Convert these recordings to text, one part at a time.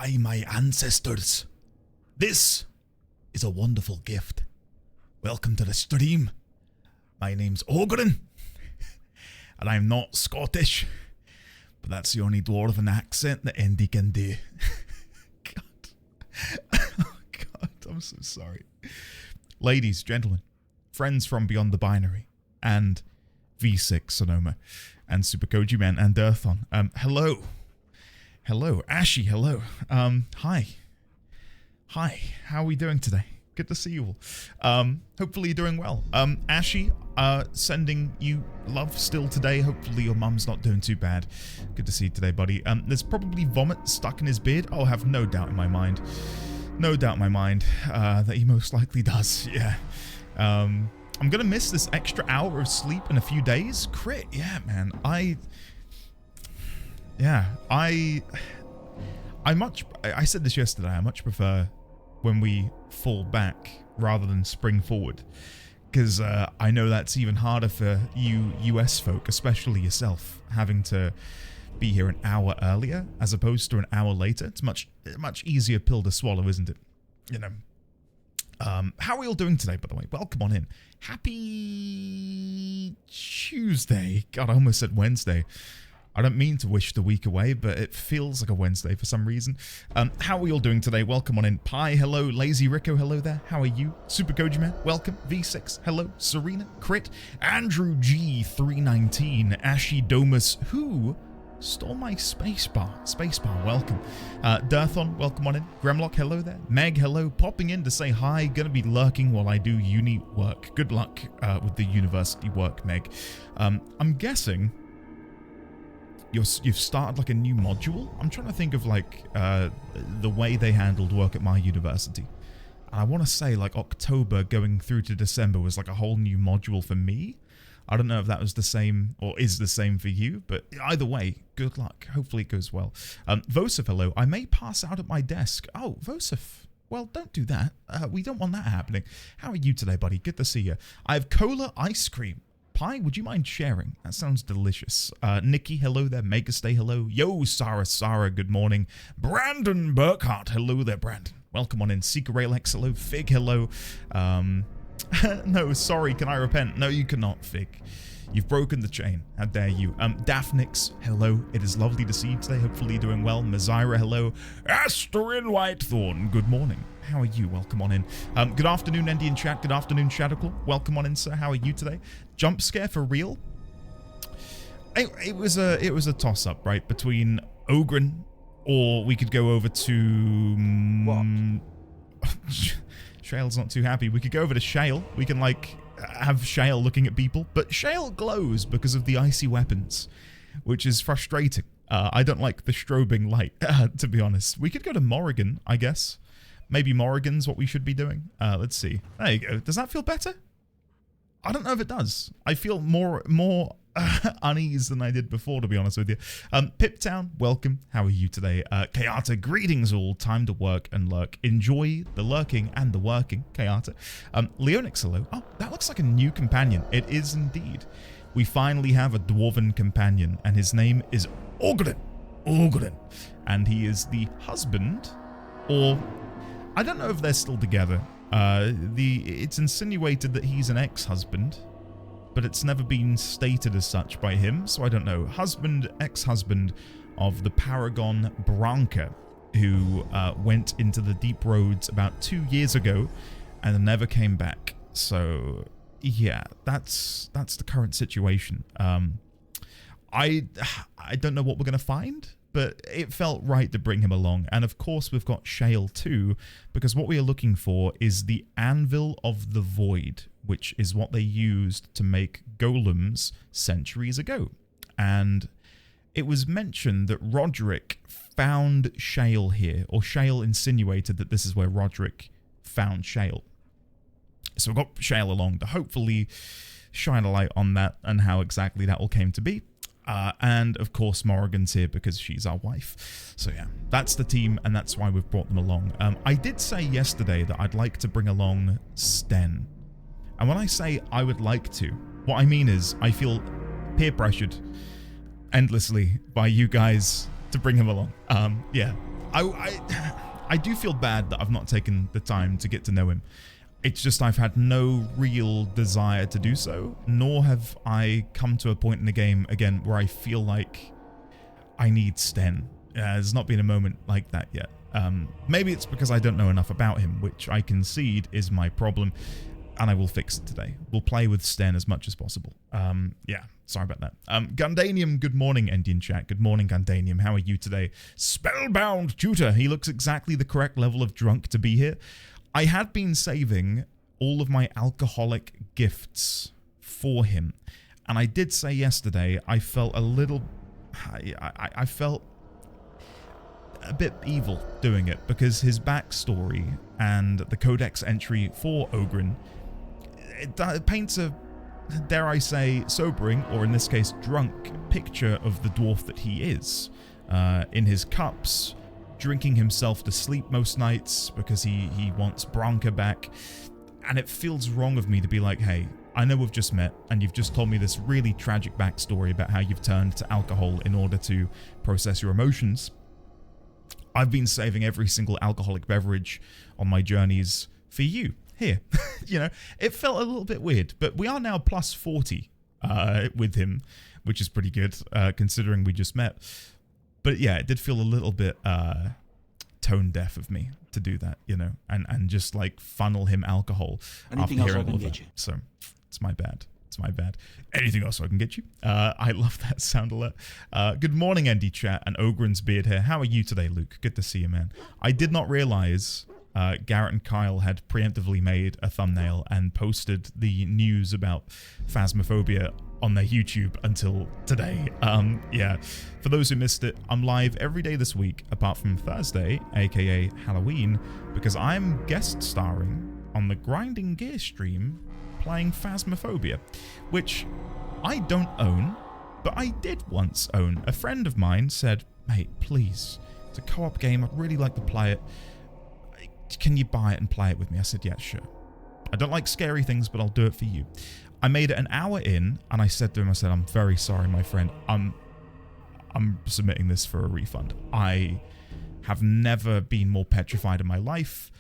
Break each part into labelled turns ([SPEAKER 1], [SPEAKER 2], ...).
[SPEAKER 1] by my ancestors. This is a wonderful gift. Welcome to the stream. My name's Ogren, and I'm not Scottish, but that's the only dwarven accent that Andy can do. God. Oh God, I'm so sorry. Ladies, gentlemen, friends from beyond the binary, and V6 Sonoma, and Super Koji Man, and Dirthon. Hello. Hello. Ashy, hello. Hi. Hi. How are we doing today? Good to see you all. Hopefully you're doing well. Ashy, sending you love still today. Hopefully your mum's not doing too bad. Good to see you today, buddy. There's probably vomit stuck in his beard. I'll have no doubt in my mind. No doubt in my mind that he most likely does. Yeah. I'm gonna miss this extra hour of sleep in a few days. Crit, yeah, man. I said this yesterday, I much prefer when we fall back rather than spring forward, because I know that's even harder for you US folk, especially yourself, having to be here an hour earlier as opposed to an hour later. It's much easier pill to swallow, isn't it? You know. How are we all doing today, by the way? Welcome on in. Happy Tuesday. God, I almost said Wednesday. I don't mean to wish the week away, but it feels like a Wednesday for some reason. How are we all doing today? Welcome on in. Pi, hello. Lazy Rico, hello there. How are you? Super Koji Man, welcome. V6, hello. Serena, Crit. Andrew G319. Ashy Domus, who stole my spacebar, welcome. Dirthon, welcome on in. Gremlock, hello there. Meg, hello. Popping in to say hi. Gonna be lurking while I do uni work. Good luck with the university work, Meg. I'm guessing you've started like a new module. I'm trying to think of like the way they handled work at my university. And I want to say like October going through to December was like a whole new module for me. I don't know if that was the same or is the same for you, but either way, good luck. Hopefully it goes well. Vosif, hello. I may pass out at my desk. Oh, Vosif. Well, don't do that. We don't want that happening. How are you today, buddy? Good to see you. I have cola ice cream. Pi, would you mind sharing? That sounds delicious. Nikki, hello there. Megastay, hello. Yo, Sarah, good morning. Brandon Burkhart, hello there, Brandon. Welcome on in. Seeker Railx, hello. Fig, hello. No, sorry, can I repent? No, you cannot, Fig. You've broken the chain. How dare you? Daphnix, hello. It is lovely to see you today. Hopefully you're doing well. Mazira, hello. Asterin Whitethorn, good morning. How are you? Welcome on in. Good afternoon, Indian chat. Good afternoon, Shadowclaw. Welcome on in, sir. How are you today? Jump scare for real? It was a toss-up, right? Between Ogren, or we could go over to... What? Shale's not too happy. We could go over to Shale. We can, like, have Shale looking at people. But Shale glows because of the icy weapons, which is frustrating. I don't like the strobing light, to be honest. We could go to Morrigan, I guess. Maybe Morrigan's what we should be doing. Let's see. There you go. Does that feel better? I don't know if it does. I feel more unease than I did before, to be honest with you. Piptown, welcome. How are you today? Kayata, greetings all. Time to work and lurk. Enjoy the lurking and the working, Kayata. Leonix, hello. Oh, that looks like a new companion. It is indeed. We finally have a dwarven companion, and his name is Ogren. And he is the husband, or I don't know if they're still together. It's insinuated that he's an ex-husband, but it's never been stated as such by him, so I don't know. Ex-husband of the Paragon Branca, who went into the deep roads about 2 years ago and never came back. So yeah, that's the current situation. I don't know what we're gonna find, but it felt right to bring him along. And of course we've got Shale too, because what we are looking for is the Anvil of the Void, which is what they used to make golems centuries ago. And it was mentioned that Roderick found Shale here, or Shale insinuated that this is where Roderick found Shale. So we've got Shale along to hopefully shine a light on that and how exactly that all came to be. And of course Morrigan's here because she's our wife. So yeah, that's the team, and that's why we've brought them along. I did say yesterday that I'd like to bring along Sten. And when I say I would like to, what I mean is I feel peer pressured endlessly by you guys to bring him along. Yeah, I do feel bad that I've not taken the time to get to know him. It's just I've had no real desire to do so, nor have I come to a point in the game, again, where I feel like I need Sten. There's not been a moment like that yet. Maybe it's because I don't know enough about him, which I concede is my problem, and I will fix it today. We'll play with Sten as much as possible. Yeah, sorry about that. Gundanium, good morning, Indian chat. Good morning, Gundanium. How are you today? Spellbound Tutor. He looks exactly the correct level of drunk to be here. I had been saving all of my alcoholic gifts for him, and I did say yesterday I felt a little... I felt a bit evil doing it, because his backstory and the codex entry for Ogryn, it paints a, dare I say, sobering, or in this case drunk, picture of the dwarf that he is. In his cups, drinking himself to sleep most nights because he wants Branka back. And it feels wrong of me to be like, hey, I know we've just met and you've just told me this really tragic backstory about how you've turned to alcohol in order to process your emotions. I've been saving every single alcoholic beverage on my journeys for you here. You know, it felt a little bit weird, but we are now plus 40 with him, which is pretty good considering we just met. But yeah, it did feel a little bit tone deaf of me to do that, you know, and just like funnel him alcohol.
[SPEAKER 2] Anything else I can get you?
[SPEAKER 1] So it's my bad. It's my bad. Anything else I can get you? I love that sound alert. Good morning, Andy Chat and Ogryn's beard here. How are you today, Luke? Good to see you, man. I did not realize Garrett and Kyle had preemptively made a thumbnail and posted the news about Phasmophobia on their YouTube until today. Yeah, for those who missed it, I'm live every day this week apart from Thursday, aka Halloween, because I'm guest starring on the Grinding Gear stream playing Phasmophobia, which I don't own, but I did once own. A friend of mine said, mate, please, it's a co-op game, I'd really like to play it. Can you buy it and play it with me? I said, yeah, sure. I don't like scary things, but I'll do it for you. I made it an hour in, and I said to him, I said, I'm very sorry, my friend. I'm submitting this for a refund. I have never been more petrified in my life.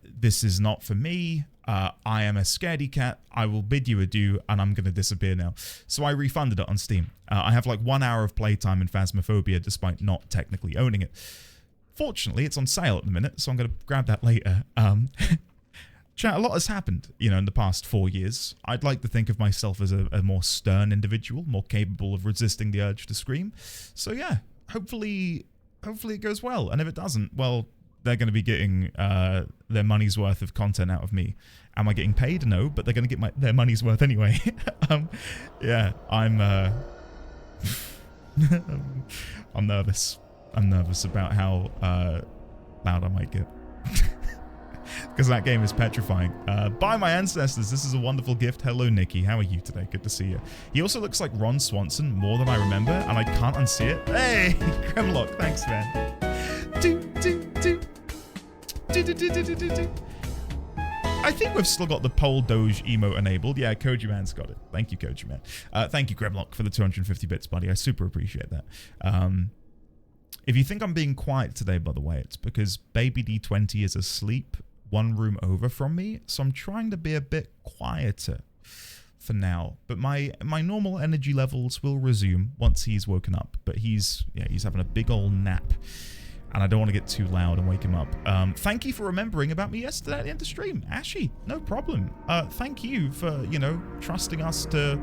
[SPEAKER 1] This is not for me. I am a scaredy cat. I will bid you adieu, and I'm going to disappear now. So I refunded it on Steam. I have like 1 hour of playtime in Phasmophobia, despite not technically owning it. Fortunately, it's on sale at the minute, so I'm going to grab that later. Chat, a lot has happened, you know, in the past 4 years. I'd like to think of myself as a more stern individual, more capable of resisting the urge to scream. So yeah, hopefully it goes well. And if it doesn't, well, they're going to be getting their money's worth of content out of me. Am I getting paid? No, but they're going to get their money's worth anyway. Yeah, I'm nervous. I'm nervous about how loud I might get. Because that game is petrifying. By my ancestors, this is a wonderful gift. Hello, Nikki. How are you today? Good to see you. He also looks like Ron Swanson more than I remember, and I can't unsee it. Hey, Grimlock. Thanks, man. I think we've still got the Pole Doge emote enabled. Yeah, Koji Man's got it. Thank you, Koji Man. Thank you, Grimlock, for the 250 bits, buddy. I super appreciate that. If you think I'm being quiet today, by the way, it's because Baby D20 is asleep 1 room over from me, so I'm trying to be a bit quieter for now. But my normal energy levels will resume once he's woken up. But he's having a big old nap, and I don't want to get too loud and wake him up. Thank you for remembering about me yesterday at the end of stream, Ashy. No problem. Thank you for, you know, trusting us to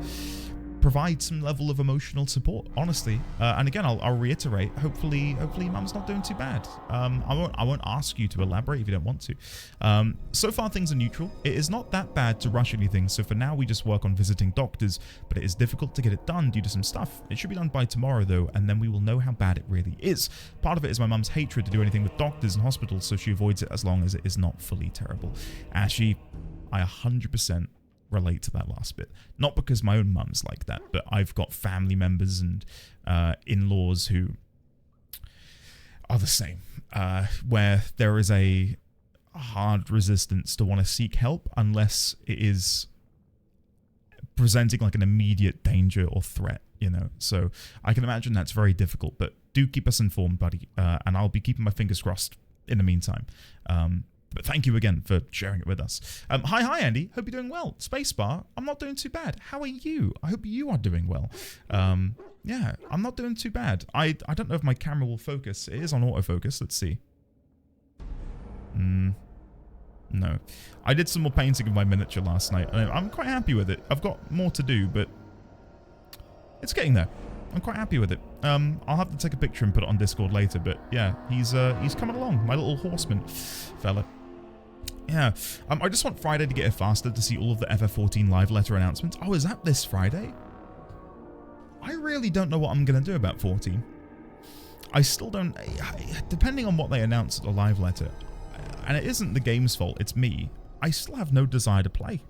[SPEAKER 1] provide some level of emotional support, honestly. And again, I'll reiterate, hopefully Mum's not doing too bad. I won't ask you to elaborate if you don't want to. So far things are neutral. It is not that bad to rush anything, so for now we just work on visiting doctors, but it is difficult to get it done due to some stuff. It should be done by tomorrow though, and then we will know how bad it really is. Part of it is my mum's hatred to do anything with doctors and hospitals, so she avoids it as long as it is not fully terrible. Ashy, I 100% relate to that last bit. Not because my own mum's like that, but I've got family members and in-laws who are the same, where there is a hard resistance to want to seek help unless it is presenting like an immediate danger or threat, you know. So I can imagine that's very difficult, but do keep us informed, buddy, and I'll be keeping my fingers crossed in the meantime. But thank you again for sharing it with us. Hi, Andy. Hope you're doing well. Spacebar, I'm not doing too bad. How are you? I hope you are doing well. Yeah, I'm not doing too bad. I don't know if my camera will focus. It is on autofocus. Let's see. No. I did some more painting of my miniature last night, and I'm quite happy with it. I've got more to do, but it's getting there. I'm quite happy with it. I'll have to take a picture and put it on Discord later, but yeah, he's coming along, my little horseman fella. Yeah, I just want Friday to get here faster to see all of the FF14 live letter announcements. Oh, is that this Friday? I really don't know what I'm going to do about 14. I still don't, depending on what they announce at the live letter, and it isn't the game's fault, it's me, I still have no desire to play.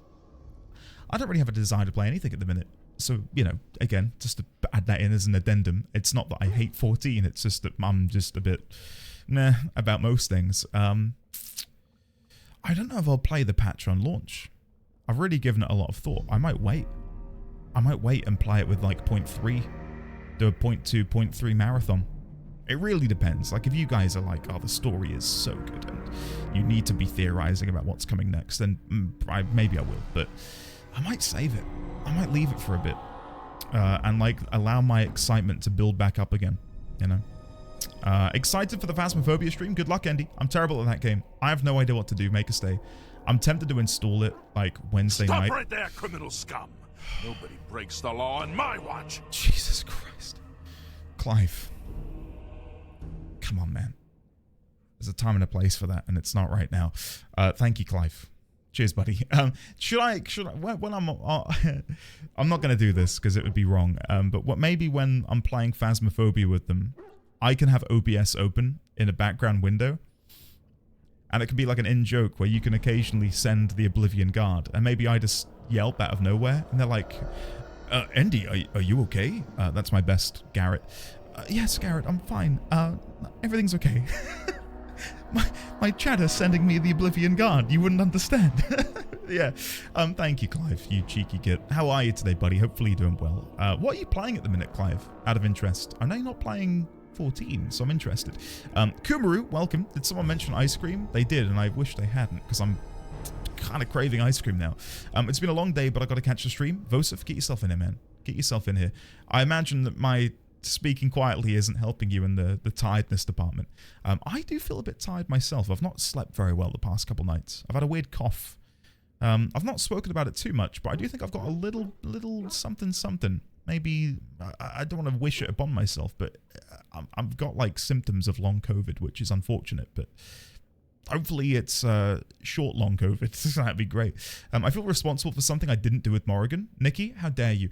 [SPEAKER 1] I don't really have a desire to play anything at the minute. So, you know, again, just to add that in as an addendum, it's not that I hate 14, it's just that I'm just a bit meh about most things. I don't know if I'll play the patch on launch. I've really given it a lot of thought. I might wait. I might wait and play it with like 0.3, do a 0.2, 0.3 marathon. It really depends. Like if you guys are like, oh, the story is so good and you need to be theorizing about what's coming next, then maybe I will, but I might save it. I might leave it for a bit and like allow my excitement to build back up again, you know. Excited for the Phasmophobia stream? Good luck, Andy. I'm terrible at that game. I have no idea what to do. Make a stay. I'm tempted to install it like Wednesday night.
[SPEAKER 2] Stop right there, criminal scum. Nobody breaks the law on my watch.
[SPEAKER 1] Jesus Christ. Clive. Come on, man. There's a time and a place for that, and it's not right now. Thank you, Clive. Cheers, buddy. Should I, when I'm not going to do this because it would be wrong, but maybe when I'm playing Phasmophobia with them, I can have OBS open in a background window, and it can be like an in-joke where you can occasionally send the Oblivion Guard, and maybe I just yelp out of nowhere, and they're like, Andy, are you okay? That's my best Garrett. Yes, Garrett, I'm fine. Everything's okay. My chatter's sending me the Oblivion Guard. You wouldn't understand. Yeah. Thank you, Clive, you cheeky git. How are you today, buddy? Hopefully you're doing well. What are you playing at the minute, Clive? Out of interest. I know you're not playing 14, so I'm interested. Kumaru, welcome. Did someone mention ice cream? They did, and I wish they hadn't, because I'm kind of craving ice cream now. It's been a long day, but I got to catch the stream. Vosif, get yourself in here, man. Get yourself in here. I imagine that my speaking quietly isn't helping you in the tiredness department. I do feel a bit tired myself. I've not slept very well the past couple nights. I've had a weird cough. I've not spoken about it too much, but I do think I've got a little something. Maybe, I don't want to wish it upon myself, but I've got like symptoms of long COVID, which is unfortunate, but hopefully it's short long COVID. That'd be great. I feel responsible for something I didn't do with Morrigan. Nikki, how dare you?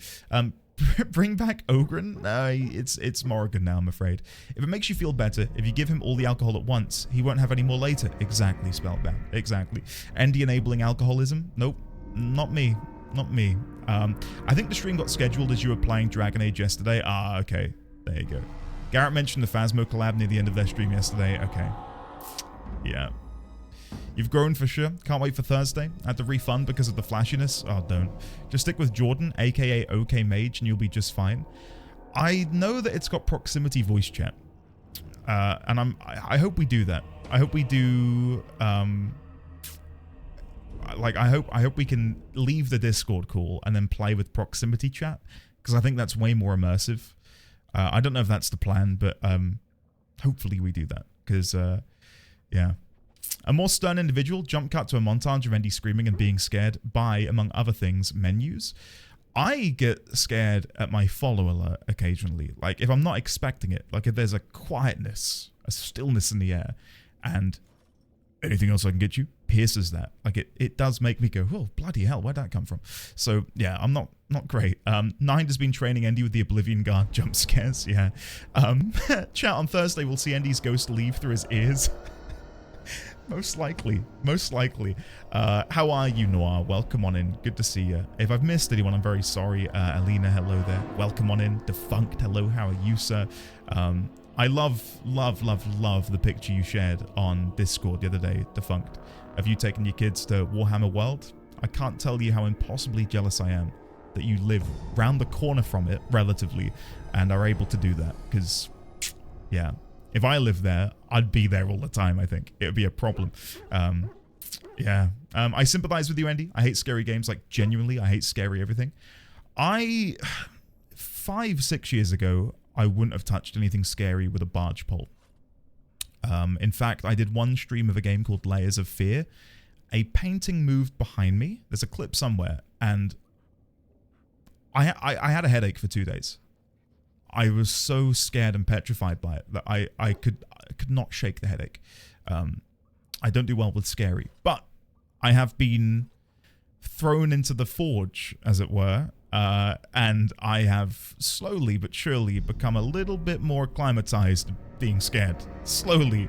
[SPEAKER 1] Bring back Ogren? It's Morrigan now, I'm afraid. If it makes you feel better, if you give him all the alcohol at once, he won't have any more later. Exactly, Spellbound. Exactly. Andy enabling alcoholism? Nope. Not me. Not me. I think the stream got scheduled as you were playing Dragon Age yesterday. Ah, okay. There you go. Garrett mentioned the Phasmo collab near the end of their stream yesterday. Okay. Yeah. You've grown for sure. Can't wait for Thursday. I had to refund because of the flashiness. Oh, don't. Just stick with Jordan, aka OK Mage, and you'll be just fine. I know that it's got proximity voice chat. And I hope we do that. I hope we do I hope we can leave the Discord call and then play with proximity chat, because I think that's way more immersive. I don't know if that's the plan, but hopefully we do that, because yeah. A more stern individual, jump cut to a montage of Andy screaming and being scared by, among other things, menus. I get scared at my follow alert occasionally. Like, if I'm not expecting it, like if there's a quietness, a stillness in the air, and anything else I can get you pierces that. Like, it does make me go, oh, bloody hell, where'd that come from? So, yeah, I'm not great. Nine has been training Andy with the Oblivion Guard jump scares, yeah. Chat, on Thursday, we'll see Andy's ghost leave through his ears. Most likely. How are you, Noir? Welcome on in. Good to see you. If I've missed anyone, I'm very sorry. Alina, hello there. Welcome on in. Defunct, hello. How are you, sir? I love the picture you shared on Discord the other day, Defunct. Have you taken your kids to Warhammer World? I can't tell you how impossibly jealous I am that you live round the corner from it, relatively, and are able to do that, because Yeah. If I lived there, I'd be there all the time, I think. It would be a problem. Yeah. I sympathize with you, Andy. I hate scary games. Like, genuinely, I hate scary everything. 5-6 years ago, I wouldn't have touched anything scary with a barge pole. In fact, I did one stream of a game called Layers of Fear. A painting moved behind me. There's a clip somewhere, and I had a headache for 2 days. I was so scared and petrified by it that I could not shake the headache. I don't do well with scary, but I have been thrown into the forge, as it were, and I have slowly but surely become a little bit more acclimatized to being scared. Slowly,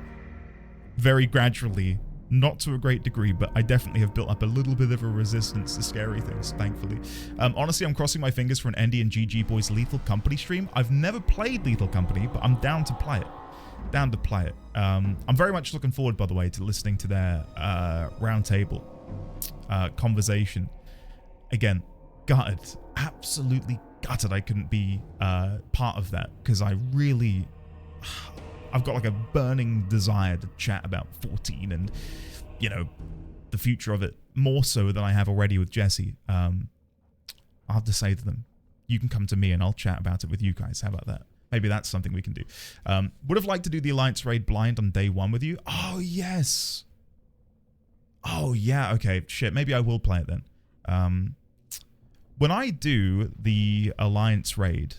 [SPEAKER 1] very gradually, not to a great degree, but I definitely have built up a little bit of a resistance to scary things, thankfully. Honestly, I'm crossing my fingers for an Andy and GG Boys Lethal Company stream. I've never played Lethal Company, but I'm down to play it. I'm very much looking forward, by the way, to listening to their roundtable conversation. Again, gutted. Absolutely gutted I couldn't be part of that, because I've got like a burning desire to chat about 14 and, you know, the future of it, more so than I have already with Jesse. I'll have to say to them, you can come to me and I'll chat about it with you guys. How about that? Maybe that's something we can do. Would have liked to do the Alliance Raid blind on day 1 with you. Oh, yes. Oh, yeah. Okay, shit. Maybe I will play it then. When I do the Alliance Raid,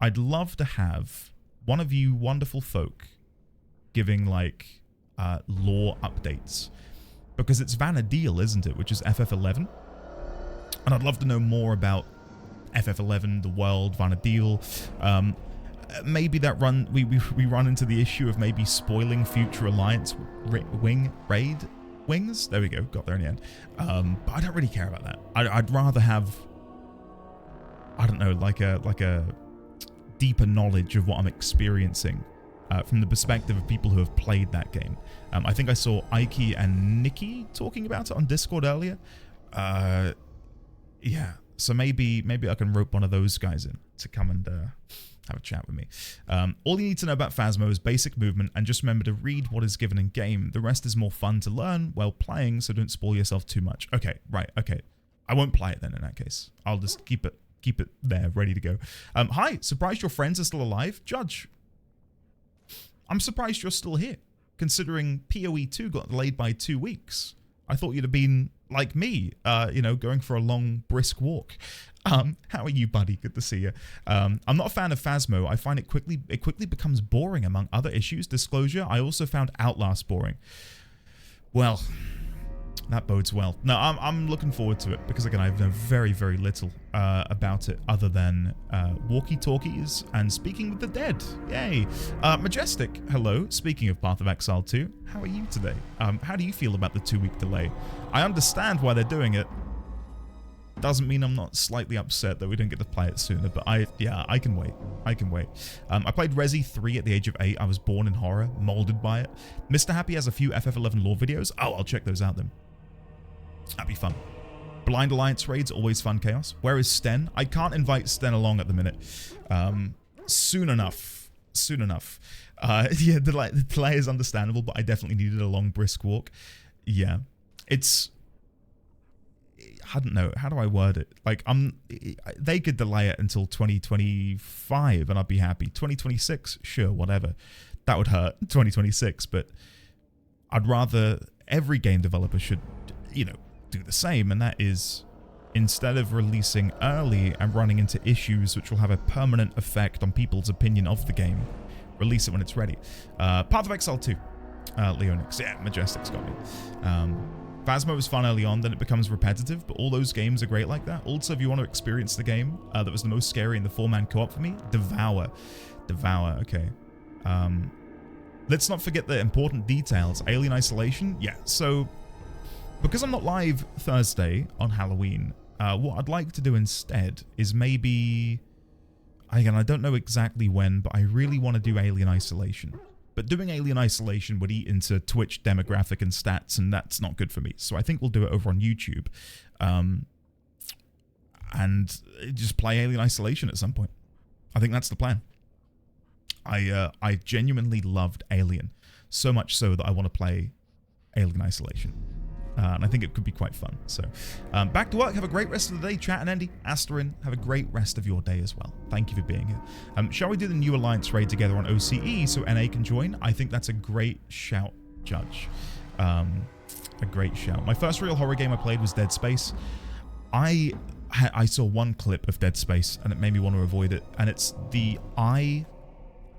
[SPEAKER 1] I'd love to have one of you wonderful folk giving, like, lore updates. Because it's Vana'diel, isn't it? Which is FF11. And I'd love to know more about FF11, the world, Vana'diel. Maybe that we run into the issue of maybe spoiling future Alliance raid wings. There we go, got there in the end. But I don't really care about that. I'd rather have, I don't know, like a deeper knowledge of what I'm experiencing from the perspective of people who have played that game. I think I saw Ike and Nikki talking about it on Discord earlier. Yeah, so maybe I can rope one of those guys in to come and have a chat with me. All you need to know about Phasmo is basic movement, and just remember to read what is given in game. The rest is more fun to learn while playing, so don't spoil yourself too much. Okay, right, okay. I won't play it then in that case. I'll just keep it there, ready to go. Hi, surprised your friends are still alive? Judge, I'm surprised you're still here, considering PoE 2 got delayed by 2 weeks. I thought you'd have been like me, you know, going for a long, brisk walk. How are you, buddy? Good to see you. I'm not a fan of Phasmo. I find it quickly becomes boring among other issues. Disclosure, I also found Outlast boring. Well, that bodes well. No, I'm looking forward to it because, again, I know very, very little about it other than walkie-talkies and speaking with the dead. Yay. Majestic, hello. Speaking of Path of Exile 2, how are you today? How do you feel about the 2-week delay? I understand why they're doing it. Doesn't mean I'm not slightly upset that we didn't get to play it sooner, but I can wait. I can wait. I played Resi 3 at the age of 8. I was born in horror, molded by it. Mr. Happy has a few FF11 lore videos. Oh, I'll check those out then. That'd be fun. Blind Alliance raids, always fun chaos. Where is Sten? I can't invite Sten along at the minute. Soon enough. Soon enough. Yeah, the delay is understandable, but I definitely needed a long, brisk walk. Yeah. It's... I don't know. How do I word it? Like, they could delay it until 2025 and I'd be happy. 2026, sure, whatever. That would hurt. 2026, but I'd rather every game developer should, you know, do the same, and that is, instead of releasing early and running into issues which will have a permanent effect on people's opinion of the game, release it when it's ready. Path of Exile 2. Leonix. Yeah, Majestic's got me. Phasmo was fun early on, then it becomes repetitive, but all those games are great like that. Also, if you want to experience the game that was the most scary in the 4-man co-op for me, Devour. Devour, okay. Let's not forget the important details. Alien Isolation, yeah, so because I'm not live Thursday on Halloween, what I'd like to do instead is maybe, again, I don't know exactly when, but I really want to do Alien Isolation. But doing Alien Isolation would eat into Twitch demographic and stats, and that's not good for me. So I think we'll do it over on YouTube. And just play Alien Isolation at some point. I think that's the plan. I genuinely loved Alien, so much so that I want to play Alien Isolation. And I think it could be quite fun. So, back to work. Have a great rest of the day. Chat and Andy, Asterin, have a great rest of your day as well. Thank you for being here. Shall we do the new Alliance raid together on OCE so NA can join? I think that's a great shout, Judge. A great shout. My first real horror game I played was Dead Space. I saw one clip of Dead Space and it made me want to avoid it. And it's the eye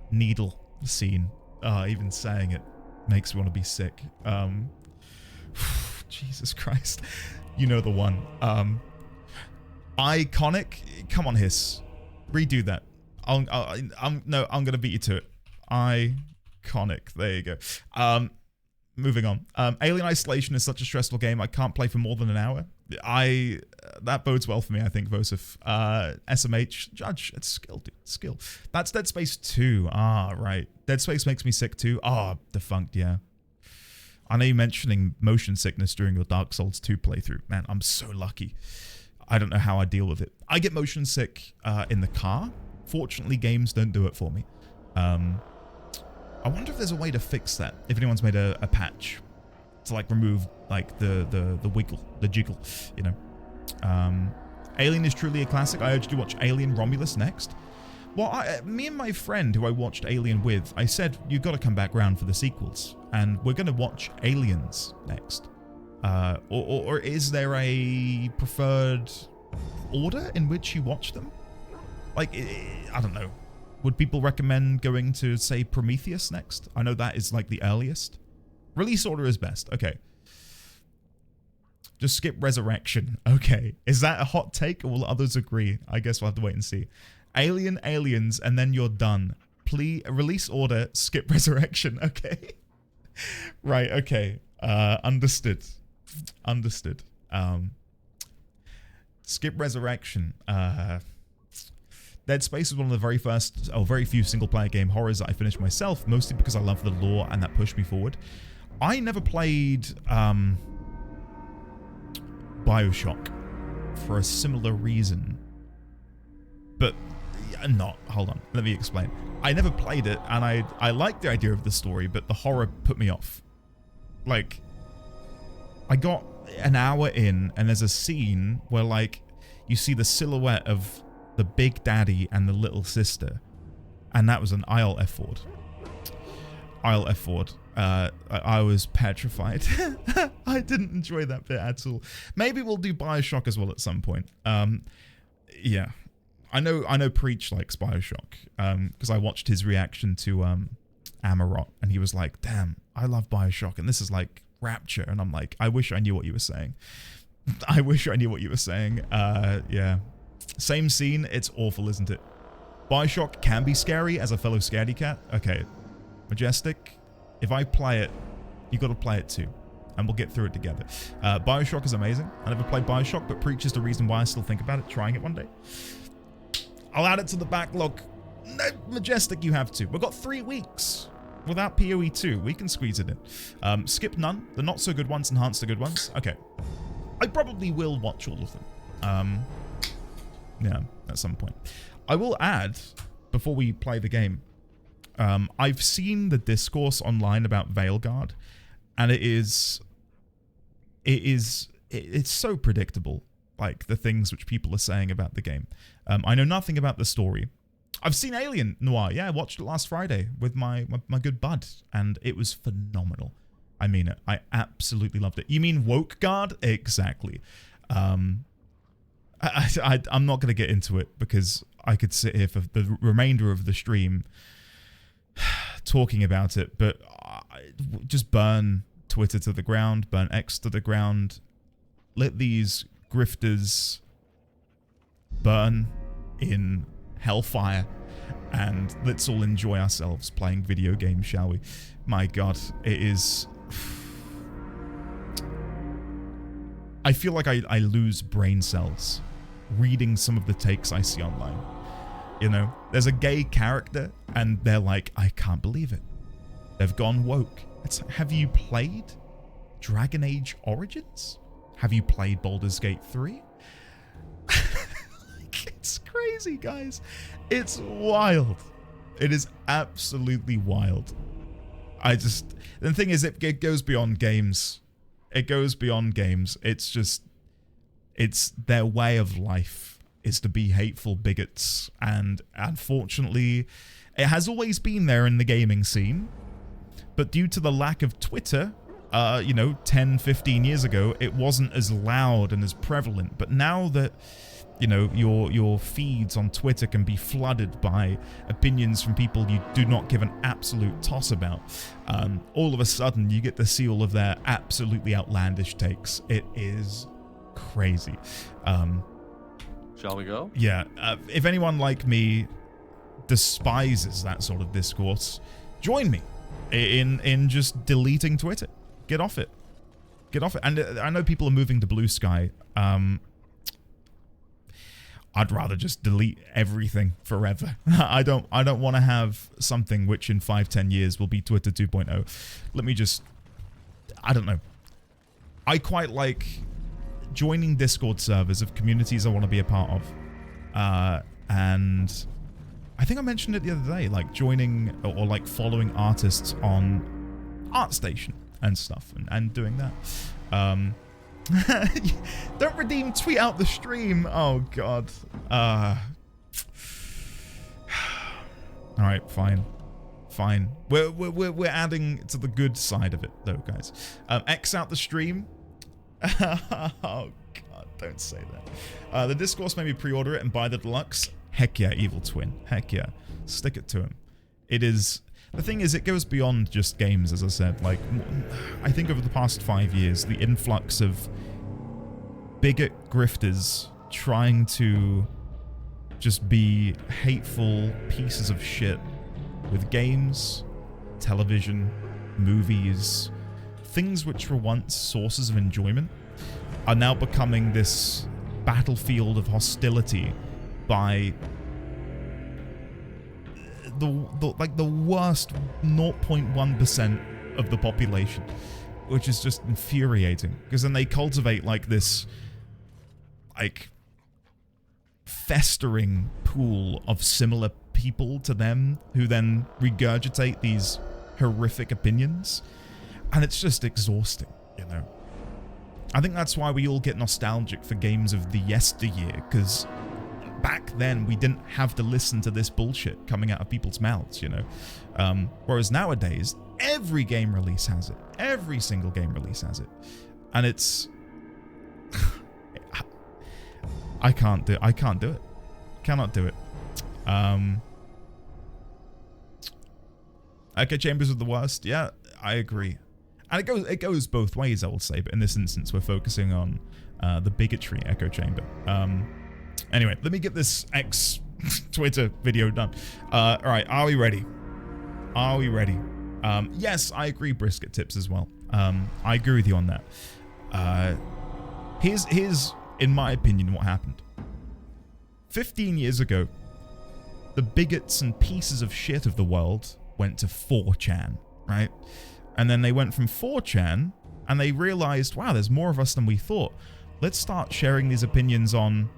[SPEAKER 1] needle scene. Even saying it makes me want to be sick. Jesus Christ. You know the one. Iconic. Come on, Hiss. Redo that. I'm gonna beat you to it. Iconic. There you go. Moving on. Alien Isolation is such a stressful game. I can't play for more than an hour. That bodes well for me, I think, Vosif. SMH, Judge, it's skill, dude. Skill. That's Dead Space 2. Ah, right. Dead Space makes me sick too. Ah, defunct, yeah. I know you mentioning motion sickness during your Dark Souls 2 playthrough. Man, I'm so lucky. I don't know how I deal with it. I get motion sick in the car. Fortunately, games don't do it for me. I wonder if there's a way to fix that. If anyone's made a patch to like remove like the wiggle, the jiggle, you know. Alien is truly a classic. I urge you to watch Alien Romulus next. Well, me and my friend who I watched Alien with, I said, you've got to come back round for the sequels. And we're going to watch Aliens next. Or is there a preferred order in which you watch them? Like, I don't know. Would people recommend going to, say, Prometheus next? I know that is, like, the earliest. Release order is best. Okay. Just skip Resurrection. Okay. Is that a hot take, or will others agree? I guess we'll have to wait and see. Alien, Aliens, and then you're done. Please, release order, skip Resurrection. Okay. Right, okay. Understood. Understood. Skip Resurrection. Dead Space was one of the very first, or very few single-player game horrors that I finished myself, mostly because I love the lore and that pushed me forward. I never played Bioshock for a similar reason. But hold on, let me explain. I never played it, and I liked the idea of the story, but the horror put me off. Like, I got an hour in, and there's a scene where, like, you see the silhouette of the big daddy and the little sister, and that was an Isle F Ward. Isle F Ward. I was petrified. I didn't enjoy that bit at all. Maybe we'll do Bioshock as well at some point. Yeah. I know Preach likes Bioshock, because I watched his reaction to Amarot, and he was like, damn, I love Bioshock, and this is like Rapture, and I'm like, I wish I knew what you were saying. I wish I knew what you were saying. Yeah. Same scene, it's awful, isn't it? Bioshock can be scary as a fellow scaredy cat. Okay. Majestic, if I play it, you got to play it too. And we'll get through it together. Bioshock is amazing. I never played Bioshock, but Preach is the reason why I still think about it, trying it one day. I'll add it to the backlog. No, Majestic, you have to. We've got 3 weeks without PoE 2. We can squeeze it in. Skip none. The not so good ones enhance the good ones. Okay. I probably will watch all of them. Yeah, at some point. I will add, before we play the game, I've seen the discourse online about Veilguard, and it's so predictable, like the things which people are saying about the game. I know nothing about the story. I've seen Alien Noir. Yeah, I watched it last Friday with my good bud, and it was phenomenal. I mean it. I absolutely loved it. You mean Woke Guard? Exactly. I'm not going to get into it because I could sit here for the remainder of the stream talking about it, but just burn Twitter to the ground, burn X to the ground. Let these grifters burn in hellfire, and let's all enjoy ourselves playing video games, shall we? My God, it is... I feel like I lose brain cells reading some of the takes I see online. You know, there's a gay character, and they're like, I can't believe it. They've gone woke. It's, have you played Dragon Age Origins? Have you played Baldur's Gate 3? It's crazy, guys. It's wild. It is absolutely wild. The thing is, it goes beyond games. It goes beyond games. It's their way of life is to be hateful bigots. And unfortunately, it has always been there in the gaming scene. But due to the lack of Twitter, 10, 15 years ago, it wasn't as loud and as prevalent. But now that, your feeds on Twitter can be flooded by opinions from people you do not give an absolute toss about, all of a sudden you get to see all of their absolutely outlandish takes. It is crazy.
[SPEAKER 3] Shall we go?
[SPEAKER 1] Yeah. If anyone like me despises that sort of discourse, join me in just deleting Twitter. Get off it. Get off it. And I know people are moving to Blue Sky. I'd rather just delete everything forever. I don't want to have something which in 5-10 years will be Twitter 2.0. Let me just, I don't know. I quite like joining Discord servers of communities I want to be a part of. And I think I mentioned it the other day, like joining or like following artists on ArtStation and stuff and doing that. Don't redeem tweet out the stream. Oh god. Alright, fine. We're adding to the good side of it though, guys. X out the stream. Oh god, don't say that. The Discourse made me pre-order it and buy the deluxe. Heck yeah, Evil Twin. Heck yeah. Stick it to him. It is... The thing is, it goes beyond just games, as I said. Like, I think over the past 5 years, the influx of bigot grifters trying to just be hateful pieces of shit with games, television, movies, things which were once sources of enjoyment are now becoming this battlefield of hostility by the worst 0.1% of the population, which is just infuriating, because then they cultivate like this like festering pool of similar people to them who then regurgitate these horrific opinions, and it's just exhausting, I think that's why we all get nostalgic for games of the yesteryear, because back then we didn't have to listen to this bullshit coming out of people's mouths, whereas nowadays every game release has it. Every single game release has it, and it's I can't do it. Cannot do it. Echo chambers are the worst. Yeah, I agree. And it goes both ways, I will say, but in this instance we're focusing on the bigotry echo chamber. Anyway, let me get this X Twitter video done. Alright, are we ready? Are we ready? Yes, I agree, brisket tips as well. I agree with you on that. Here's, in my opinion, what happened. 15 years ago, the bigots and pieces of shit of the world went to 4chan, right? And then they went from 4chan, and they realized, wow, there's more of us than we thought. Let's start sharing these opinions on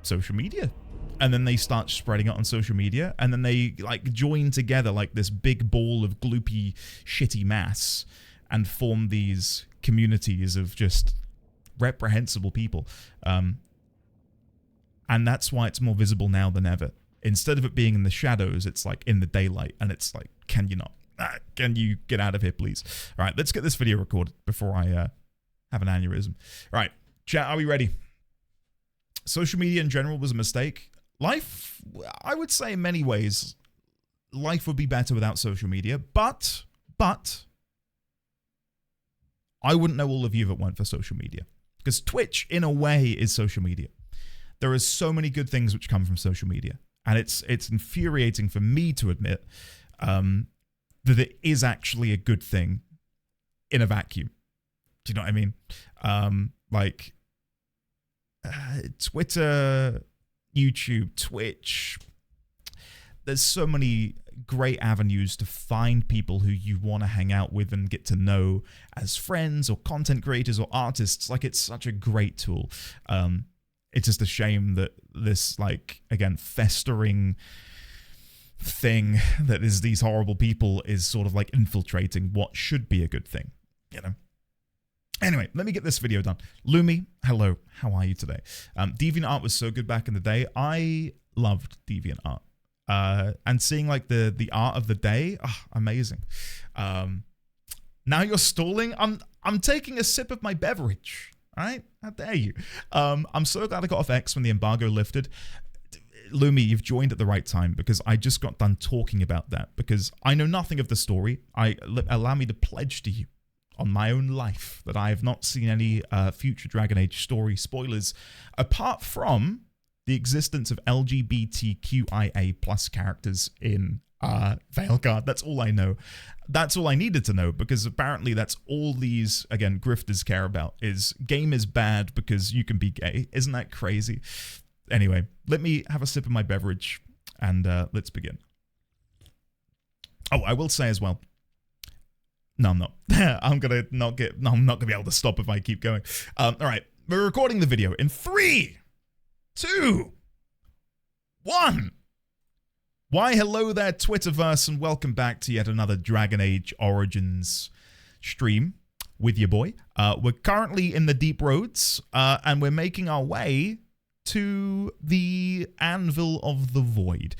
[SPEAKER 1] social media. And then they start spreading it on social media, and then they like join together like this big ball of gloopy shitty mass and form these communities of just reprehensible people. And that's why it's more visible now than ever. Instead of it being in the shadows, it's like in the daylight, and it's like, can you not? Can you get out of here, please? All right, let's get this video recorded before I have an aneurysm. All right, chat, are we ready? Social media in general was a mistake. Life, I would say in many ways, life would be better without social media, but I wouldn't know all of you if it weren't for social media. Because Twitch, in a way, is social media. There are so many good things which come from social media. And it's infuriating for me to admit that it is actually a good thing in a vacuum. Do you know what I mean? Twitter, YouTube, Twitch. There's so many great avenues to find people who you want to hang out with and get to know as friends or content creators or artists. Like, it's such a great tool. It's just a shame that this, like, again, festering thing that is these horrible people is sort of like infiltrating what should be a good thing, you know? Anyway, let me get this video done. Lumi, hello, how are you today? DeviantArt was so good back in the day. I loved DeviantArt. And seeing like the art of the day, amazing. Now you're stalling. I'm taking a sip of my beverage. All right, how dare you? I'm so glad I got off X when the embargo lifted. Lumi, you've joined at the right time because I just got done talking about that because I know nothing of the story. Allow me to pledge to you on my own life that I have not seen any future Dragon Age story spoilers apart from the existence of LGBTQIA plus characters in Veilguard. That's all I know. That's all I needed to know because apparently that's all these, again, grifters care about is game is bad because you can be gay. Isn't that crazy? Anyway, let me have a sip of my beverage and let's begin. Oh, I will say as well. No, I'm not. I'm not gonna be able to stop if I keep going. All right, we're recording the video in 3, 2, 1. Why, hello there, Twitterverse, and welcome back to yet another Dragon Age Origins stream with your boy. We're currently in the Deep Roads, and we're making our way to the Anvil of the Void.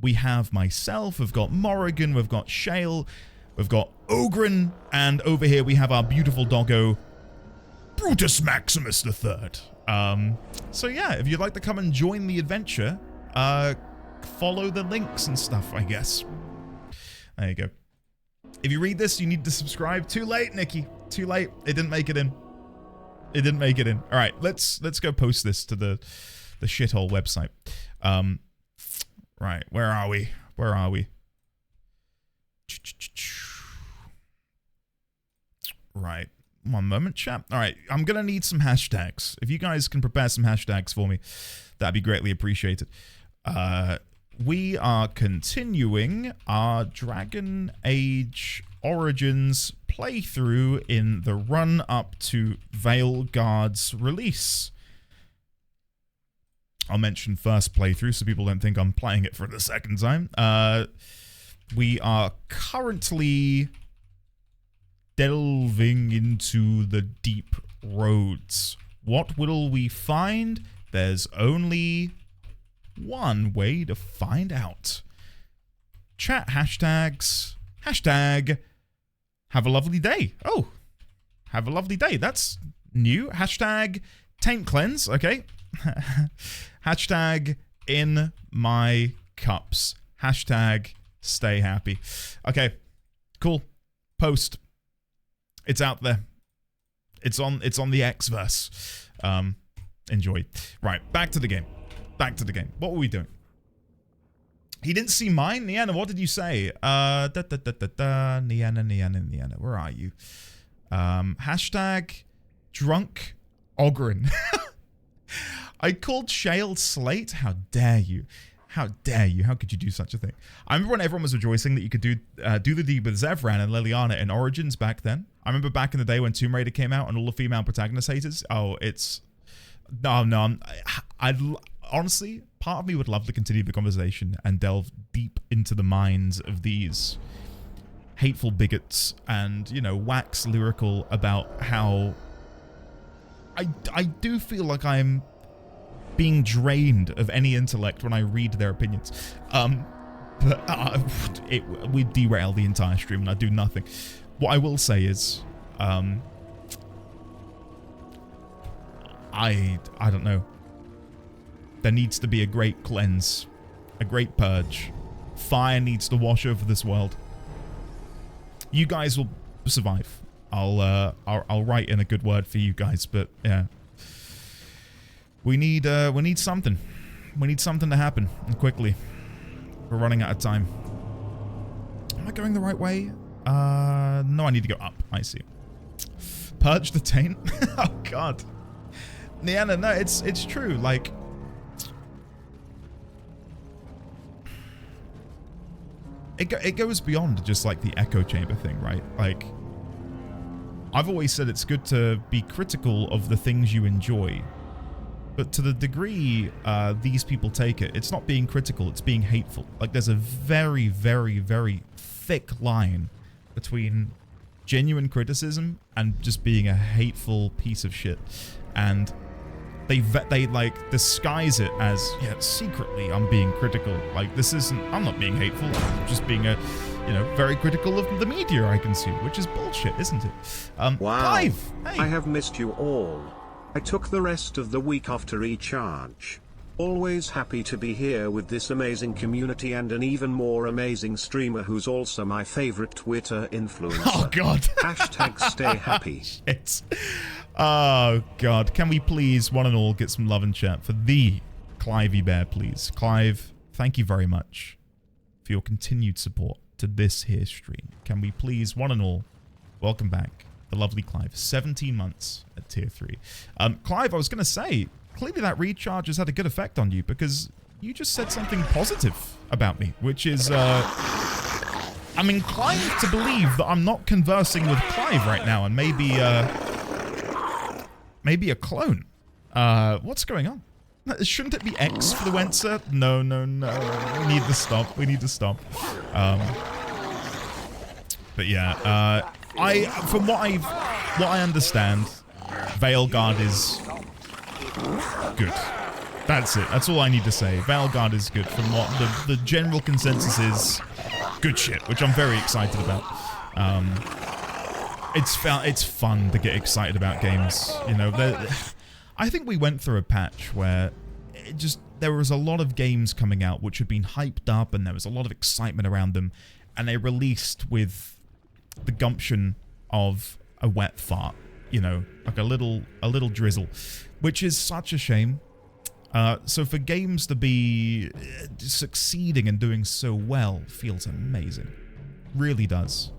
[SPEAKER 1] We have myself, we've got Morrigan, we've got Shale, we've got Ogryn, and over here we have our beautiful doggo, Brutus Maximus III. So yeah, if you'd like to come and join the adventure, follow the links and stuff, I guess. There you go. If you read this, you need to subscribe. Too late, Nikki. Too late. It didn't make it in. It didn't make it in. All right, let's go post this to the shithole website. Right, where are we? Where are we? Right, one moment, chat. All right, I'm gonna need some hashtags. If you guys can prepare some hashtags for me, that'd be greatly appreciated. We are continuing our Dragon Age Origins playthrough in the run up to Veilguard's release. I'll mention first playthrough so people don't think I'm playing it for the second time. We are currently delving into the Deep Roads. What will we find? There's only one way to find out. Chat hashtags. Hashtag have a lovely day. Oh, have a lovely day. That's new. Hashtag taint cleanse. Okay. Hashtag in my cups. Hashtag stay happy. Okay. Cool. Post. It's out there. It's on the Xverse. Enjoy. Right, back to the game. Back to the game. What were we doing? He didn't see mine? Niana, what did you say? Niana. Where are you? Hashtag drunk Ogryn. I called Shale Slate? How dare you? How dare you? How could you do such a thing? I remember when everyone was rejoicing that you could do the deed with Zevran and Liliana in Origins back then. I remember back in the day when Tomb Raider came out and all the female protagonist haters. Oh, it's... No. I'd honestly, part of me would love to continue the conversation and delve deep into the minds of these hateful bigots and, you know, wax lyrical about how I do feel like I'm being drained of any intellect when I read their opinions. But we derail the entire stream and I do nothing. What I will say is, I don't know. There needs to be a great cleanse, a great purge. Fire needs to wash over this world. You guys will survive. I'll write in a good word for you guys, but yeah. We need something. We need something to happen, and quickly. We're running out of time. Am I going the right way? No, I need to go up. I see. Purge the taint? Oh god. Niana, no, it's true. Like, it goes beyond just like the echo chamber thing, right? Like, I've always said it's good to be critical of the things you enjoy, But to the degree these people take it, it's not being critical, it's being hateful. Like, there's a very, very, very thick line between genuine criticism and just being a hateful piece of shit. And they like disguise it as, yeah, secretly I'm being critical. Like, this isn't, I'm not being hateful, I'm just being a, you know, very critical of the media I consume, which is bullshit, isn't it?
[SPEAKER 4] Wow.
[SPEAKER 1] Clive, hey.
[SPEAKER 4] I have missed you all. I took the rest of the week off to recharge. Always happy to be here with this amazing community and an even more amazing streamer who's also my favorite Twitter influencer.
[SPEAKER 1] Oh, God.
[SPEAKER 4] Hashtag stay happy.
[SPEAKER 1] Shit. Oh, God. Can we please, one and all, get some love and chat for the Clivey Bear, please? Clive, thank you very much for your continued support to this here stream. Can we please, one and all, welcome back the lovely Clive. 17 months at tier 3. Clive, I was going to say, clearly that recharge has had a good effect on you, because you just said something positive about me, which is, I'm inclined to believe that I'm not conversing with Clive right now, and maybe a clone. What's going on? Shouldn't it be X for the Wenser? No, no, no. We need to stop. We need to stop. But yeah, from what I understand, Veilguard is good. That's it. That's all I need to say. Veilguard is good. From what the general consensus is, good shit, which I'm very excited about. It's fun to get excited about games. You know, I think we went through a patch where there was a lot of games coming out which had been hyped up, and there was a lot of excitement around them, and they released with the gumption of a wet fart. You know, like a little drizzle, which is such a shame. So for games to be succeeding and doing so well feels amazing, really does.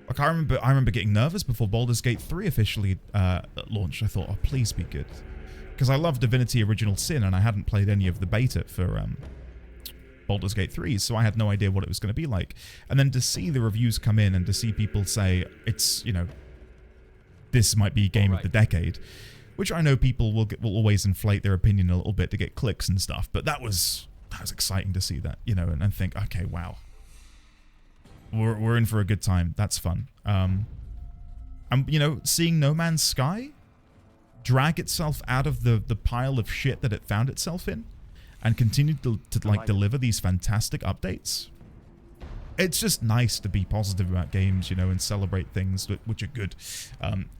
[SPEAKER 1] Like I remember getting nervous before Baldur's Gate 3 officially launched. I thought, oh, please be good, because I love Divinity Original Sin, and I hadn't played any of the beta for Baldur's Gate 3, so I had no idea what it was going to be like. And then to see the reviews come in and to see people say it's, you know, this might be game of the decade, which I know people will always inflate their opinion a little bit to get clicks and stuff, but that was exciting to see that, you know, and think, okay, wow, we're in for a good time. That's fun. And you know, seeing No Man's Sky drag itself out of the pile of shit that it found itself in, and continue to like deliver these fantastic updates. It's just nice to be positive about games, you know, and celebrate things which are good.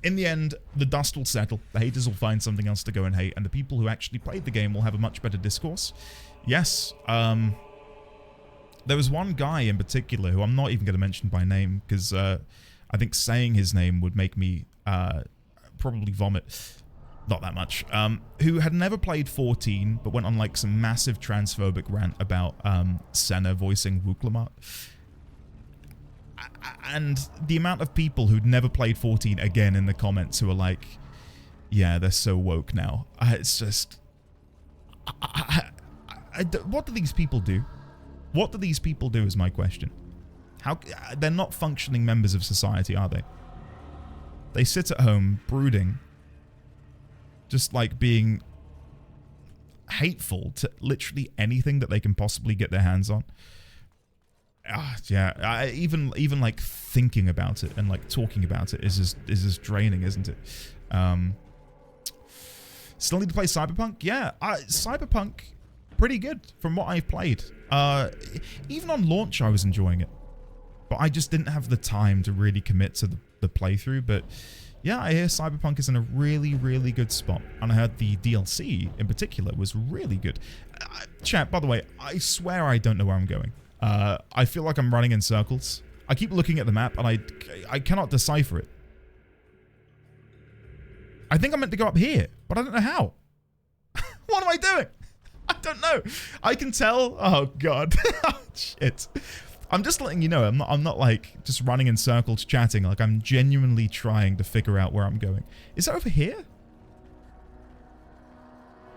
[SPEAKER 1] In the end, the dust will settle. The haters will find something else to go and hate, and the people who actually played the game will have a much better discourse. Yes, there was one guy in particular who I'm not even going to mention by name, because I think saying his name would make me probably vomit. Not that much. Who had never played 14, but went on like some massive transphobic rant about Senna voicing Wuklamart. And the amount of people who'd never played 14 again in the comments who are like, yeah, they're so woke now. It's just... what do these people do? What do these people do is my question. They're not functioning members of society, are they? They sit at home brooding, just like being hateful to literally anything that they can possibly get their hands on. Yeah, even like thinking about it and like talking about it is just draining, isn't it? Still need to play Cyberpunk? Yeah, Cyberpunk, pretty good from what I've played. Even on launch, I was enjoying it, but I just didn't have the time to really commit to the playthrough. But yeah, I hear Cyberpunk is in a really, really good spot, and I heard the DLC in particular was really good. Chat, by the way, I swear I don't know where I'm going. I feel like I'm running in circles. I keep looking at the map, and I cannot decipher it. I think I'm meant to go up here, but I don't know how. What am I doing? I don't know. I can tell. Oh, God. Shit. I'm just letting you know, I'm not like just running in circles chatting. Like, I'm genuinely trying to figure out where I'm going. Is that over here?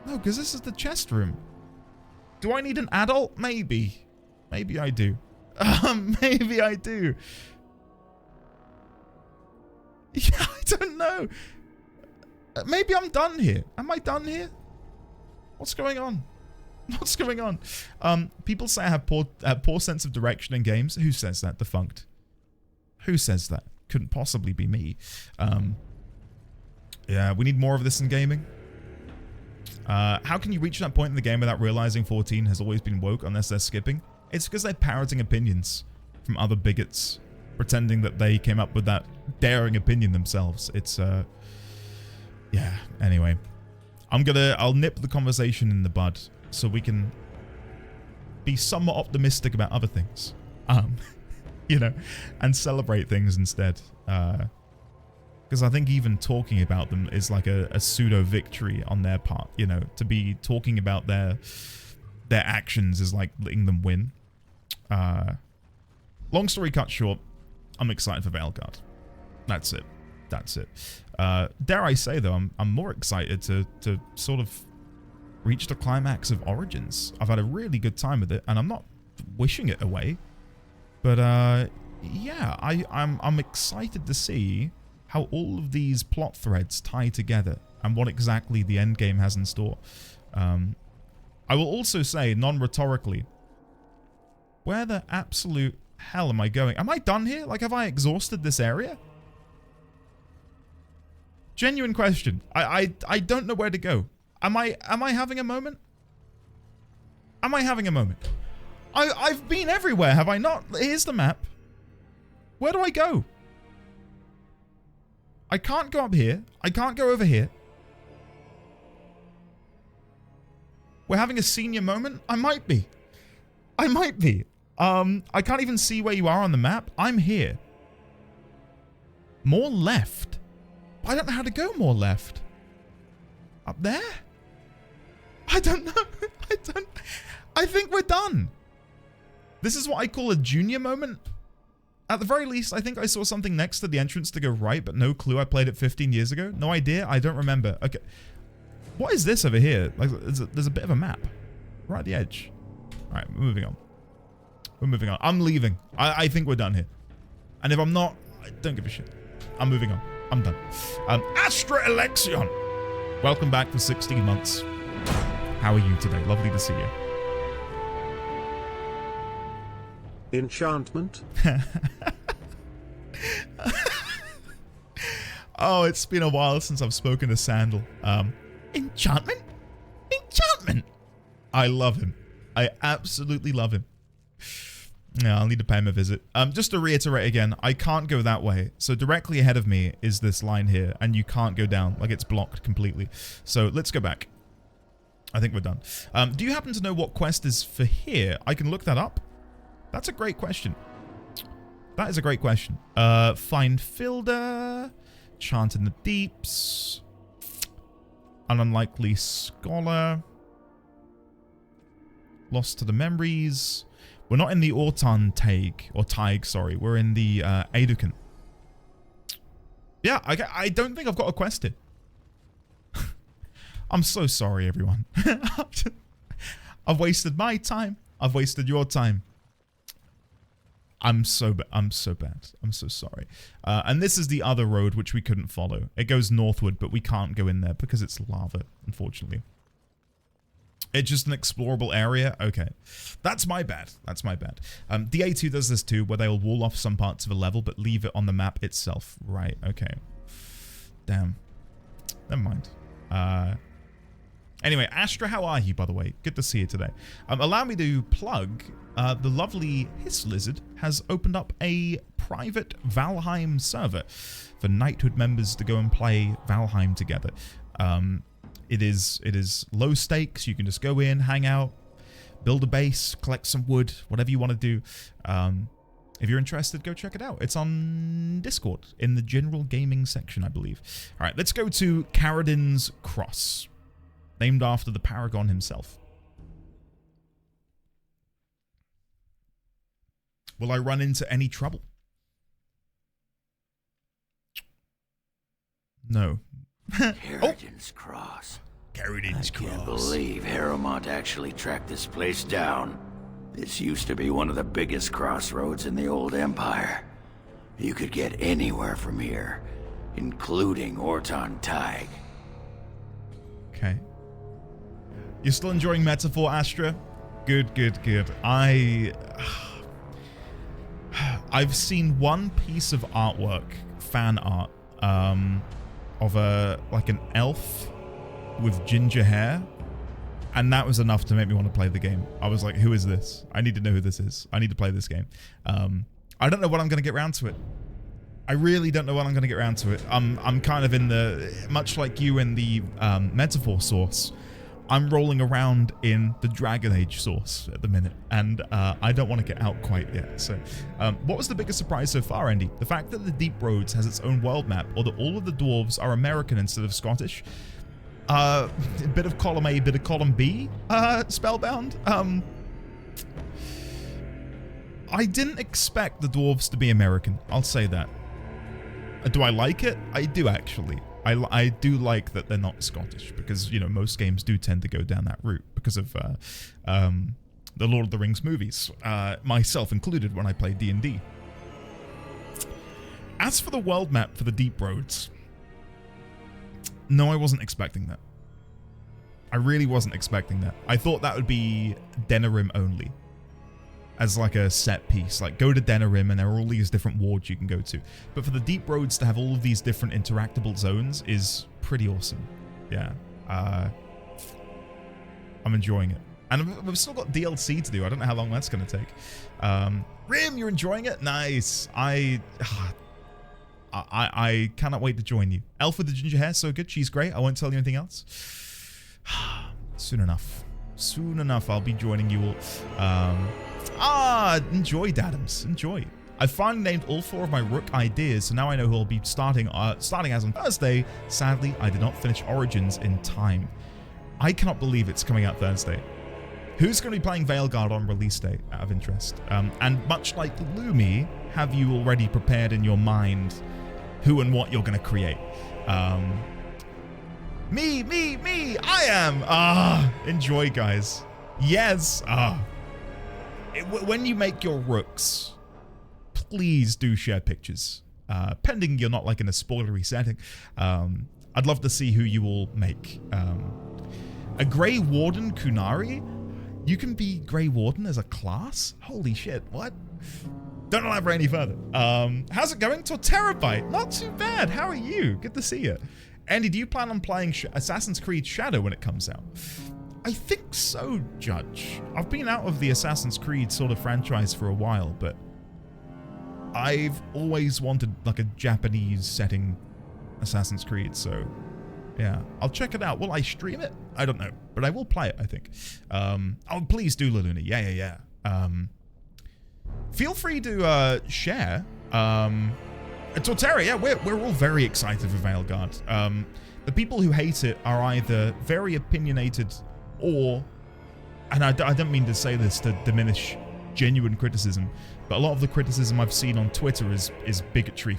[SPEAKER 1] No, because this is the chest room. Do I need an adult? Maybe. Maybe I do. Maybe I do. Yeah, I don't know. Maybe I'm done here. Am I done here? What's going on? What's going on? People say I have poor sense of direction in games. Who says that? Defunct. Who says that? Couldn't possibly be me. Yeah, we need more of this in gaming. How can you reach that point in the game without realizing 14 has always been woke unless they're skipping? It's because they're parroting opinions from other bigots, pretending that they came up with that daring opinion themselves. It's, yeah, anyway. I'll nip the conversation in the bud so we can be somewhat optimistic about other things. You know, and celebrate things instead. Because I think even talking about them is like a pseudo victory on their part. You know, to be talking about their actions is like letting them win. Long story cut short, I'm excited for Veilguard. That's it. That's it. Dare I say though, I'm more excited to sort of reach the climax of Origins. I've had a really good time with it, and I'm not wishing it away. But yeah, I'm excited to see how all of these plot threads tie together and what exactly the end game has in store. I will also say, non-rhetorically, where the absolute hell am I going? Am I done here? Like, have I exhausted this area? Genuine question. I don't know where to go. Am I having a moment? Am I having a moment? I've been everywhere, have I not? Here's the map. Where do I go? I can't go up here. I can't go over here. We're having a senior moment? I might be. I might be. I can't even see where you are on the map. I'm here. More left. I don't know how to go more left. Up there? I don't know. I think we're done. This is what I call a junior moment. At the very least, I think I saw something next to the entrance to go right, but no clue. I played it 15 years ago. No idea. I don't remember. Okay. What is this over here? Like, there's a bit of a map. Right at the edge. Alright, we're moving on. We're moving on. I'm leaving. I think we're done here. And if I'm not, I don't give a shit. I'm moving on. I'm done. Astra Alexion! Welcome back for 16 months. How are you today? Lovely to see you.
[SPEAKER 4] Enchantment?
[SPEAKER 1] Oh, it's been a while since I've spoken to Sandal. Enchantment? Enchantment! I love him. I absolutely love him. Yeah, I'll need to pay him a visit. Just to reiterate again, I can't go that way. So directly ahead of me is this line here, and you can't go down. Like, it's blocked completely. So let's go back. I think we're done. Do you happen to know what quest is for here? I can look that up. That's a great question. That is a great question. Find Filda. Chant in the Deeps. An Unlikely Scholar. Lost to the Memories. We're not in the Ortan Taig, or Taig, sorry. We're in the Aeducan. Yeah, I don't think I've got a quest here. I'm so sorry, everyone. I've wasted my time. I've wasted your time. I'm so bad. I'm so sorry. And this is the other road which we couldn't follow. It goes northward, but we can't go in there because it's lava, unfortunately. It's just an explorable area? Okay. That's my bad. That's my bad. DA2 does this too, where they'll wall off some parts of a level, but leave it on the map itself. Right, okay. Damn. Never mind. Anyway, Astra, how are you, by the way? Good to see you today. Allow me to plug, the lovely Hiss Lizard has opened up a private Valheim server for Knighthood members to go and play Valheim together. It is low stakes. You can just go in, hang out, build a base, collect some wood, whatever you want to do. If you're interested, go check it out. It's on Discord in the general gaming section, I believe. All right, let's go to Caridin's Cross, named after the Paragon himself. Will I run into any trouble? No.
[SPEAKER 5] Caridin's Cross.
[SPEAKER 1] Caridin's Cross.
[SPEAKER 5] I can't believe Harrowmont actually tracked this place down. This used to be one of the biggest crossroads in the old Empire. You could get anywhere from here, including Ortan Taig.
[SPEAKER 1] Okay. You're still enjoying Metaphor, Astra? Good, good, good. I've seen one piece of artwork, fan art, of like an elf with ginger hair, and that was enough to make me want to play the game. I was like, who is this? I need to know who this is. I need to play this game. I don't know when I'm going to get around to it. I really don't know when I'm going to get around to it. I'm kind of in the, much like you in the Metaphor source, I'm rolling around in the Dragon Age source at the minute, and I don't want to get out quite yet. So, what was the biggest surprise so far, Andy? The fact that the Deep Roads has its own world map, or that all of the dwarves are American instead of Scottish? A bit of column A, bit of column B, Spellbound. I didn't expect the dwarves to be American, I'll say that. Do I like it? I do, actually. I do like that they're not Scottish, because, you know, most games do tend to go down that route because of the Lord of the Rings movies, myself included when I played D&D. As for the world map for the Deep Roads, no, I wasn't expecting that. I really wasn't expecting that. I thought that would be Denerim only, as like a set piece, like go to Denerim and there are all these different wards you can go to. But for the Deep Roads to have all of these different interactable zones is pretty awesome. Yeah. I'm enjoying it. And we've still got DLC to do. I don't know how long that's going to take. Rim, you're enjoying it? Nice. I cannot wait to join you. Elf with the ginger hair, so good. She's great. I won't tell you anything else. Soon enough. Soon enough, I'll be joining you all. Enjoy, Dadams. Enjoy. I finally named all 4 of my Rook ideas, so now I know who I'll be starting as on Thursday. Sadly, I did not finish Origins in time. I cannot believe it's coming out Thursday. Who's going to be playing Veilguard on release day, out of interest? And much like Lumi, have you already prepared in your mind who and what you're going to create? Me, I am. Enjoy, guys. Yes. When you make your Rooks, please do share pictures. Pending you're not like in a spoilery setting. I'd love to see who you will make. A Grey Warden Kunari? You can be Grey Warden as a class? Holy shit, what? Don't elaborate any further. How's it going? Torterabite, not too bad. How are you? Good to see you. Andy, do you plan on playing Assassin's Creed Shadow when it comes out? I think so, Judge. I've been out of the Assassin's Creed sort of franchise for a while, but I've always wanted like a Japanese setting Assassin's Creed, so yeah. I'll check it out. Will I stream it? I don't know, but I will play it, I think. Oh, please do, Laluna. Yeah. Feel free to share. Torterra, yeah, we're all very excited for Veilguard. The people who hate it are either very opinionated or, and I don't mean to say this to diminish genuine criticism, but a lot of the criticism I've seen on Twitter is bigotry,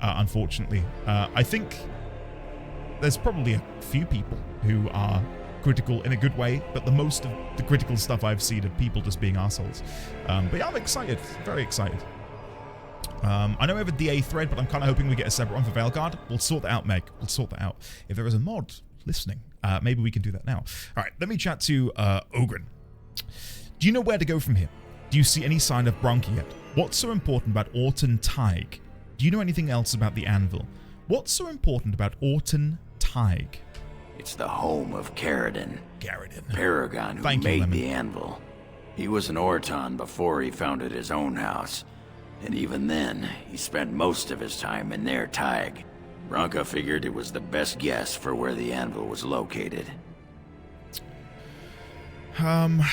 [SPEAKER 1] unfortunately. I think there's probably a few people who are critical in a good way, but the most of the critical stuff I've seen are people just being assholes. But yeah, I'm excited, very excited. I know we have a DA thread, but I'm kind of hoping we get a separate one for Veilguard. We'll sort that out, Meg. We'll sort that out. If there is a mod listening, maybe we can do that now. All right, let me chat to Ogren. Do you know where to go from here? Do you see any sign of Bronchi yet? What's so important about Orton Tig? Do you know anything else about the Anvil? What's so important about Orton Tig?
[SPEAKER 5] It's the home of Caridin. Paragon who
[SPEAKER 1] Thank you,
[SPEAKER 5] made
[SPEAKER 1] Lemon.
[SPEAKER 5] the Anvil. He was an Orton before he founded his own house. And even then, he spent most of his time in their Tig. Branka figured it was the best guess for where the Anvil was located.
[SPEAKER 1] Do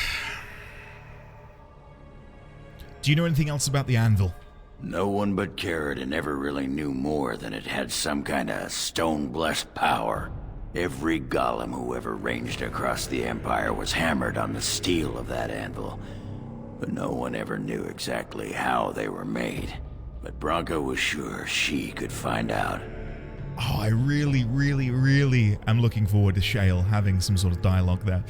[SPEAKER 1] you know anything else about the Anvil?
[SPEAKER 5] No one but Caridin ever really knew more than it had some kind of stone-blessed power. Every golem who ever ranged across the Empire was hammered on the steel of that anvil. But no one ever knew exactly how they were made. But Branka was sure she could find out.
[SPEAKER 1] Oh, I really, really, really am looking forward to Shale having some sort of dialogue there.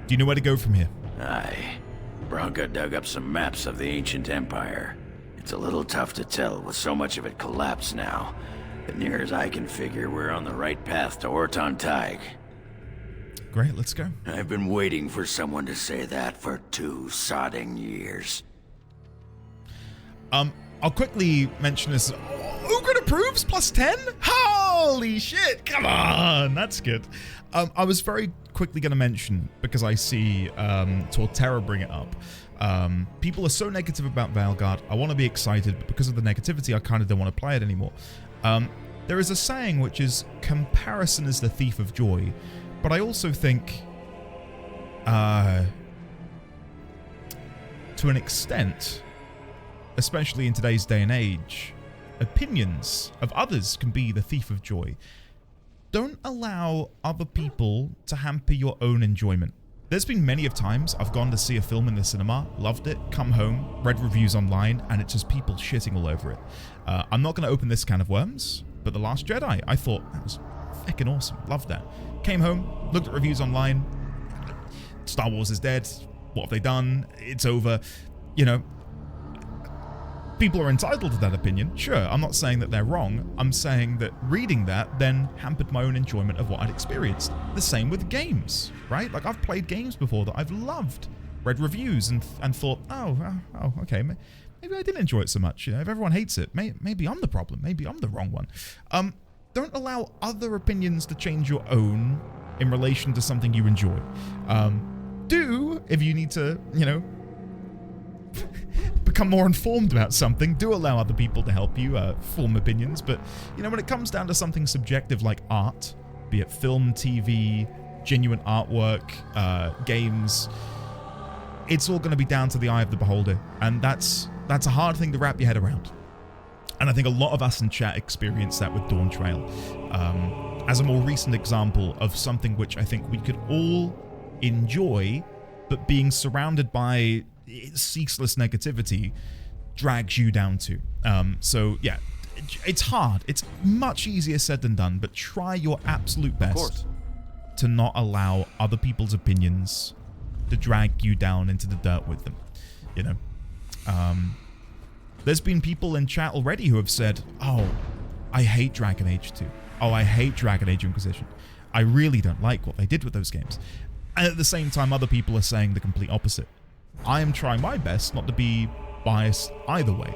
[SPEAKER 1] Do you know where to go from here?
[SPEAKER 5] Aye. Branka dug up some maps of the ancient empire. It's a little tough to tell with so much of it collapsed now. As near as I can figure, we're on the right path to Orton Tig.
[SPEAKER 1] Great, let's go.
[SPEAKER 5] I've been waiting for someone to say that for 2 sodding years.
[SPEAKER 1] I'll quickly mention this. Ugrin approves +10? Holy shit, come on, that's good. I was very quickly going to mention, because I see Torterra bring it up. People are so negative about Veilguard. I want to be excited, but because of the negativity, I kind of don't want to play it anymore. There is a saying which is, comparison is the thief of joy. But I also think, to an extent, especially in today's day and age, opinions of others can be the thief of joy. Don't allow other people to hamper your own enjoyment. There's been many of times I've gone to see a film in the cinema, loved it, come home, read reviews online, and it's just people shitting all over it. I'm not going to open this can of worms, but The Last Jedi, I thought that was fucking awesome. Loved that. Came home, looked at reviews online. Star Wars is dead. What have they done? It's over. You know, people are entitled to that opinion. Sure, I'm not saying that they're wrong. I'm saying that reading that then hampered my own enjoyment of what I'd experienced. The same with games, right? Like, I've played games before that I've loved, read reviews and thought, oh, okay, maybe I didn't enjoy it so much. You know, if everyone hates it, maybe I'm the problem. Maybe I'm the wrong one. Don't allow other opinions to change your own in relation to something you enjoy. Do, if you need to, you know, become more informed about something, do allow other people to help you form opinions. But, you know, when it comes down to something subjective like art, be it film, TV, genuine artwork, games, it's all going to be down to the eye of the beholder. And that's a hard thing to wrap your head around. And I think a lot of us in chat experienced that with Dawntrail. As a more recent example of something which I think we could all enjoy, but being surrounded by ceaseless negativity drags you down to. So yeah, it's hard. It's much easier said than done, but try your absolute best to not allow other people's opinions to drag you down into the dirt with them, you know. There's been people in chat already who have said, oh, I hate Dragon Age 2. Oh, I hate Dragon Age Inquisition. I really don't like what they did with those games. And at the same time, other people are saying the complete opposite. I am trying my best not to be biased either way.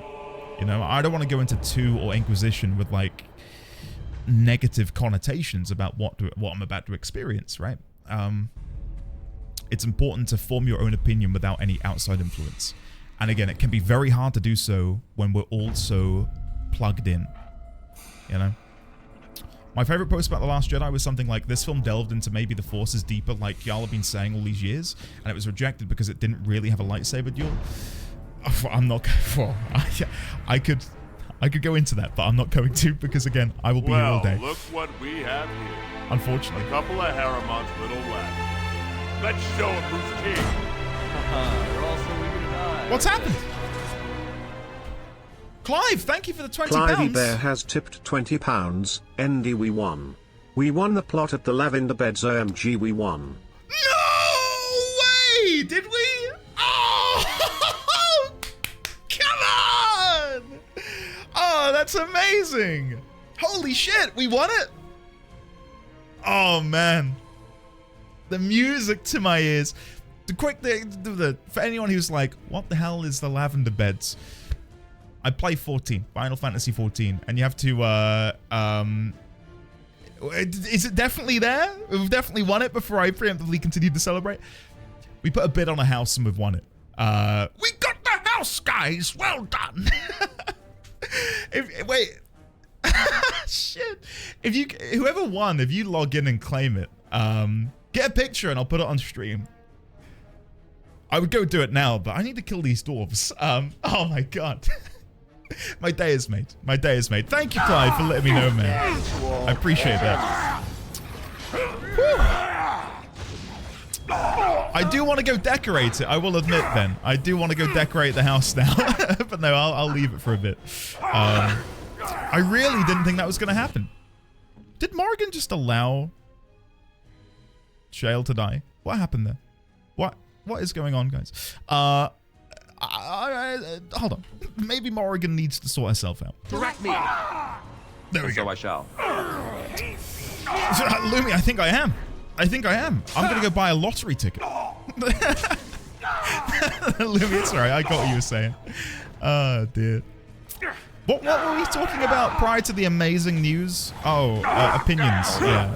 [SPEAKER 1] You know, I don't want to go into 2 or Inquisition with, like, negative connotations about what I'm about to experience, right? It's important to form your own opinion without any outside influence. And again, it can be very hard to do so when we're all so plugged in, you know? My favorite post about The Last Jedi was something like, this film delved into maybe the Force is deeper, like y'all have been saying all these years, and it was rejected because it didn't really have a lightsaber duel. I'm not going I could go into that, but I'm not going to, because again, I will be here all day.
[SPEAKER 2] Look what we have here.
[SPEAKER 1] Unfortunately.
[SPEAKER 2] A couple of Haramon's little lads. Let's show him who's king.
[SPEAKER 3] They're all so eager to die.
[SPEAKER 1] What's happened? Clive, thank you for the 20
[SPEAKER 4] Clivey
[SPEAKER 1] pounds.
[SPEAKER 4] Bear has tipped £20. ND, we won. We won the plot at the Lavender Beds. OMG, we won.
[SPEAKER 1] No way! Did we? Oh! Come on! Oh, that's amazing! Holy shit, we won it! Oh, man. The music to my ears. The quick thing, for anyone who's like, what the hell is the Lavender Beds? I play 14, Final Fantasy 14, and you have to, is it definitely there? We've definitely won it before I preemptively continued to celebrate. We put a bid on a house and we've won it. We got the house, guys! Well done! Wait. Shit. Whoever won, if you log in and claim it, get a picture and I'll put it on stream. I would go do it now, but I need to kill these dwarves. Oh my god. My day is made. My day is made. Thank you, Clive, for letting me know, man. I appreciate that. Whew. I do want to go decorate it. I will admit, Ben. I do want to go decorate the house now. But no, I'll leave it for a bit. I really didn't think that was going to happen. Did Morrigan just allow Shale to die? What happened there? What is going on, guys? Hold on. Maybe Morrigan needs to sort herself out.
[SPEAKER 2] Direct me.
[SPEAKER 1] There we
[SPEAKER 3] And so
[SPEAKER 1] go.
[SPEAKER 3] I shall.
[SPEAKER 1] Lumi, I think I am. I'm going to go buy a lottery ticket. Lumi, it's alright. I got what you were saying. Oh, dear. What were we talking about prior to the amazing news? Oh, opinions. Yeah.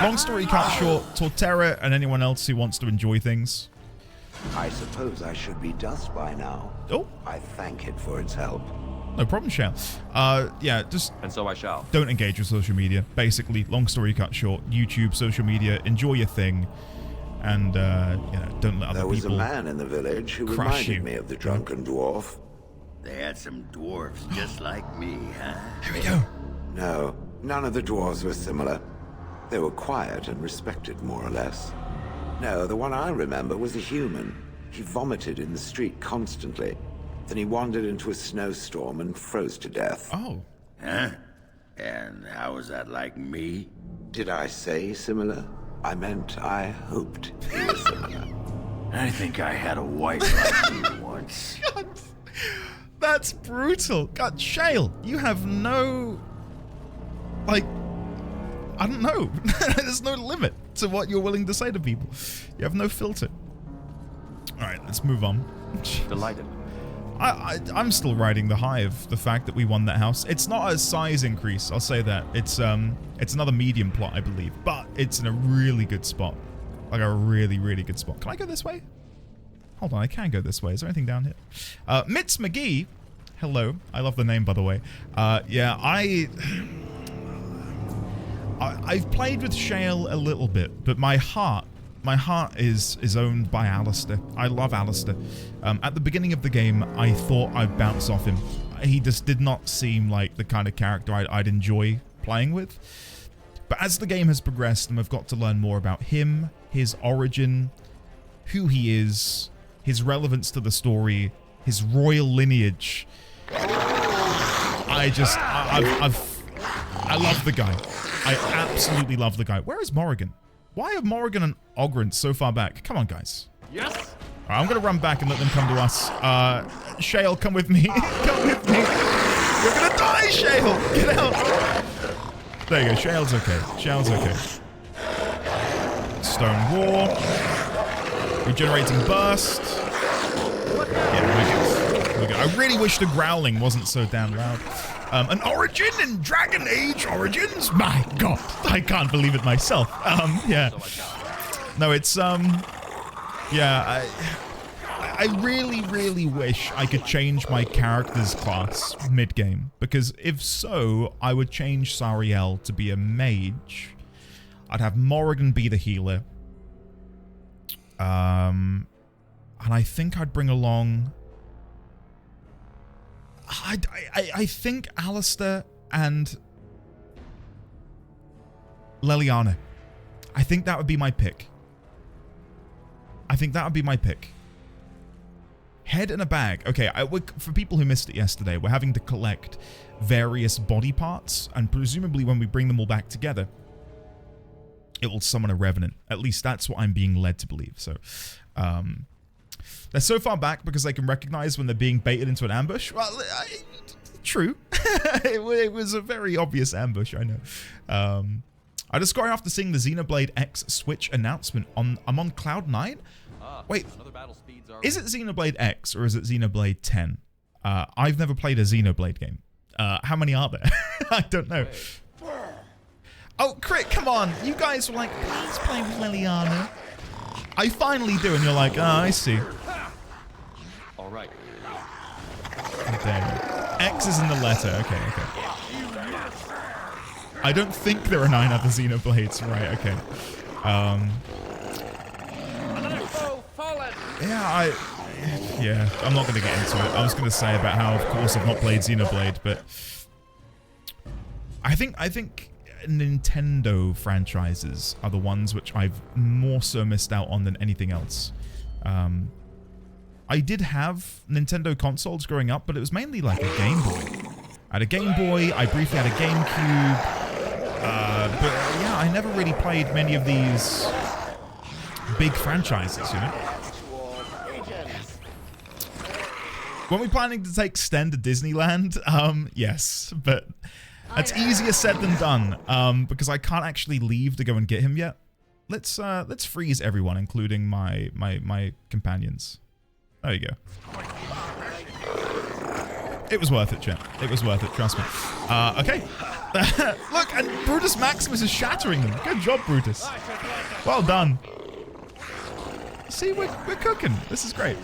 [SPEAKER 1] Long story cut short, Torterra and anyone else who wants to enjoy things.
[SPEAKER 6] I suppose I should be dust by now.
[SPEAKER 1] Oh,
[SPEAKER 6] I thank it for its help.
[SPEAKER 1] no problem, Shell. Yeah, just
[SPEAKER 3] And so I shall.
[SPEAKER 1] don't engage with social media. Basically, long story cut short, YouTube, social media, enjoy your thing, and you know, don't let other
[SPEAKER 6] There was a
[SPEAKER 1] people.
[SPEAKER 6] man in the village who
[SPEAKER 1] crush you.
[SPEAKER 6] reminded me of the drunken dwarf.
[SPEAKER 5] They had some dwarfs just like me, huh?
[SPEAKER 1] Here we go.
[SPEAKER 6] No, none of the dwarves were similar. They were quiet and respected, more or less. No, the one I remember was a human. He vomited in the street constantly. Then he wandered into a snowstorm and froze to death.
[SPEAKER 1] Oh,
[SPEAKER 5] Huh? And how was that like me?
[SPEAKER 6] Did I say similar? I meant I hoped he was similar.
[SPEAKER 5] I think I had a wife like you once.
[SPEAKER 1] that's brutal. God, Shale, you have no, like, I don't know. There's no limit to what you're willing to say to people. You have no filter. All right, let's move on.
[SPEAKER 3] Delighted.
[SPEAKER 1] I'm still riding the high of the fact that we won that house. It's not a size increase, I'll say that. It's another medium plot, I believe, but it's in a really good spot. Like a really, really good spot. Can I go this way? Hold on, I can go this way. Is there anything down here? Mitz McGee, hello. I love the name, by the way. Yeah, I've played with Shale a little bit, but my heart is owned by Alistair. I love Alistair. At the beginning of the game, I thought I'd bounce off him. He just did not seem like the kind of character I'd enjoy playing with. But as the game has progressed and I've got to learn more about him, his origin, who he is, his relevance to the story, his royal lineage, I love the guy. I absolutely love the guy. Where is Morrigan? Why are Morrigan and Ogryn so far back? Come on, guys.
[SPEAKER 3] Yes.
[SPEAKER 1] All right, I'm going to run back and let them come to us. Shale, come with me. Come with me. You're going to die, Shale. Get out. There you go. Shale's okay. Shale's okay. Stone Wall. Regenerating Burst. Yeah, we're good. I really wish the growling wasn't so damn loud. An origin in Dragon Age Origins? My god, I can't believe it myself. Yeah. No, it's, yeah, I really, really wish I could change my character's class mid-game, because if so, I would change Sariel to be a mage. I'd have Morrigan be the healer. And I think I'd bring along... I think Alistair and Leliana. I think that would be my pick. Head in a bag. Okay, for people who missed it yesterday, we're having to collect various body parts, and presumably when we bring them all back together, it will summon a revenant. At least that's what I'm being led to believe. So, they're so far back because they can recognize when they're being baited into an ambush. Well, true. it was a very obvious ambush, I know. I discovered after seeing the Xenoblade X Switch announcement I'm on Cloud 9. Wait,
[SPEAKER 3] Another battle speeds are
[SPEAKER 1] is it Xenoblade X or is it Xenoblade 10? I've never played a Xenoblade game. How many are there? I don't know. Oh, Crit, come on. You guys were like, please play with Leliana. I finally do, and you're like, oh, I see.
[SPEAKER 3] all right.
[SPEAKER 1] Damn. X is in the letter. Okay. I don't think there are 9 other Xenoblades. Right, okay. Yeah, I'm not going to get into it. I was going to say about how, of course, I've not played Xenoblade, but I think Nintendo franchises are the ones which I've more so missed out on than anything else. I did have Nintendo consoles growing up, but it was mainly like a Game Boy. I had a Game Boy, I briefly had a GameCube, but yeah, I never really played many of these big franchises, you know? When we planning to take Sten to Disneyland? Yes, but That's easier said than done, because I can't actually leave to go and get him yet. Let's freeze everyone, including my companions. There you go. It was worth it, chat. It was worth it, trust me. Okay. Look, and Brutus Maximus is shattering them. Good job, Brutus. Well done. See, we're cooking. This is great.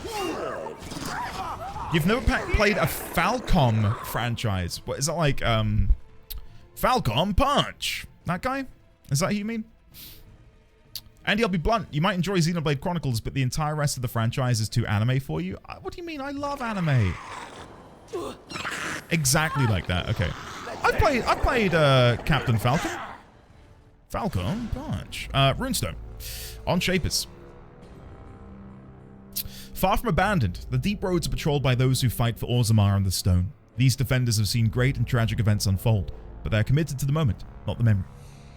[SPEAKER 1] You've never played a Falcom franchise. What is that like? Falcom Punch. That guy? Is that who you mean? Andy, I'll be blunt. You might enjoy Xenoblade Chronicles, but the entire rest of the franchise is too anime for you. What do you mean? I love anime. Exactly like that. Okay. I played Captain Falcon. Falcon Punch. Runestone. On Shapers. Far from abandoned, the deep roads are patrolled by those who fight for Orzammar and the Stone. These defenders have seen great and tragic events unfold, but they are committed to the moment, not the memory.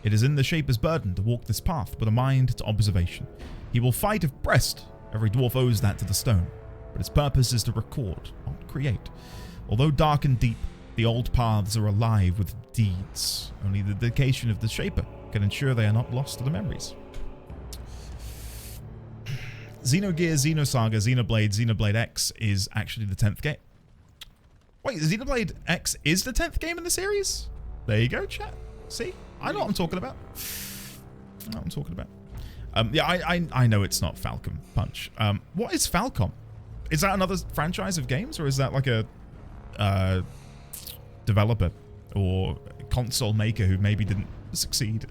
[SPEAKER 1] It is in the Shaper's burden to walk this path with a mind to observation. He will fight if pressed. Every dwarf owes that to the Stone, but its purpose is to record, not create. Although dark and deep, the old paths are alive with deeds. Only the dedication of the Shaper can ensure they are not lost to the memories. Xenogear, Xenosaga, Xenoblade, Xenoblade X is actually the 10th game. Wait, Xenoblade X is the 10th game in the series? There you go, chat. See? I know what I'm talking about. I know what I'm talking about. Yeah, I know it's not Falcon Punch. What is Falcom? Is that another franchise of games, or is that like a developer or console maker who maybe didn't succeed?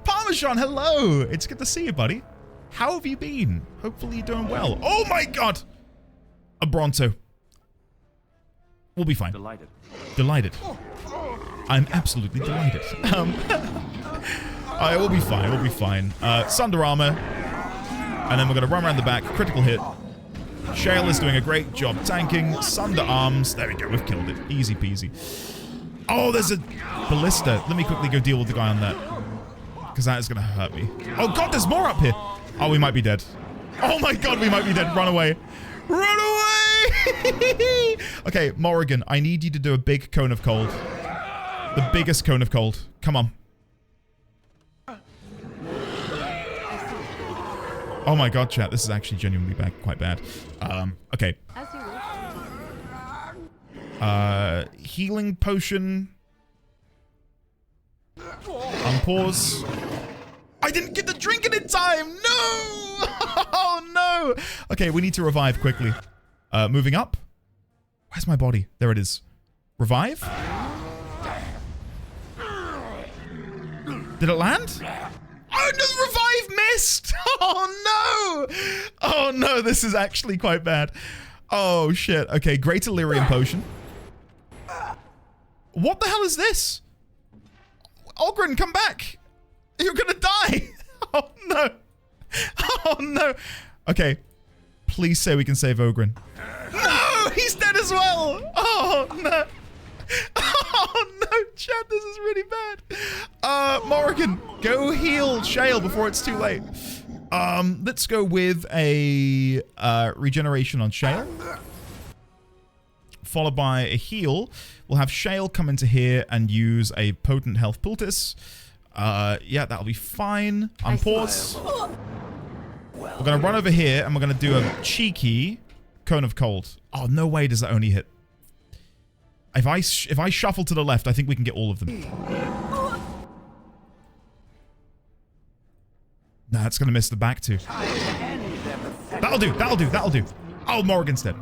[SPEAKER 1] Parmesan, hello! It's good to see you, buddy. How have you been? Hopefully you're doing well. Oh my god! A Bronto. We'll be fine.
[SPEAKER 3] Delighted.
[SPEAKER 1] Delighted. I'm absolutely delighted. Alright, we'll be fine. We'll be fine. Sunder Armor. And then we're going to run around the back. Critical hit. Shale is doing a great job tanking. Sunder Arms. There we go. We've killed it. Easy peasy. Oh, there's a ballista. Let me quickly go deal with the guy on that, because that is going to hurt me. Oh god, there's more up here. Oh, we might be dead. Oh my god, we might be dead. Run away. Run away! Okay, Morrigan, I need you to do a big cone of cold. The biggest cone of cold. Come on. Oh my god, chat. This is actually genuinely quite bad. Okay. Healing potion. Unpause. I didn't get the drinking in time! No! Oh no! Okay, we need to revive quickly. Moving up. Where's my body? There it is. Revive? Did it land? Oh no, the revive missed! Oh no! Oh no, this is actually quite bad. Oh shit. Okay, Great Illyrian Potion. What the hell is this? Oghren, come back! You're gonna die! Oh no! Oh no! Okay, please say we can save Oghren. No! He's dead as well! Oh no! Oh no, chat, this is really bad. Morrigan, go heal Shale before it's too late. Let's go with a regeneration on Shale, followed by a heal. We'll have Shale come into here and use a potent health poultice. Yeah, that'll be fine. Unpause. We're gonna run over here and we're gonna do a cheeky cone of cold. Oh, no way does that only hit. If I shuffle to the left, I think we can get all of them. Nah, that's gonna miss the back too. That'll do, that'll do, that'll do. Oh, Morrigan's dead.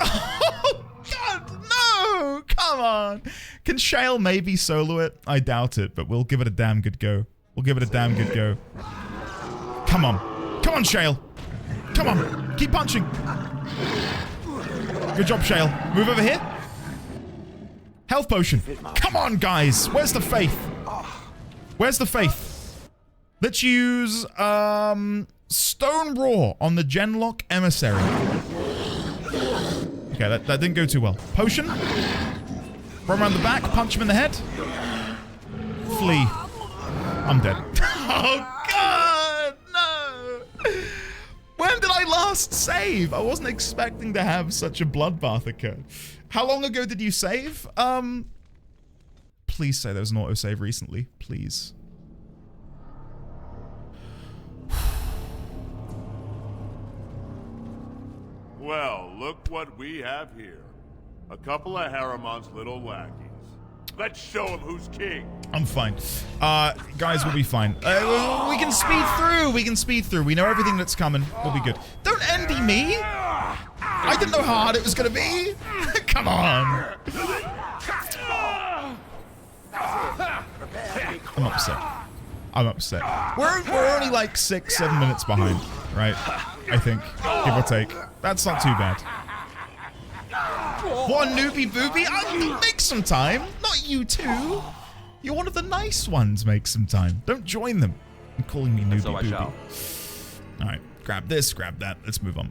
[SPEAKER 1] Oh, God, no! Come on. Can Shale maybe solo it? I doubt it, but we'll give it a damn good go. We'll give it a damn good go. Come on. Come on, Shale. Come on. Keep punching. Good job, Shale. Move over here. Health potion. Come on, guys. Where's the faith? Where's the faith? Let's use Stone Roar on the Genlock Emissary. Okay, that didn't go too well. Potion. Run around the back. Punch him in the head. Flee. I'm dead. Oh, God. No. When did I last save? I wasn't expecting to have such a bloodbath occur. How long ago did you save? Please say there was an autosave recently. Please.
[SPEAKER 2] Well, look what we have here. A couple of Haramon's little lackeys. Let's show him who's king.
[SPEAKER 1] I'm fine. Guys, we'll be fine. We can speed through. We can speed through. We know everything that's coming. We'll be good. Don't envy me. I didn't know how hard it was going to be. Come on. I'm upset. I'm upset. We're only like 6-7 minutes behind, right? I think, give or take. That's not too bad. What a newbie booby! Make some time! Not you two! You're one of the nice ones, make some time. Don't join them. I'm calling me newbie
[SPEAKER 3] So I
[SPEAKER 1] booby.
[SPEAKER 3] shall.
[SPEAKER 1] Alright, grab this, grab that. Let's move on.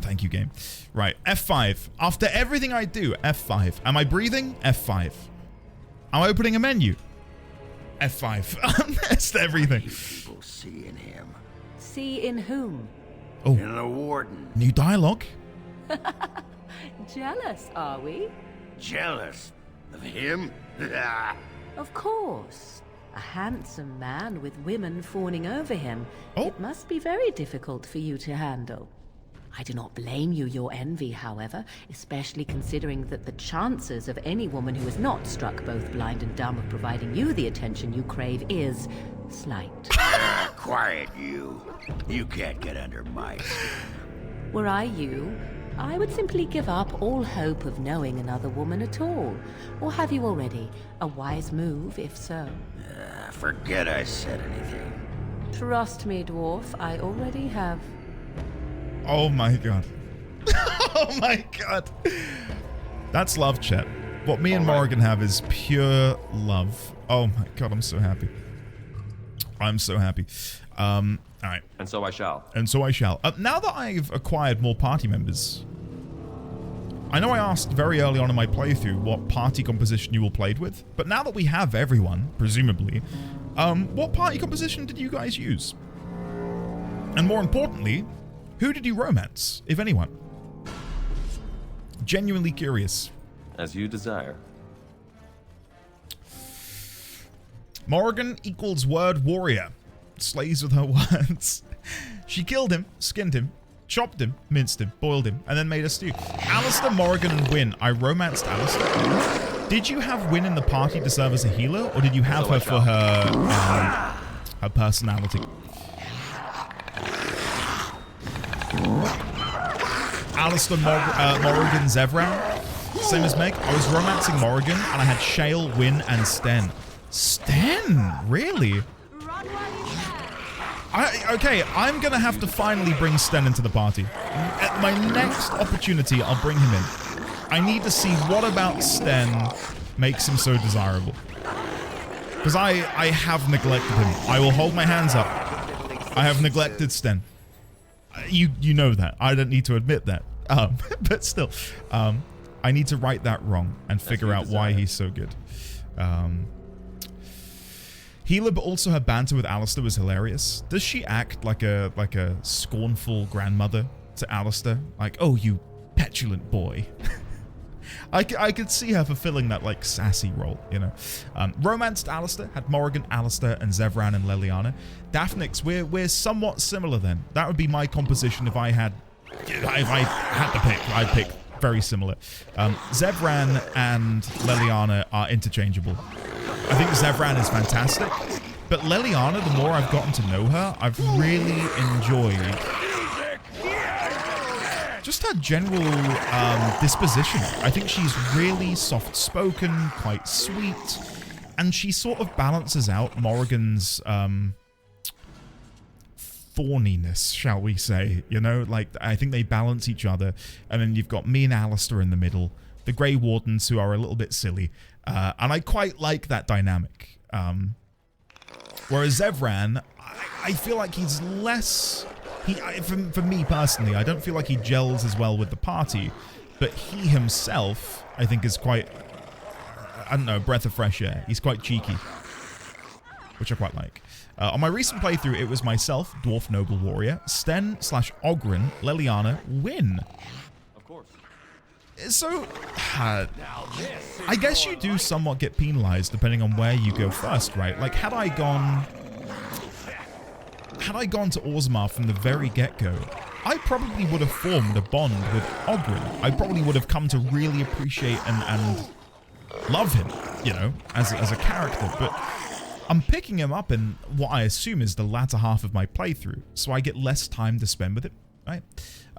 [SPEAKER 1] Thank you, game. Right, F5. After everything I do, F5. Am I breathing? F5. Am I opening a menu? F5. That's everything.
[SPEAKER 5] People see in him.
[SPEAKER 7] See in whom?
[SPEAKER 1] Oh,
[SPEAKER 5] In the warden.
[SPEAKER 1] new dialogue.
[SPEAKER 7] Jealous, are we?
[SPEAKER 5] Jealous of him?
[SPEAKER 7] Of course. A handsome man with women fawning over him.
[SPEAKER 1] Oh.
[SPEAKER 7] It must be very difficult for you to handle. I do not blame you your envy, however, especially considering that the chances of any woman who is not struck both blind and dumb of providing you the attention you crave is slight.
[SPEAKER 5] Quiet, you. You can't get under my skin.
[SPEAKER 7] Were I you, I would simply give up all hope of knowing another woman at all. Or have you already? A wise move, if so.
[SPEAKER 5] Forget I said anything.
[SPEAKER 7] Trust me, dwarf, I already have.
[SPEAKER 1] Oh my god. Oh my god. That's love, chat. What me and Morrigan have is pure love. Oh my god, I'm so happy. I'm so happy. Alright.
[SPEAKER 3] And so I shall.
[SPEAKER 1] And so I shall. Now that I've acquired more party members, I know I asked very early on in my playthrough what party composition you all played with, but now that we have everyone, presumably, what party composition did you guys use? And more importantly, who did you romance, if anyone? Genuinely curious.
[SPEAKER 3] As you desire.
[SPEAKER 1] Morrigan equals word warrior. Slays with her words. She killed him, skinned him, chopped him, minced him, boiled him, and then made a stew. Alistair, Morrigan, and Wynn. I romanced Alistair. Did you have Wynn in the party to serve as a healer, or did you have her for her personality? Alistair, Morrigan, Zevran. Same as Meg. I was romancing Morrigan, and I had Shale, Wynn, and Sten. Sten? Really? Okay, I'm going to have to finally bring Sten into the party. At my next opportunity, I'll bring him in. I need to see what about Sten makes him so desirable. Because I have neglected him. I will hold my hands up. I have neglected Sten. You know that. I don't need to admit that. But still, I need to right that wrong and figure out why he's so good. Healer, but also her banter with Alistair was hilarious. Does she act like a scornful grandmother to Alistair? Like, oh, you petulant boy. I could see her fulfilling that, like, sassy role, you know. Romanced Alistair, had Morrigan, Alistair, and Zevran and Leliana. Daphnix, we're somewhat similar then. That would be my composition if I had to pick. I'd pick very similar. Zevran and Leliana are interchangeable. I think Zevran is fantastic, but Leliana, the more I've gotten to know her, I've really enjoyed just her general disposition. I think she's really soft-spoken, quite sweet, and she sort of balances out Morrigan's thorniness, shall we say. You know, like, I think they balance each other, and then you've got me and Alistair in the middle, the Grey Wardens, who are a little bit silly, and I quite like that dynamic. Whereas Zevran, I feel like he's less... For me personally, I don't feel like he gels as well with the party, but he himself, I think, is quite, I don't know, a breath of fresh air. He's quite cheeky, which I quite like. On my recent playthrough, it was myself, Dwarf Noble Warrior, Sten / Oghren, Leliana, Wynn.
[SPEAKER 3] Of course.
[SPEAKER 1] So, I guess you do somewhat get penalized depending on where you go first, right? Like, had I gone to Orzammar from the very get-go, I probably would have formed a bond with Ogryn. I probably would have come to really appreciate and love him, you know, as a character. But I'm picking him up in what I assume is the latter half of my playthrough, so I get less time to spend with him, right?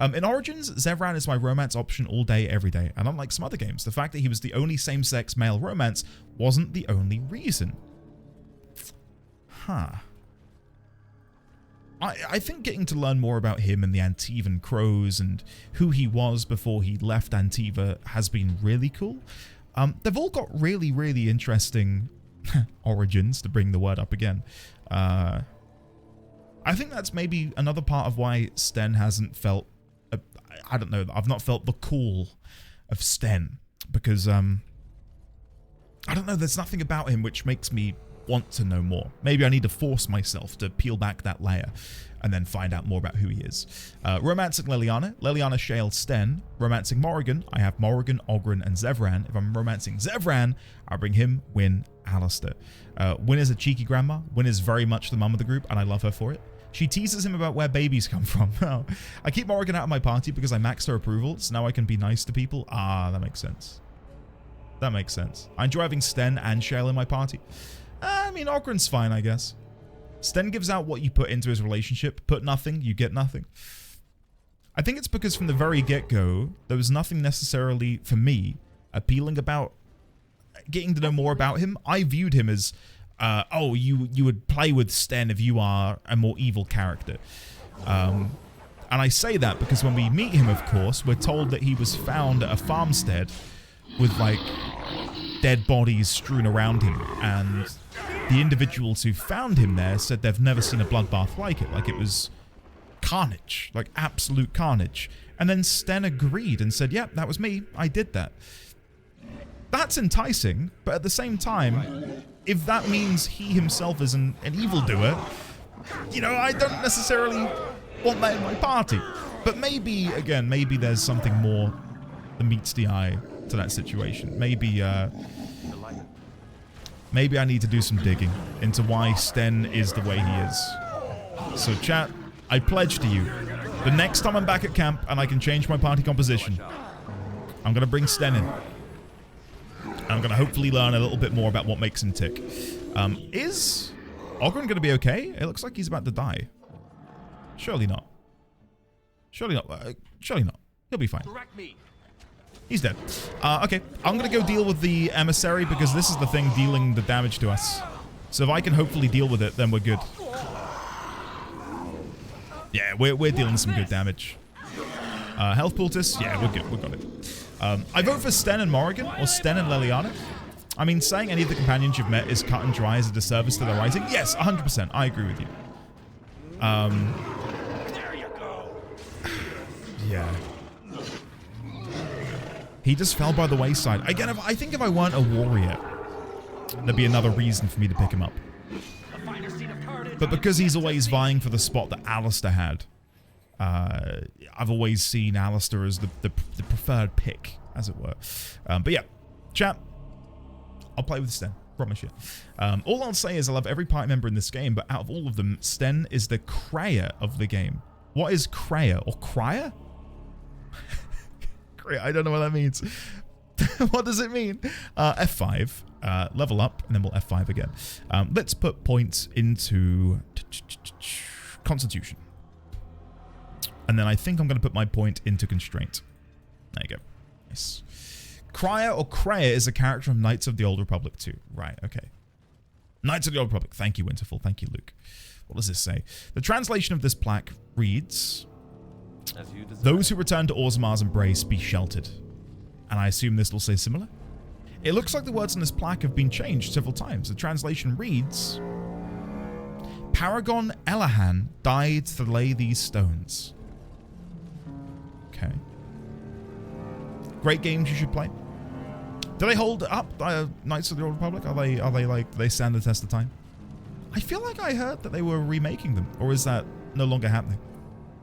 [SPEAKER 1] In Origins, Zevran is my romance option all day, every day. And unlike some other games, the fact that he was the only same-sex male romance wasn't the only reason. Huh. I think getting to learn more about him and the Antivan Crows and who he was before he left Antiva has been really cool. They've all got really, really interesting origins, to bring the word up again. I think that's maybe another part of why Sten hasn't felt... I don't know, I've not felt the call of Sten. Because, I don't know, there's nothing about him which makes me want to know more. Maybe I need to force myself to peel back that layer and then find out more about who he is. Romancing Leliana, Shale, Sten. Romancing Morrigan, I have Morrigan, Ogryn, and Zevran. If I'm romancing Zevran, I'll bring him, Wynne, Alistair. Wynne is a cheeky grandma. Wynne is very much the mum of the group, and I love her for it. She teases him about where babies come from. I keep Morrigan out of my party because I maxed her approval, so now I can be nice to people. Ah, that makes sense. That makes sense. I enjoy having Sten and Shale in my party. I mean, Ogryn's fine, I guess. Sten gives out what you put into his relationship. Put nothing, you get nothing. I think it's because from the very get-go, there was nothing necessarily, for me, appealing about getting to know more about him. I viewed him as, oh, you would play with Sten if you are a more evil character. And I say that because when we meet him, of course, we're told that he was found at a farmstead with, like, dead bodies strewn around him, and the individuals who found him there said they've never seen a bloodbath like it. Like, it was carnage, like absolute carnage. And then Sten agreed and said, yep, that was me, I did that. That's enticing, but at the same time, if that means he himself is an evildoer, you know, I don't necessarily want that in my party. But maybe, again, maybe there's something more than meets the eye to that situation. Maybe I need to do some digging into why Sten is the way he is. So chat, I pledge to you, the next time I'm back at camp and I can change my party composition, I'm going to bring Sten in. I'm going to hopefully learn a little bit more about what makes him tick. Is Ogryn going to be okay? It looks like he's about to die. Surely not. Surely not. Surely not. He'll be fine. He's dead. Okay, I'm going to go deal with the emissary because this is the thing dealing the damage to us. So if I can hopefully deal with it, then we're good. Yeah, we're dealing some good damage. Health poultice, yeah, we're good. We got it. I vote for Sten and Morrigan, or Sten and Leliana. I mean, saying any of the companions you've met is cut and dry as a disservice to their writing. Yes, 100%. I agree with you.
[SPEAKER 2] There you go.
[SPEAKER 1] Yeah. He just fell by the wayside. Again, I think if I weren't a warrior, there'd be another reason for me to pick him up. But because he's always vying for the spot that Alistair had, I've always seen Alistair as the preferred pick, as it were. But yeah, chat, I'll play with Sten. Promise you. All I'll say is I love every party member in this game, but out of all of them, Sten is the Kreia of the game. What is Kreia? Or Kreia? I don't know what that means. What does it mean? F5, level up, and then we'll F5 again. Let's put points into Constitution. And then I think I'm going to put my point into Constraint. There you go. Nice. Kreia or Kreia is a character from Knights of the Old Republic 2. Right, okay. Knights of the Old Republic. Thank you, Winterfell. Thank you, Luke. What does this say? The translation of this plaque reads... Those who return to Orzammar's embrace be sheltered. And I assume this will say similar? It looks like the words on this plaque have been changed several times. The translation reads... Paragon Elahan died to lay these stones. Okay. Great games you should play. Do they hold up Knights of the Old Republic? Are they like, do they stand the test of time? I feel like I heard that they were remaking them. Or is that no longer happening?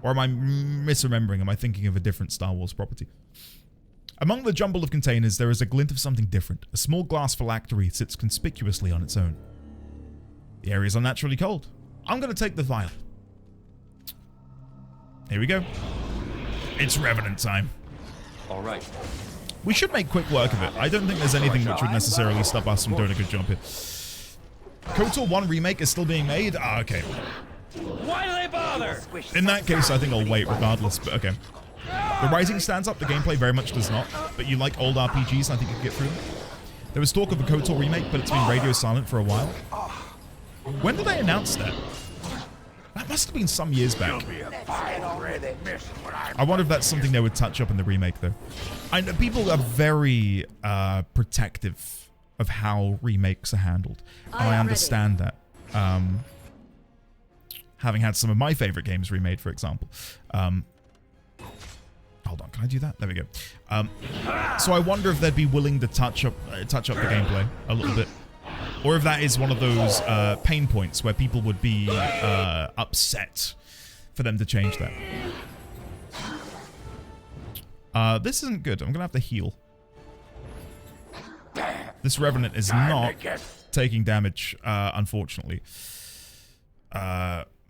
[SPEAKER 1] Or am I misremembering? Am I thinking of a different Star Wars property? Among the jumble of containers, there is a glint of something different. A small glass phylactery sits conspicuously on its own. The area is unnaturally cold. I'm going to take the vial. Here we go. It's Revenant time.
[SPEAKER 3] All right.
[SPEAKER 1] We should make quick work of it. I don't think there's anything which would necessarily stop us from doing a good job here. KOTOR 1 Remake is still being made? Ah, okay.
[SPEAKER 8] Why do they bother?
[SPEAKER 1] In that case, I think I'll wait regardless, but okay. The Rising stands up, the gameplay very much does not, but you like old RPGs, and I think you can get through them. There was talk of a KOTOR remake, but it's been radio silent for a while. When did they announce that? That must have been some years back. I wonder if that's something they would touch up in the remake, though. I know people are very protective of how remakes are handled. And I understand that. Having had some of my favorite games remade, for example. Hold on, can I do that? There we go. So I wonder if they'd be willing to touch up the gameplay a little bit. Or if that is one of those pain points where people would be upset for them to change that. This isn't good. I'm going to have to heal. This Revenant is not taking damage, unfortunately.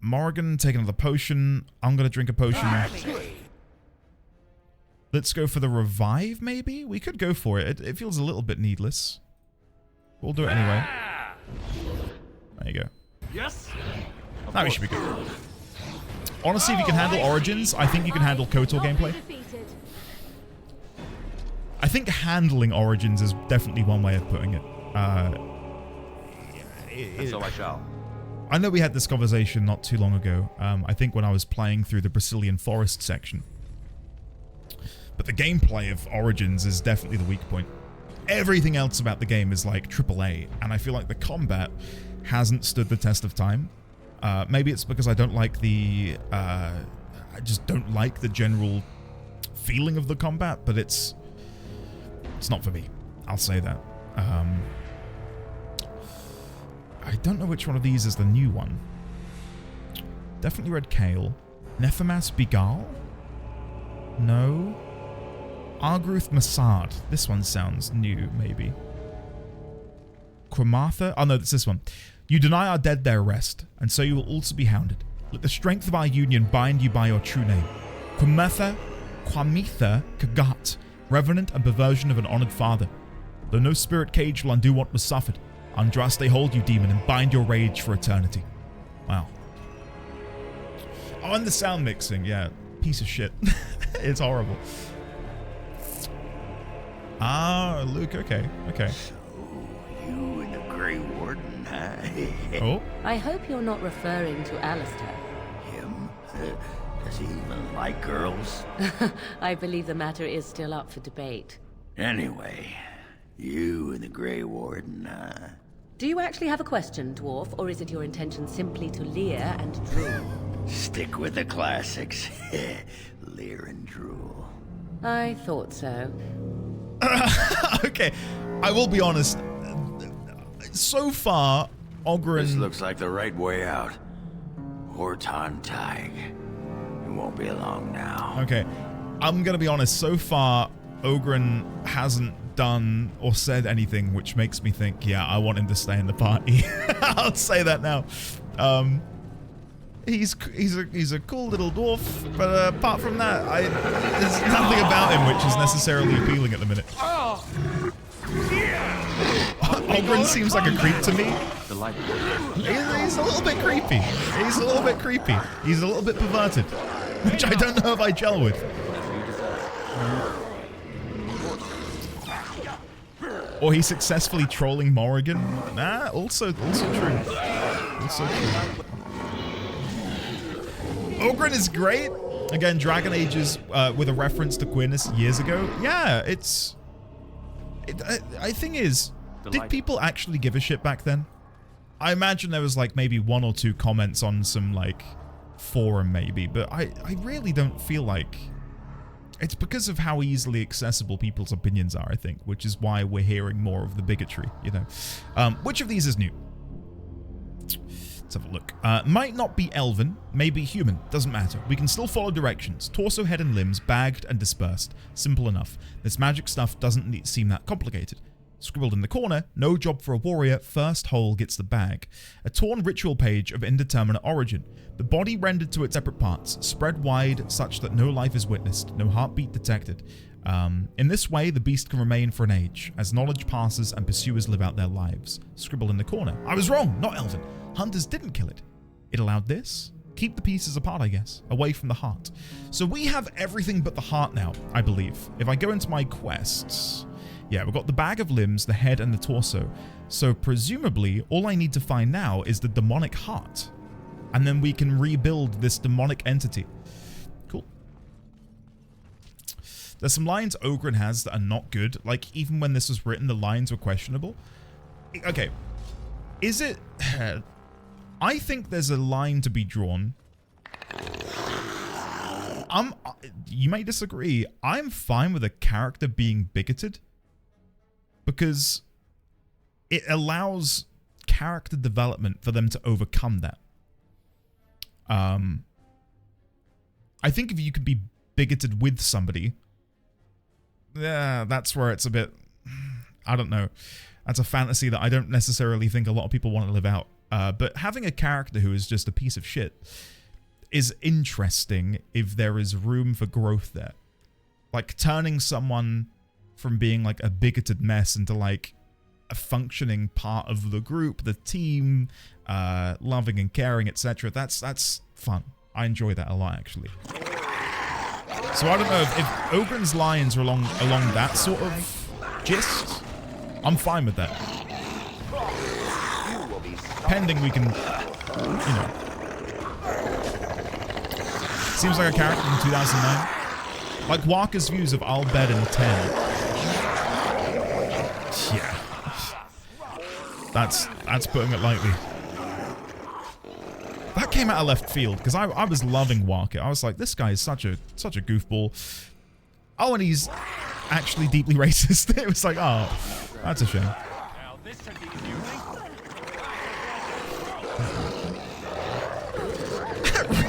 [SPEAKER 1] Morrigan, take another potion. I'm going to drink a potion. Let's go for the revive, maybe? We could go for it. It feels a little bit needless. We'll do it anyway. There you go.
[SPEAKER 8] Yes.
[SPEAKER 1] Now we should be good. Honestly, if you can handle Origins, I think you can handle KOTOR gameplay. I think handling Origins is definitely one way of putting it.
[SPEAKER 3] And so I shall.
[SPEAKER 1] I know we had this conversation not too long ago. I think when I was playing through the Brazilian Forest section. But the gameplay of Origins is definitely the weak point. Everything else about the game is like AAA, and I feel like the combat hasn't stood the test of time. Maybe it's because I don't like the... I just don't like the general feeling of the combat, but it's not for me. I'll say that. I don't know which one of these is the new one. Definitely Red Kale. Nephimas Bigal? No. Argruth Masad. This one sounds new, maybe. Quamatha? Oh no, it's this one. You deny our dead their rest, and so you will also be hounded. Let the strength of our union bind you by your true name. Quamitha Kagat, revenant and perversion of an honored father. Though no spirit cage will undo what was suffered, Andraste hold you, demon, and bind your rage for eternity. Wow. Oh, and the sound mixing, yeah. Piece of shit. It's horrible. Ah, Luke, okay, okay.
[SPEAKER 5] So, you and the Grey Warden, huh?
[SPEAKER 1] Oh?
[SPEAKER 7] I hope you're not referring to Alistair.
[SPEAKER 5] Him? Does he even like girls?
[SPEAKER 7] I believe the matter is still up for debate.
[SPEAKER 5] Anyway, you and the Grey Warden,
[SPEAKER 7] Do you actually have a question, Dwarf, or is it your intention simply to leer and drool?
[SPEAKER 5] stick with the classics. Leer and drool.
[SPEAKER 7] I thought so.
[SPEAKER 1] Okay, I will be honest. So far, Ogryn...
[SPEAKER 5] This looks like the right way out. Horton Tig. It won't be long now.
[SPEAKER 1] Okay, I'm gonna be honest. So far, Ogryn hasn't done or said anything which makes me think, yeah, I want him to stay in the party. I'll say that now. He's a cool little dwarf, but apart from that, there's nothing about him which is necessarily appealing at the minute. Ogryn seems like a creep to me. He's a little bit creepy. He's a little bit creepy. He's a little bit perverted, which I don't know if I gel with. Or he's successfully trolling Morrigan. Nah, also true. Also true. Ogryn is great. Again, Dragon Ages with a reference to queerness years ago. Yeah, I think is, did people actually give a shit back then? I imagine there was like maybe 1 or 2 comments on some like forum maybe, but I really don't feel like... It's because of how easily accessible people's opinions are, I think, which is why we're hearing more of the bigotry, you know. Which of these is new? Let's have a look. Might not be elven, maybe human. Doesn't matter. We can still follow directions. Torso, head, and limbs bagged and dispersed. Simple enough. This magic stuff doesn't seem that complicated. Scribbled in the corner, no job for a warrior, first hole gets the bag. A torn ritual page of indeterminate origin. The body rendered to its separate parts, spread wide such that no life is witnessed, no heartbeat detected. In this way, the beast can remain for an age, as knowledge passes and pursuers live out their lives. Scribbled in the corner. I was wrong, not elven. Hunters didn't kill it. It allowed this? Keep the pieces apart, I guess, away from the heart. So we have everything but the heart now, I believe. If I go into my quests... Yeah, we've got the bag of limbs, the head, and the torso. So presumably, all I need to find now is the demonic heart. And then we can rebuild this demonic entity. Cool. There's some lines Ogryn has that are not good. Like, even when this was written, the lines were questionable. Okay. Is it... I think there's a line to be drawn. You may disagree. I'm fine with a character being bigoted. Because it allows character development for them to overcome that. I think if you could be bigoted with somebody, yeah, that's where it's a bit, I don't know. That's a fantasy that I don't necessarily think a lot of people want to live out. But having a character who is just a piece of shit is interesting if there is room for growth there. Like turning someone from being like a bigoted mess into like a functioning part of the group, the team, loving and caring, etc. That's fun. I enjoy that a lot, actually. So I don't know if Ogryn's lines are along that sort of gist. I'm fine with that. Pending we can, you know. Seems like a character from 2009. Like Walker's views of Al Bhed in 10. Yeah. That's putting it lightly. That came out of left field because I was loving Walker. I was like, this guy is such a goofball. Oh, and he's actually deeply racist. It was like, oh, that's a shame.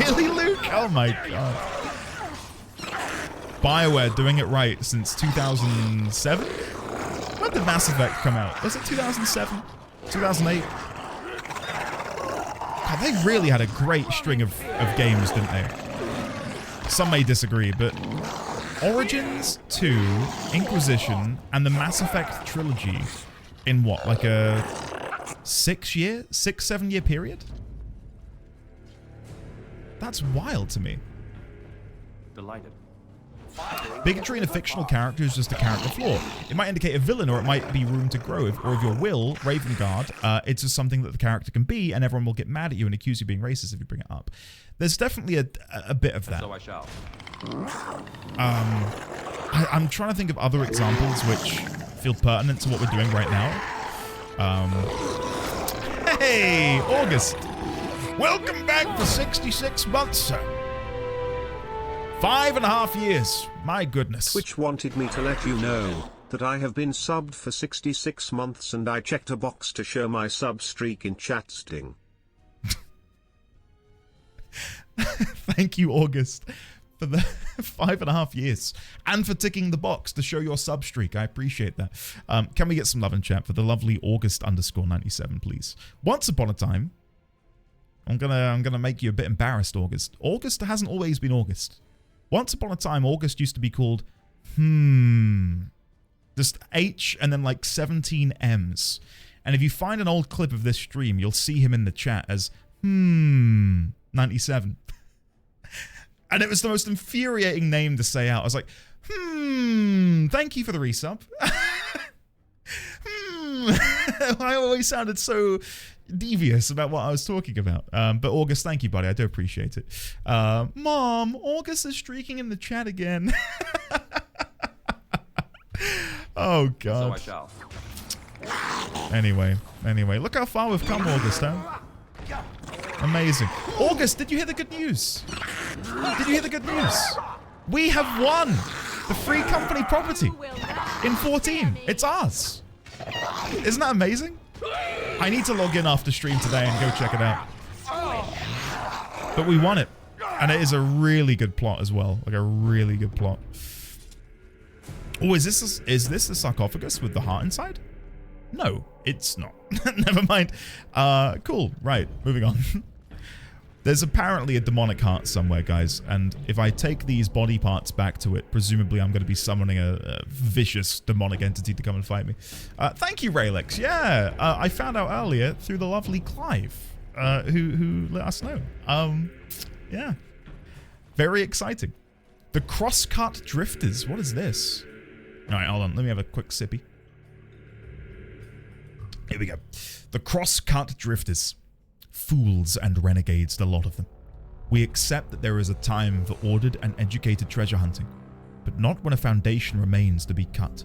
[SPEAKER 1] Really, Luke? Oh my god. BioWare doing it right since 2007? When did Mass Effect come out? Was it 2007? 2008? God, they really had a great string of games, didn't they? Some may disagree, but Origins 2, Inquisition, and the Mass Effect trilogy in what, like a 7 year period? That's wild to me.
[SPEAKER 3] Delighted.
[SPEAKER 1] Bigotry in a fictional character is just a character flaw. It might indicate a villain, or it might be room to grow. Or if you're Will, Ravengard, it's just something that the character can be, and everyone will get mad at you and accuse you of being racist if you bring it up. There's definitely a bit of that.
[SPEAKER 3] So I shall.
[SPEAKER 1] I'm trying to think of other examples which feel pertinent to what we're doing right now. Hey, August. Welcome back for 66 months, sir. 5.5 years. My goodness.
[SPEAKER 4] Twitch wanted me to let you know that I have been subbed for 66 months and I checked a box to show my sub streak in chat sting.
[SPEAKER 1] Thank you, August, for the 5.5 years and for ticking the box to show your sub streak. I appreciate that. Can we get some love in chat for the lovely August_97, please? Once upon a time, I'm gonna make you a bit embarrassed, August. August hasn't always been August. Once upon a time, August used to be called just H and then like 17 M's. And if you find an old clip of this stream, you'll see him in the chat as 97. And it was the most infuriating name to say out. I was like, thank you for the resub. I always sounded so devious about what I was talking about. But August, thank you, buddy. I do appreciate it. Mom, August is streaking in the chat again. Oh, God.
[SPEAKER 3] So I shall.
[SPEAKER 1] Anyway, look how far we've come, August, huh? Amazing. August, did you hear the good news? Did you hear the good news? We have won the free company property in 14. It's ours. Isn't that amazing? I need to log in after stream today and go check it out. But we won it. And it is a really good plot as well. Like a really good plot. Oh, is this the sarcophagus with the heart inside? No, it's not. Never mind. Cool. Right, moving on. There's apparently a demonic heart somewhere, guys. And if I take these body parts back to it, presumably I'm going to be summoning a vicious demonic entity to come and fight me. Thank you, Raylex. Yeah, I found out earlier through the lovely Clive, who let us know. Yeah. Very exciting. The Crosscut Drifters. What is this? All right, hold on. Let me have a quick sippy. Here we go. The Crosscut Drifters. Fools and renegades, the lot of them. We accept that there is a time for ordered and educated treasure hunting, but not when a foundation remains to be cut.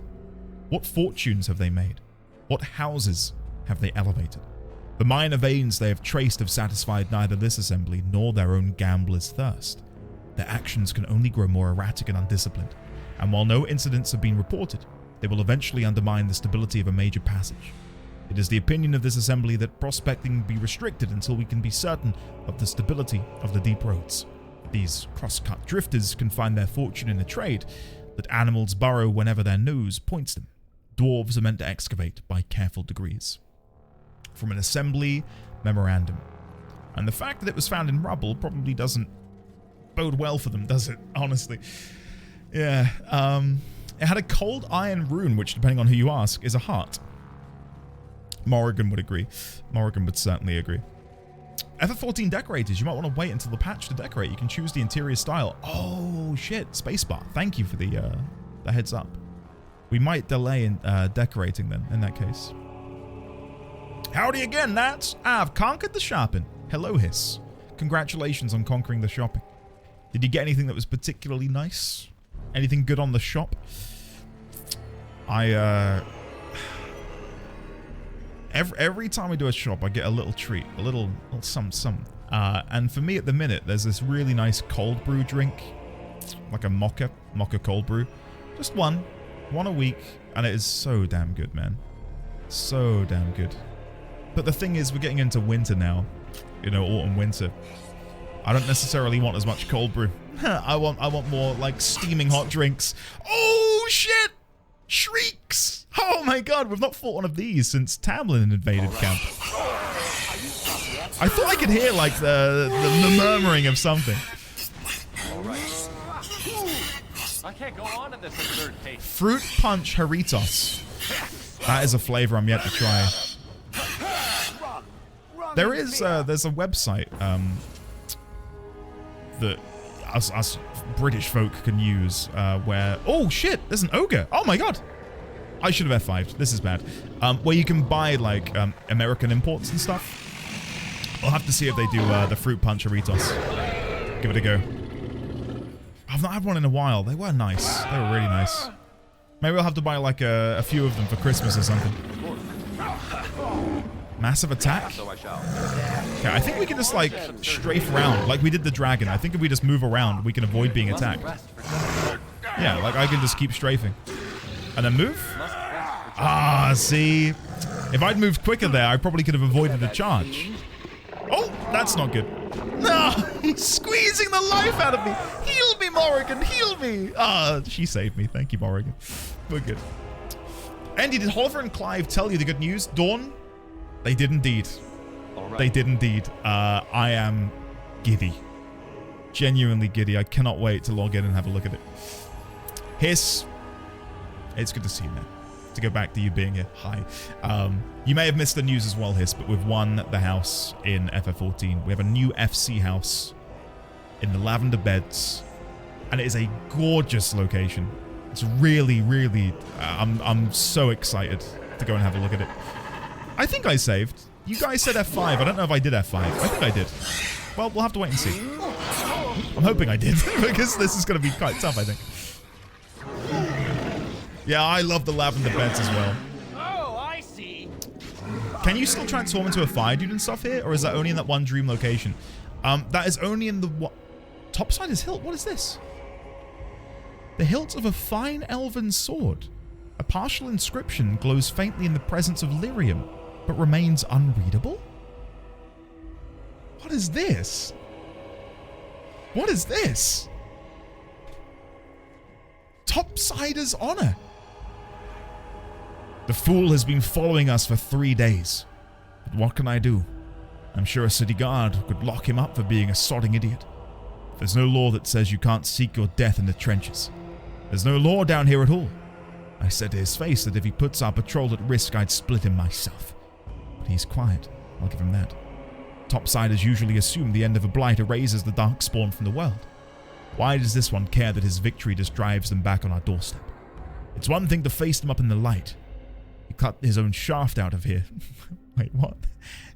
[SPEAKER 1] What fortunes have they made? What houses have they elevated? The minor veins they have traced have satisfied neither this assembly nor their own gambler's thirst. Their actions can only grow more erratic and undisciplined, and while no incidents have been reported, they will eventually undermine the stability of a major passage. It is the opinion of this assembly that prospecting be restricted until we can be certain of the stability of the deep roads. These cross-cut drifters can find their fortune in a trade that animals burrow whenever their nose points them. Dwarves are meant to excavate by careful degrees. From an assembly memorandum. And the fact that it was found in rubble probably doesn't bode well for them, does it? Honestly. Yeah. It had a cold iron rune, which, depending on who you ask, is a heart. Morrigan would agree. Morrigan would certainly agree. FF14 decorators, you might want to wait until the patch to decorate. You can choose the interior style. Oh, shit. Spacebar. Thank you for the heads up. We might delay in decorating then, in that case. Howdy again, Nats. I've conquered the shopping. Hello, Hiss. Congratulations on conquering the shopping. Did you get anything that was particularly nice? Anything good on the shop? Every time I do a shop, I get a little treat, a little something. And for me at the minute, there's this really nice cold brew drink, like a mocha cold brew. Just one a week, and it is so damn good, man. So damn good. But the thing is, we're getting into winter now. You know, autumn, winter. I don't necessarily want as much cold brew. I want more like steaming hot drinks. Oh shit! Shrieks! Oh my god, we've not fought one of these since Tamlin invaded camp. I thought I could hear like the murmuring of something.
[SPEAKER 8] I can't go on at this absurd pace.
[SPEAKER 1] Fruit Punch Haritos. That is a flavor I'm yet to try. There's a website that us British folk can use where... Oh shit, there's an ogre. Oh my god. I should have F5'd. This is bad. Where you can buy like American imports and stuff. I'll have to see if they do the Fruit Punch Haritos. Give it a go. I've not had one in a while. They were nice. They were really nice. Maybe I'll have to buy like a few of them for Christmas or something. Massive attack? Okay, I think we can just like strafe around like we did the dragon. I think if we just move around, we can avoid being attacked. Yeah, like I can just keep strafing. And then move? Ah, see? If I'd moved quicker there, I probably could have avoided the charge. Oh, that's not good. No, he's squeezing the life out of me. Heal me, Morrigan, heal me. Ah, she saved me. Thank you, Morrigan. We're good. Andy, did Oliver and Clive tell you the good news? Dawn? They did indeed. Right. They did indeed. I am giddy. Genuinely giddy. I cannot wait to log in and have a look at it. Hiss. It's good to see you, man. To go back to you being here. Hi. You may have missed the news as well, Hiss, but we've won the house in FF14. We have a new FC house in the Lavender Beds, and it is a gorgeous location. It's really, really... I'm so excited to go and have a look at it. I think I saved. You guys said F5. I don't know if I did F5. I think I did. Well, we'll have to wait and see. I'm hoping I did, because this is going to be quite tough, I think. Yeah, I love the Lavender Beds as well.
[SPEAKER 8] Oh, I see.
[SPEAKER 1] Can you still transform into a fire dude and stuff here? Or is that only in that one dream location? That is only in the... Topside is hilt. What is this? The hilt of a fine elven sword. A partial inscription glows faintly in the presence of lyrium, but remains unreadable? What is this? What is this? Topsider's honor. The fool has been following us for 3 days. But what can I do? I'm sure a city guard could lock him up for being a sodding idiot. There's no law that says you can't seek your death in the trenches. There's no law down here at all. I said to his face that if he puts our patrol at risk, I'd split him myself. But he's quiet. I'll give him that. Topsiders usually assume the end of a blight erases the Darkspawn from the world. Why does this one care that his victory just drives them back on our doorstep? It's one thing to face them up in the light. He cut his own shaft out of here. Wait, what?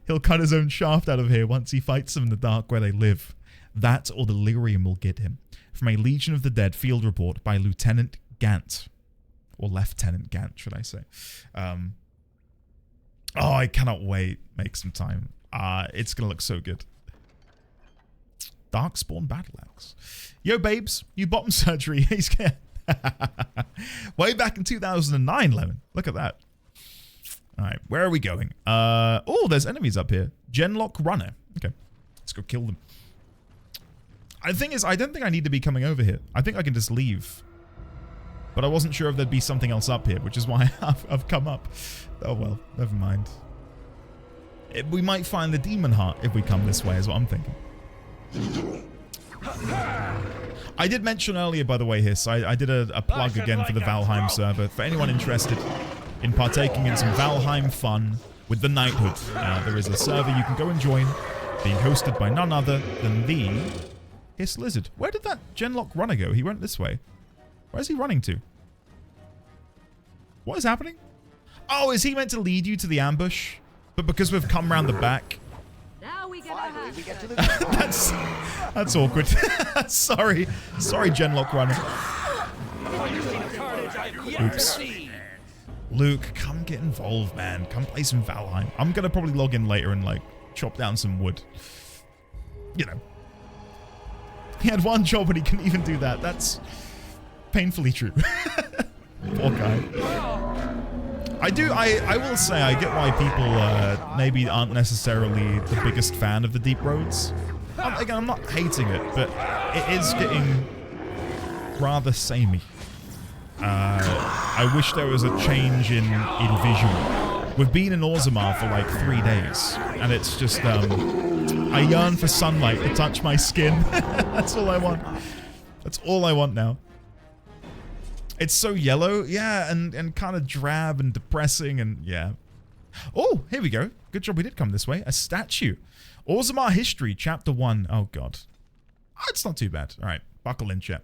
[SPEAKER 1] He'll cut his own shaft out of here once he fights them in the dark where they live. That or delirium will get him. From a Legion of the Dead field report by Lieutenant Gant. Or Lieutenant Gant, should I say. Oh, I cannot wait. Make some time. It's going to look so good. Darkspawn Battle Axe. Yo, babes. You bottom surgery. He's scared. Way back in 2009, Lemon. Look at that. Alright, where are we going? Oh, there's enemies up here. Genlock Runner. Okay, let's go kill them. The thing is, I don't think I need to be coming over here. I think I can just leave. But I wasn't sure if there'd be something else up here, which is why I've come up. Oh well, never mind. We might find the Demon Heart if we come this way, is what I'm thinking. I did mention earlier, by the way, Hiss, I did a plug again for the Valheim server. For anyone interested in partaking in some Valheim fun with the Knighthood, there is a server you can go and join, being hosted by none other than the Hiss Lizard. Where did that Genlock Runner go? He went this way. Where's he running to? What is happening? Oh, is he meant to lead you to the ambush? But because we've come round the back...
[SPEAKER 7] Now we get to the
[SPEAKER 1] that's awkward. Sorry, Genlock Runner. Oops. Luke, come get involved, man. Come play some Valheim. I'm gonna probably log in later and like chop down some wood. You know, he had one job and he couldn't even do that. That's painfully true. Poor guy. I will say I get why people maybe aren't necessarily the biggest fan of the Deep Roads. Again, I'm not hating it, but it is getting rather samey. I wish there was a change in visual. We've been in Orzammar for like 3 days, and it's just, I yearn for sunlight to touch my skin. That's all I want. That's all I want now. It's so yellow, yeah, and kind of drab and depressing, and yeah. Oh, here we go. Good job we did come this way. A statue. Orzammar History, Chapter 1. Oh, God. Oh, it's not too bad. All right, buckle in, chat.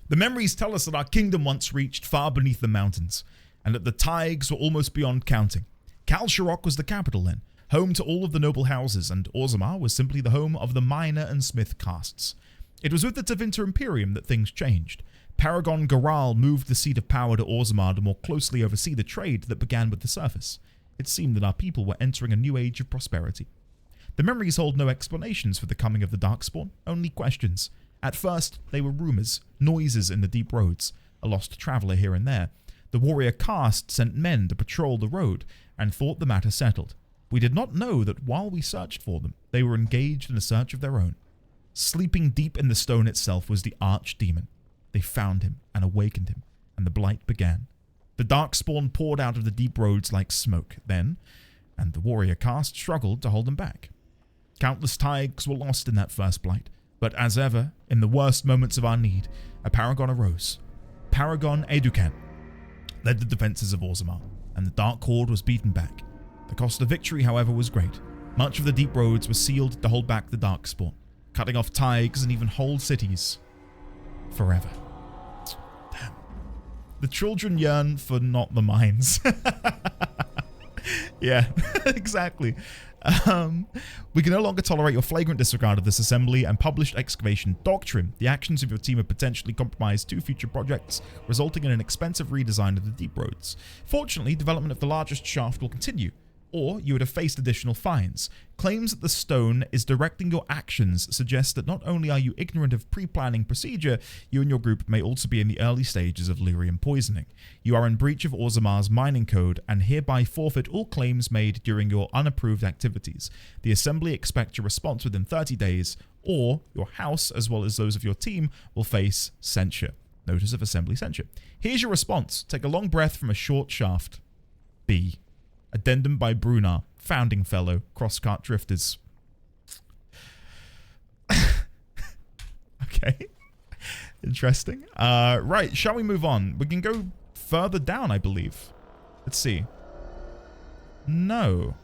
[SPEAKER 1] The memories tell us that our kingdom once reached far beneath the mountains, and that the Taigs were almost beyond counting. Kalsharok was the capital then, home to all of the noble houses, and Orzammar was simply the home of the miner and smith castes. It was with the Tevinter Imperium that things changed. Paragon Garal moved the seat of power to Orzammar to more closely oversee the trade that began with the surface. It seemed that our people were entering a new age of prosperity. The memories hold no explanations for the coming of the Darkspawn, only questions. At first, they were rumors, noises in the deep roads, a lost traveler here and there. The warrior caste sent men to patrol the road and thought the matter settled. We did not know that while we searched for them, they were engaged in a search of their own. Sleeping deep in the stone itself was the archdemon. They found him and awakened him, and the blight began. The Darkspawn poured out of the deep roads like smoke then, and the warrior caste struggled to hold them back. Countless Taigs were lost in that first blight, but as ever, in the worst moments of our need, a paragon arose. Paragon Educan led the defences of Orzammar, and the Dark Horde was beaten back. The cost of victory, however, was great. Much of the deep roads were sealed to hold back the Darkspawn, cutting off Taigs and even whole cities forever. Damn. The children yearn for not the mines. Yeah, exactly. We can no longer tolerate your flagrant disregard of this assembly and published excavation doctrine. The actions of your team have potentially compromised 2 future projects, resulting in an expensive redesign of the deep roads. Fortunately, development of the largest shaft will continue. or you would have faced additional fines. Claims that the stone is directing your actions suggest that not only are you ignorant of pre-planning procedure, you and your group may also be in the early stages of lyrium poisoning. You are in breach of Orzammar's mining code and hereby forfeit all claims made during your unapproved activities. The Assembly expect your response within 30 days, or your house, as well as those of your team, will face censure. Notice of Assembly censure. Here's your response. Take a long breath from a short shaft. B. Addendum by Brunar, founding fellow, Crosscart Drifters. Okay. Interesting. Right, shall we move on? We can go further down, I believe. Let's see. No.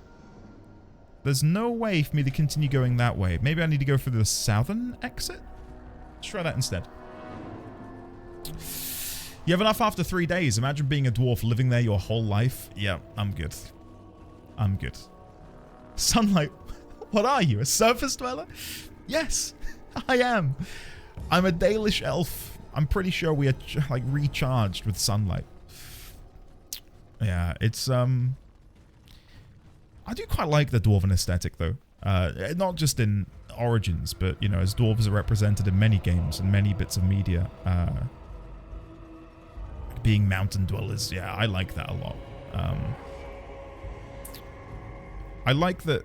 [SPEAKER 1] There's no way for me to continue going that way. Maybe I need to go for the southern exit? Let's try that instead. You have enough after 3 days. Imagine being a dwarf living there your whole life. Yeah, I'm good. I'm good. Sunlight, what are you, a surface dweller? Yes, I am. I'm a Dalish elf. I'm pretty sure we are like recharged with sunlight. Yeah, it's I do quite like the dwarven aesthetic though. Not just in Origins, but you know, as dwarves are represented in many games and many bits of media. Being mountain dwellers, yeah, I like that a lot. I like that.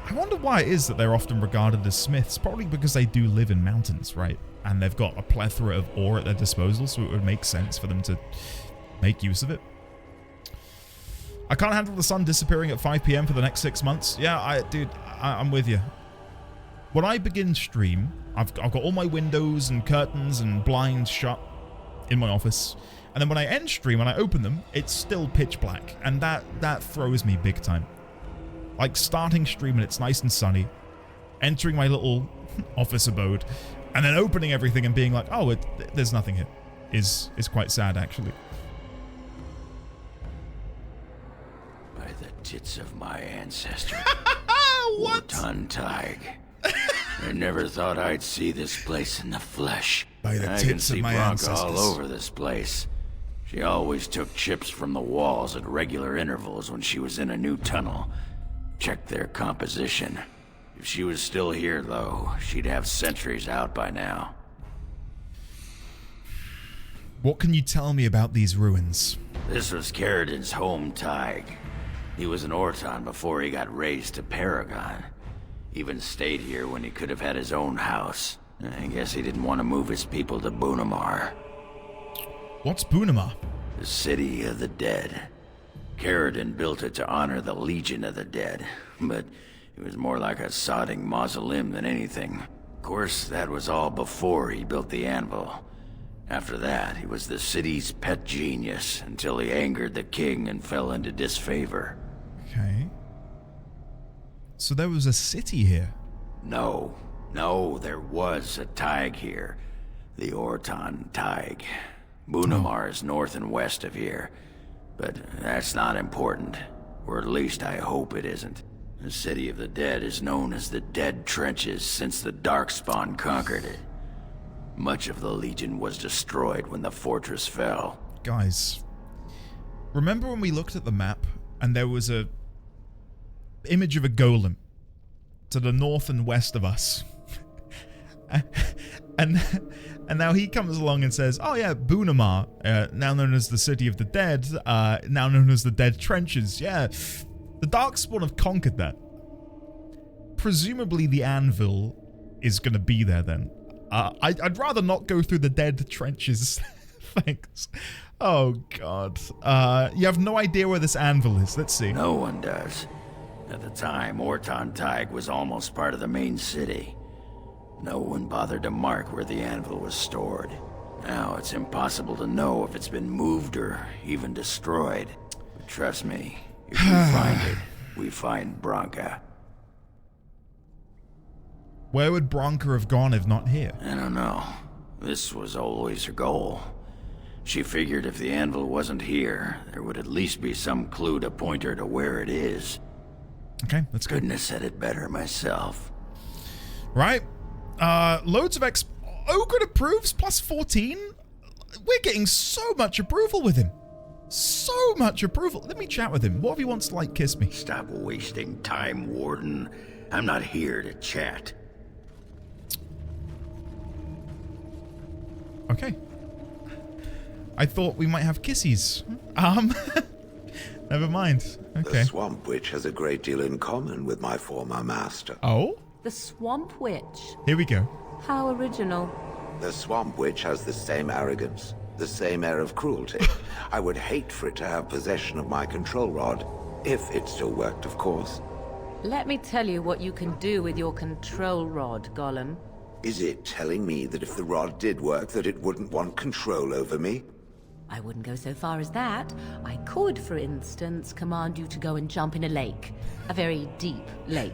[SPEAKER 1] I wonder why it is that they're often regarded as smiths. Probably because they do live in mountains, right? And they've got a plethora of ore at their disposal, so it would make sense for them to make use of it. I can't handle the sun disappearing at 5 PM for the next 6 months. Yeah, dude, I'm with you. When I begin stream, I've got all my windows and curtains and blinds shut in my office. And then when I end stream and I open them, it's still pitch black. And that throws me big time. Like starting stream and it's nice and sunny, entering my little office abode, and then opening everything and being like, oh, there's nothing here, is quite sad actually.
[SPEAKER 5] By the tits of my ancestor,
[SPEAKER 1] What?
[SPEAKER 5] Wotan Tig. I never thought I'd see this place in the flesh.
[SPEAKER 1] By the
[SPEAKER 5] I can
[SPEAKER 1] tits of
[SPEAKER 5] see
[SPEAKER 1] my
[SPEAKER 5] Bronca
[SPEAKER 1] ancestors.
[SPEAKER 5] all over this place. She always took chips from the walls at regular intervals when she was in a new tunnel. Check their composition. If she was still here, though, she'd have sentries out by now.
[SPEAKER 1] What can you tell me about these ruins?
[SPEAKER 5] This was Caridin's home, Tig. He was an Orton before he got raised to Paragon. Even stayed here when he could have had his own house. I guess he didn't want to move his people to Bunamar.
[SPEAKER 1] What's Bunamar?
[SPEAKER 5] The city of the dead. Caridin built it to honor the Legion of the Dead, but it was more like a sodding mausoleum than anything. Of course, that was all before he built the anvil. After that, he was the city's pet genius until he angered the king and fell into disfavor.
[SPEAKER 1] Okay. So there was a city here?
[SPEAKER 5] No, there was a Tig here. The Orton Tig. Bunamar is north and west of here. But that's not important. Or at least I hope it isn't. The City of the Dead is known as the Dead Trenches since the Darkspawn conquered it. Much of the Legion was destroyed when the fortress fell.
[SPEAKER 1] Guys, remember when we looked at the map and there was a image of a golem to the north and west of us? And now he comes along and says, oh yeah, Bunamar, now known as the City of the Dead, now known as the Dead Trenches. Yeah, the Darkspawn have conquered that. Presumably the anvil is going to be there then. I'd rather not go through the Dead Trenches. Thanks. Oh god. You have no idea where this anvil is. Let's see.
[SPEAKER 5] No one does. At the time, Orton Tig was almost part of the main city. No one bothered to mark where the anvil was stored. Now it's impossible to know if it's been moved or even destroyed. But trust me, if we find it, we find Bronca.
[SPEAKER 1] Where would Bronca have gone if not here?
[SPEAKER 5] I don't know. This was always her goal. She figured if the anvil wasn't here, there would at least be some clue to point her to where it is.
[SPEAKER 1] Okay, let's go.
[SPEAKER 5] Couldn't have said it better myself.
[SPEAKER 1] Right. Loads of Ogren approves plus 14. We're getting so much approval with him. So much approval. Let me chat with him. What if he wants to, like, kiss me?
[SPEAKER 5] Stop wasting time, Warden. I'm not here to chat.
[SPEAKER 1] Okay. I thought we might have kissies. Never mind. Okay.
[SPEAKER 6] The Swamp Witch has a great deal in common with my former master.
[SPEAKER 1] Oh?
[SPEAKER 7] The Swamp Witch.
[SPEAKER 1] Here we go.
[SPEAKER 7] How original.
[SPEAKER 6] The Swamp Witch has the same arrogance, the same air of cruelty. I would hate for it to have possession of my control rod, if it still worked, of course.
[SPEAKER 7] Let me tell you what you can do with your control rod, Gollum.
[SPEAKER 6] Is it telling me that if the rod did work, that it wouldn't want control over me?
[SPEAKER 7] I wouldn't go so far as that. I could, for instance, command you to go and jump in a lake. A very deep lake.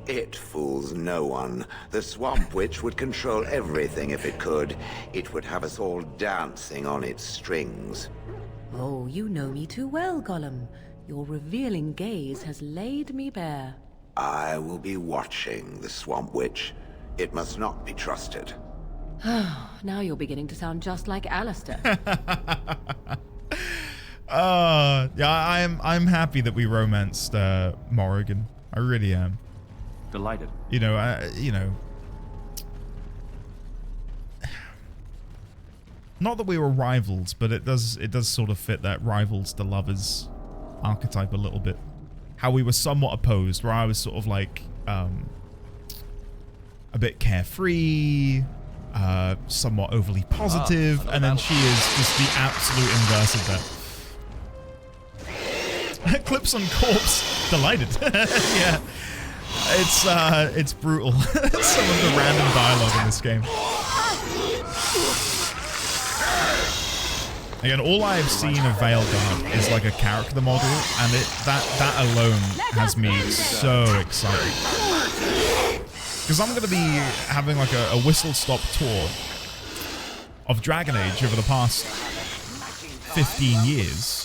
[SPEAKER 6] It fools no one. The Swamp Witch would control everything if it could. It would have us all dancing on its strings.
[SPEAKER 7] Oh, you know me too well, Gollum. Your revealing gaze has laid me bare.
[SPEAKER 6] I will be watching the Swamp Witch. It must not be trusted.
[SPEAKER 7] Now you're beginning to sound just like Alistair.
[SPEAKER 1] Yeah, I'm happy that we romanced Morrigan. I really am.
[SPEAKER 3] Delighted.
[SPEAKER 1] You know, not that we were rivals, but it does sort of fit that rivals to lovers archetype a little bit. How we were somewhat opposed, where I was sort of like a bit carefree, somewhat overly positive, and then she is just the absolute inverse of that. Clips on corpse, delighted. Yeah, it's brutal. Some of the random dialogue in this game. Again, all I have seen of Veilguard is like a character model, and that alone has me so excited. Because I'm going to be having like a whistle-stop tour of Dragon Age over the past 15 years.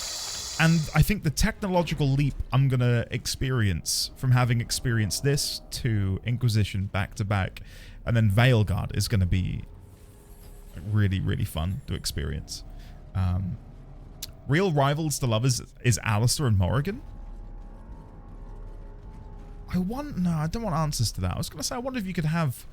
[SPEAKER 1] And I think the technological leap I'm going to experience from having experienced this to Inquisition back to back, and then Veilguard is going to be really, really fun to experience. Real rivals to lovers is Alistair and Morrigan. No, I don't want answers to that. I was going to say, I wonder if you could have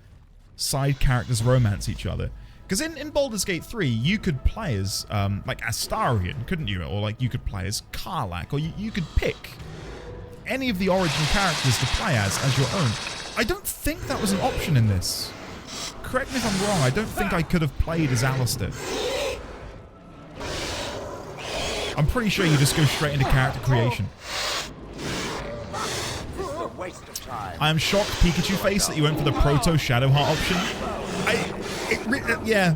[SPEAKER 1] side characters romance each other. Because in Baldur's Gate 3, you could play as, like, Astarion, couldn't you? Or, like, you could play as Karlach, or you could pick any of the origin characters to play as your own. I don't think that was an option in this. Correct me if I'm wrong, I don't think I could have played as Alistair. I'm pretty sure you just go straight into character creation. I am shocked, Pikachu face, that you went for the Proto Shadowheart option. Yeah.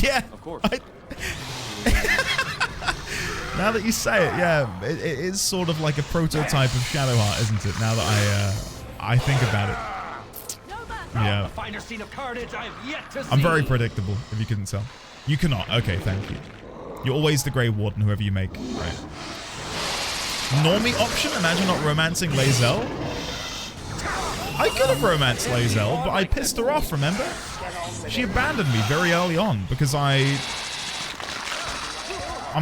[SPEAKER 1] Yeah.
[SPEAKER 3] Of course.
[SPEAKER 1] Now that you say it, yeah, it is sort of like a prototype of Shadowheart, isn't it? Now that I think about it. Yeah.
[SPEAKER 8] A finer scene of carnage I have yet to see.
[SPEAKER 1] I'm very predictable, if you couldn't tell. You cannot. Okay, thank you. You're always the Grey Warden, whoever you make. Right. Normie option? Imagine not romancing Lae'zel. I could have romanced Lae'zel, but I pissed her off, remember? She abandoned me very early on because I'm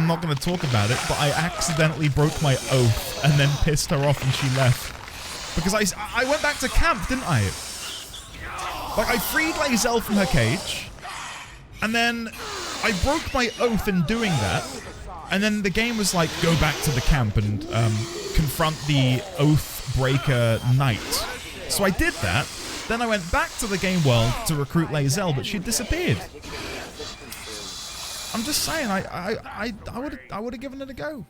[SPEAKER 1] not going to talk about it, but I accidentally broke my oath and then pissed her off and she left. Because I went back to camp, didn't I? Like, I freed Lae'zel from her cage, and then I broke my oath in doing that, and then the game was like, go back to the camp and confront the Oathbreaker Knight. So I did that, then I went back to the game world to recruit Lae'zel, but she disappeared. I'm just saying, I would have given it a go.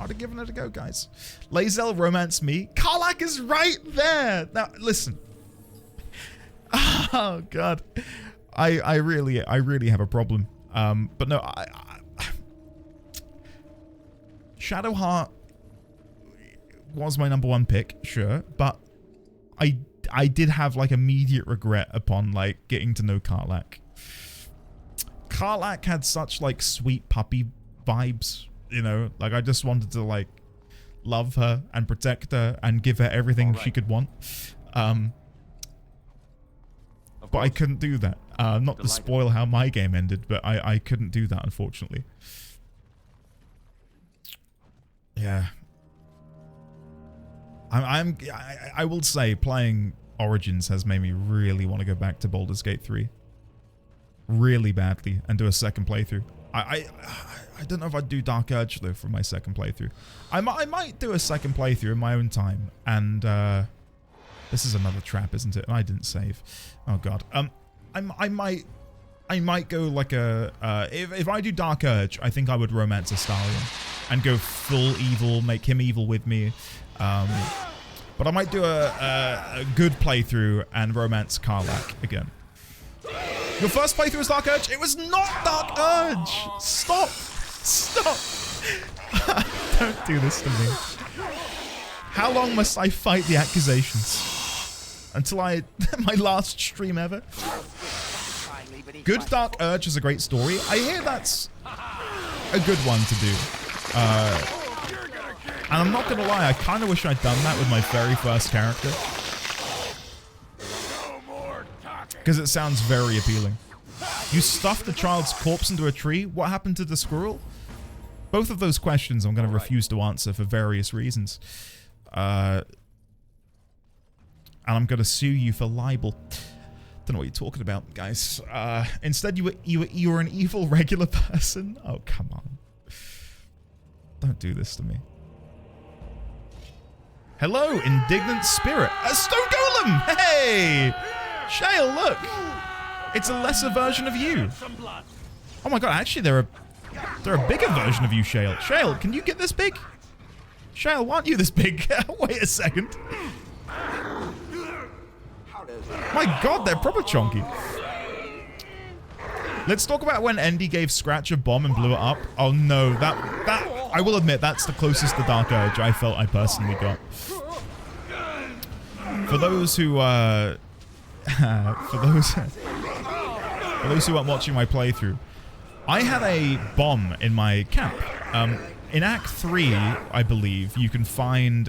[SPEAKER 1] I'd have given it a go, guys. Lae'zel romance me. Karlach is right there! Now, listen. Oh, God. I really have a problem. But no, Shadowheart was my #1 pick, sure, but I did have like immediate regret upon like getting to know Karlach. Karlach had such like sweet puppy vibes, you know, like I just wanted to like love her and protect her and give her everything she could want. But I couldn't do that. Not to spoil how my game ended, but I couldn't do that, unfortunately. Yeah. I will say playing Origins has made me really want to go back to Baldur's Gate 3. Really badly, and do a second playthrough. I don't know if I'd do Dark Urge though for my second playthrough. I might do a second playthrough in my own time, and this is another trap, isn't it? And I didn't save. Oh god. I might go like a if I do Dark Urge, I think I would romance Astarion and go full evil, make him evil with me. But I might do a good playthrough and romance Karlach again. Your first playthrough was Dark Urge? It was not Dark Urge! Stop! Stop! Don't do this to me. How long must I fight the accusations? Until my last stream ever? Good Dark Urge is a great story. I hear that's a good one to do. And I'm not gonna lie, I kind of wish I'd done that with my very first character. Because it sounds very appealing. You stuffed the child's corpse into a tree? What happened to the squirrel? Both of those questions I'm gonna refuse to answer for various reasons. And I'm gonna sue you for libel. Don't know what you're talking about, guys. Instead, you were an evil regular person? Oh, come on. Don't do this to me. Hello, indignant spirit. A stone golem! Hey! Shale, look! It's a lesser version of you. Oh my god, actually they're a bigger version of you, Shale. Shale, can you get this big? Shale, why aren't you this big? Wait a second. My god, they're proper chonky. Let's talk about when Endy gave Scratch a bomb and blew it up. Oh no, that I will admit that's the closest to Dark Urge I felt I personally got. For those who for those who aren't watching my playthrough, I had a bomb in my camp. In Act 3, I believe, you can find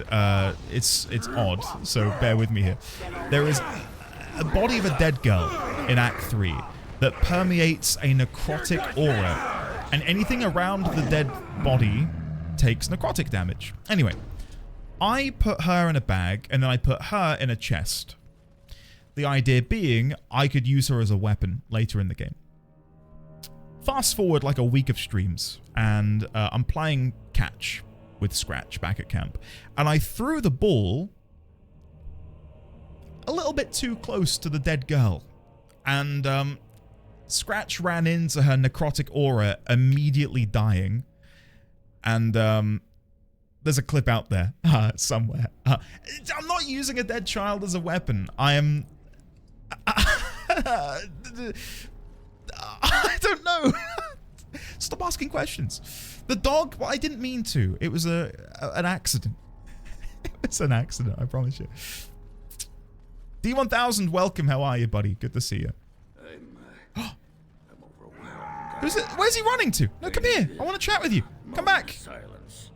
[SPEAKER 1] it's odd, so bear with me here. There is a body of a dead girl in Act 3 that permeates a necrotic aura, and anything around the dead body takes necrotic damage. Anyway, I put her in a bag, and then I put her in a chest. The idea being, I could use her as a weapon later in the game. Fast forward like a week of streams, and I'm playing catch with Scratch back at camp, and I threw the ball a little bit too close to the dead girl, and Scratch ran into her necrotic aura, immediately dying, and there's a clip out there somewhere. I'm not using a dead child as a weapon. I am... I don't know. Stop asking questions. The dog, well, I didn't mean to. It was an accident. It's an accident, I promise you. D1000, welcome. How are you, buddy? Good to see you.
[SPEAKER 5] I'm overwhelmed.
[SPEAKER 1] Who's it? Where's he running to? No, come here. I want to chat with you. Come back.
[SPEAKER 5] Silence.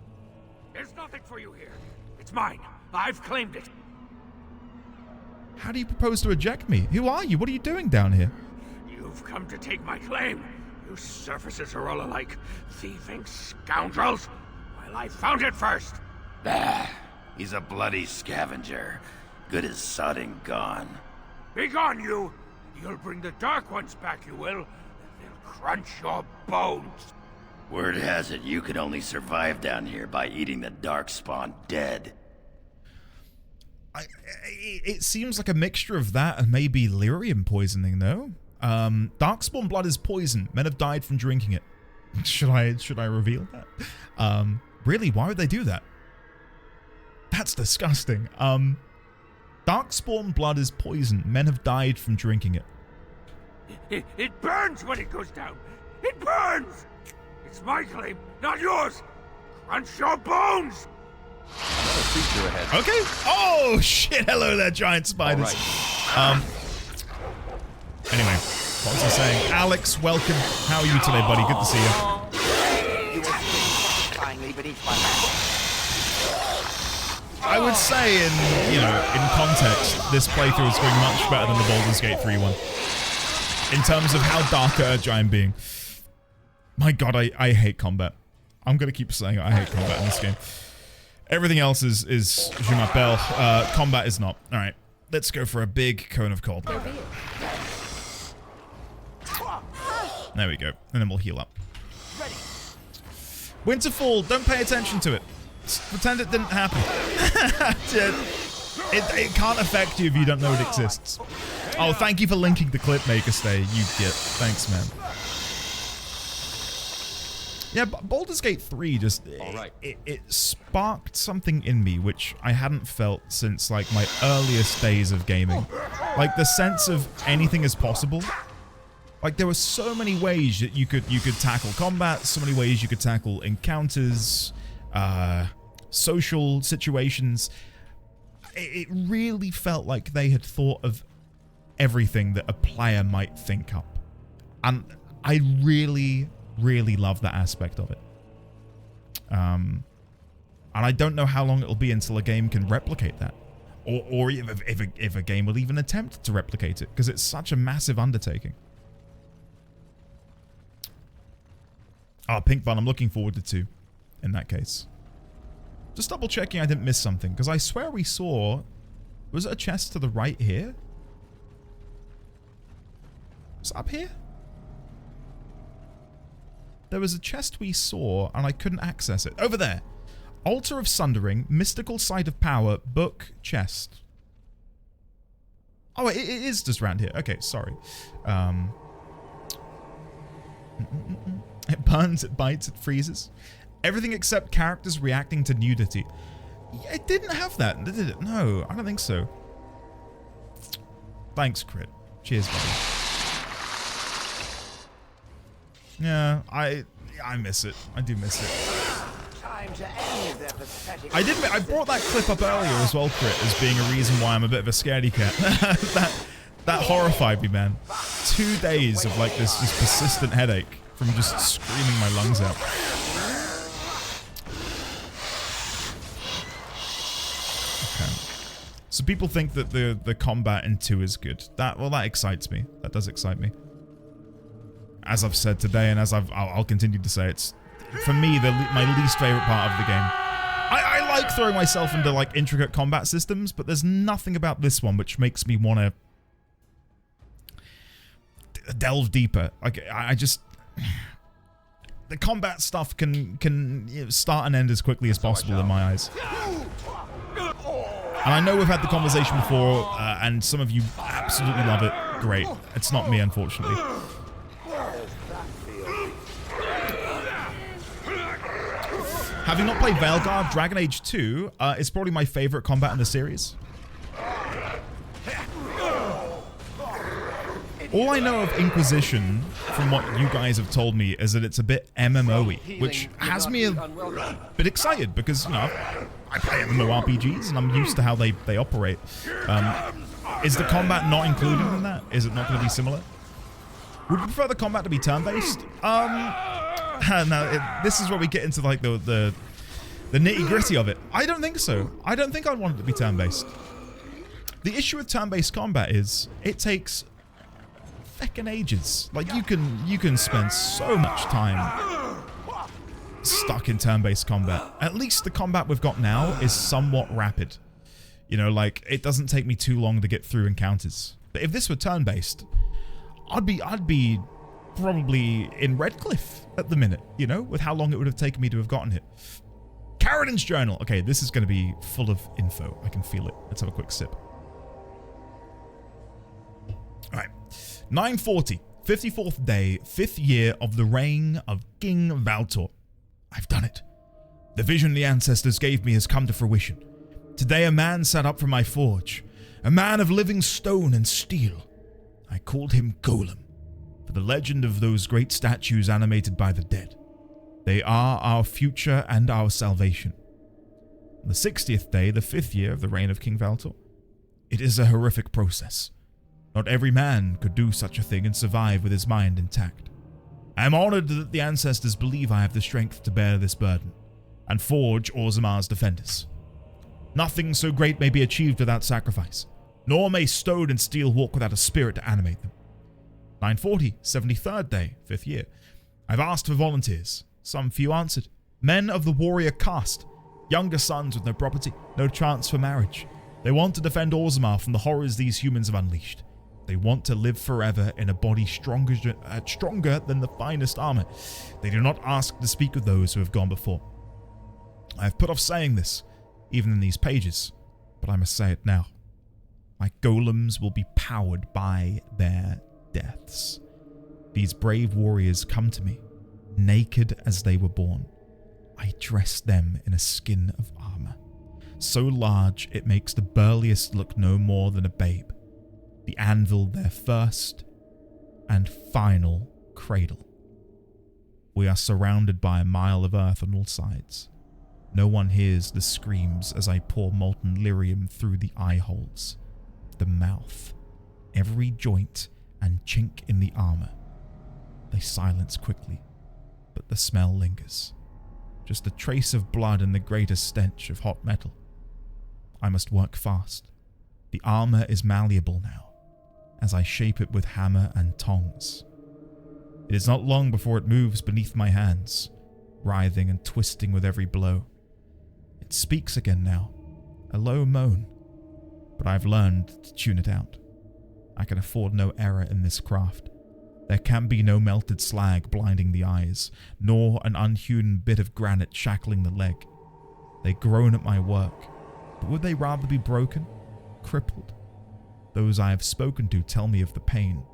[SPEAKER 8] There's nothing for you here. It's mine. I've claimed it.
[SPEAKER 1] How do you propose to eject me? Who are you? What are you doing down here?
[SPEAKER 8] You've come to take my claim. You surfaces are all alike. Thieving scoundrels. Well, I found it first.
[SPEAKER 5] Bah. He's a bloody scavenger. Good as sodding gone.
[SPEAKER 8] Begone, you! You'll bring the Dark Ones back, you will. They'll crunch your bones.
[SPEAKER 5] Word has it you can only survive down here by eating the Darkspawn dead.
[SPEAKER 1] It seems like a mixture of that and maybe lyrium poisoning, though. Darkspawn blood is poison. Men have died from drinking it. Should I reveal that? Really? Why would they do that? That's disgusting. Darkspawn blood is poison. Men have died from drinking it.
[SPEAKER 8] It burns when it goes down. It burns! It's my claim, not yours. Crunch your bones!
[SPEAKER 1] Okay. Oh, shit. Hello there, giant spiders. Anyway, what was I saying? Alex, welcome. How are you today, buddy? Good to see you. I would say, in context, this playthrough is going much better than the Baldur's Gate 3 one. In terms of how Dark Urge I am being. My god, I hate combat. I'm gonna keep saying it. I hate combat in this game. Everything else is je m'appelle. Combat is not. All right, let's go for a big cone of cold. There we go, and then we'll heal up. Winterfall, don't pay attention to it. Pretend it didn't happen. it can't affect you if you don't know it exists. Oh, thank you for linking the clip, Maker Stay. You get. Thanks, man. Yeah, Baldur's Gate 3 just it sparked something in me which I hadn't felt since like my earliest days of gaming. Like the sense of anything is possible. Like there were so many ways that you could tackle combat, so many ways you could tackle encounters, social situations. It really felt like they had thought of everything that a player might think up. And I really love that aspect of it. And I don't know how long it'll be until a game can replicate that. Or if a game will even attempt to replicate it, because it's such a massive undertaking. Oh, Pink Bun, I'm looking forward to 2 in that case. Just double checking I didn't miss something, because I swear we saw... Was it a chest to the right here? Was it up here? There was a chest we saw, and I couldn't access it. Over there. Altar of Sundering, Mystical Site of Power, book, chest. Oh, it is just around here. Okay, sorry. It burns, it bites, it freezes. Everything except characters reacting to nudity. It didn't have that, did it? No, I don't think so. Thanks, Crit. Cheers, buddy. Yeah, I miss it. I do miss it. I brought that clip up earlier as well, Crit, as being a reason why I'm a bit of a scaredy cat. that horrified me, man. 2 days of like this persistent headache from just screaming my lungs out. Okay. So people think that the combat in 2 is good. That excites me. That does excite me. As I've said today, and as I'll continue to say, it's for me my least favorite part of the game. I like throwing myself into like intricate combat systems, but there's nothing about this one which makes me want to delve deeper. Like I just the combat stuff can start and end as quickly as possible in my eyes. And I know we've had the conversation before, and some of you absolutely love it. Great. It's not me, unfortunately. Having not played Veilguard, Dragon Age 2 is probably my favorite combat in the series. All I know of Inquisition, from what you guys have told me, is that it's a bit MMO-y, which has me a bit excited because, you know, I play MMORPGs and I'm used to how they operate. Is the combat not included in that? Is it not going to be similar? Would you prefer the combat to be turn-based? No, this is where we get into like the nitty-gritty of it. I don't think so. I don't think I'd want it to be turn-based. The issue with turn-based combat is it takes feckin' ages. Like you can spend so much time stuck in turn-based combat. At least the combat we've got now is somewhat rapid. You know, like it doesn't take me too long to get through encounters. But if this were turn-based, I'd be probably in Redcliffe at the minute, you know, with how long it would have taken me to have gotten it. Carradin's Journal. Okay, this is going to be full of info. I can feel it. Let's have a quick sip. All right. 940. 54th day, 5th year of the reign of King Valtor. I've done it. The vision the ancestors gave me has come to fruition. Today a man sat up from my forge. A man of living stone and steel. I called him Golem, for the legend of those great statues animated by the dead. They are our future and our salvation. On the 60th day, the 5th year of the reign of King Valtor. It is a horrific process. Not every man could do such a thing and survive with his mind intact. I am honored that the ancestors believe I have the strength to bear this burden, and forge Orzammar's defenders. Nothing so great may be achieved without sacrifice, nor may stone and steel walk without a spirit to animate them. 940, 73rd day, 5th year. I've asked for volunteers. Some few answered, Men of the warrior caste. Younger sons with no property, no chance for marriage. They want to defend Orzammar from the horrors these humans have unleashed. They want to live forever in a body stronger than the finest armor. They do not ask to speak of those who have gone before. I have put off saying this, even in these pages, but I must say it now. My golems will be powered by their deaths. These brave warriors come to me, naked as they were born. I dress them in a skin of armor, so large it makes the burliest look no more than a babe. The anvil their first and final cradle. We are surrounded by a mile of earth on all sides. No one hears the screams as I pour molten lyrium through the eye holes, the mouth, every joint and chink in the armor. They silence quickly, but the smell lingers. Just a trace of blood and the greater stench of hot metal. I must work fast. The armor is malleable now, as I shape it with hammer and tongs. It is not long before it moves beneath my hands, writhing and twisting with every blow. It speaks again now, a low moan, but I've learned to tune it out. I can afford no error in this craft. There can be no melted slag blinding the eyes, nor an unhewn bit of granite shackling the leg. They groan at my work, but would they rather be broken, crippled? Those I have spoken to tell me of the pain,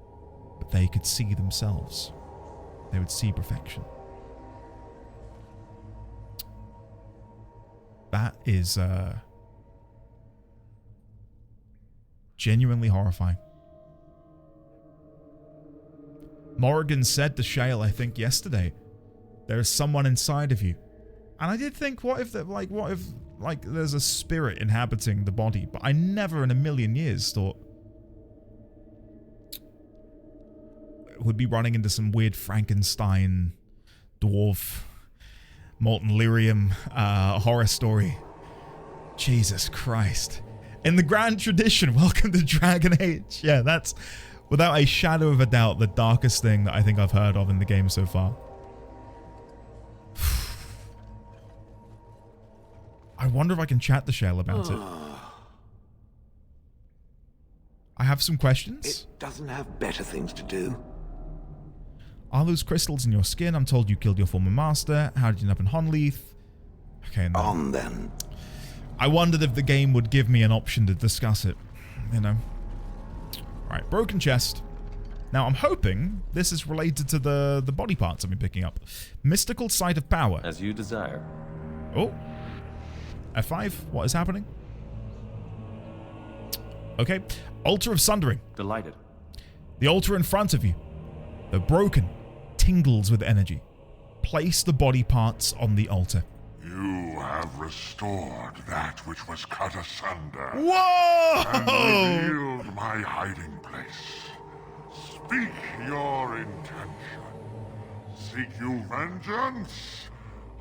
[SPEAKER 1] but they could see themselves. They would see perfection. That is genuinely horrifying. Morrigan said to Shale, I think yesterday, there's someone inside of you. And I did think, what if there's a spirit inhabiting the body? But I never in a million years thought would be running into some weird Frankenstein, dwarf, molten lyrium horror story. Jesus Christ. In the grand tradition, welcome to Dragon Age. Yeah, that's, without a shadow of a doubt, the darkest thing that I think I've heard of in the game so far. I wonder if I can chat to Shale about it. I have some questions.
[SPEAKER 6] It doesn't have better things to do.
[SPEAKER 1] Are those crystals in your skin? I'm told you killed your former master. How did you end up in Honleith? Okay, no.
[SPEAKER 6] On then.
[SPEAKER 1] I wondered if the game would give me an option to discuss it. You know. Right, broken chest. Now, I'm hoping this is related to the body parts I've been picking up. Mystical Sight of Power.
[SPEAKER 3] As you desire.
[SPEAKER 1] Oh. F5. What is happening? Okay. Altar of Sundering.
[SPEAKER 3] Delighted.
[SPEAKER 1] The altar in front of you. Though broken, tingles with energy. Place the body parts on the altar.
[SPEAKER 2] You have restored that which was cut asunder.
[SPEAKER 1] Whoa!
[SPEAKER 2] And revealed my hiding place. Speak your intention. Seek you vengeance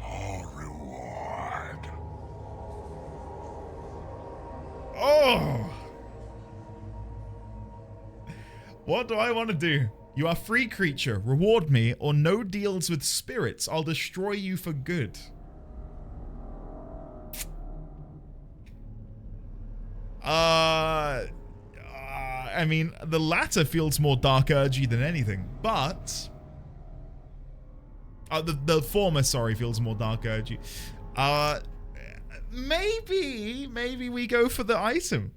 [SPEAKER 2] or reward?
[SPEAKER 1] Oh! What do I want to do? You are free creature. Reward me or no deals with spirits. I'll destroy you for good. I mean, the latter feels more dark urgy than anything, but the former, sorry, feels more dark urgy. Maybe we go for the item.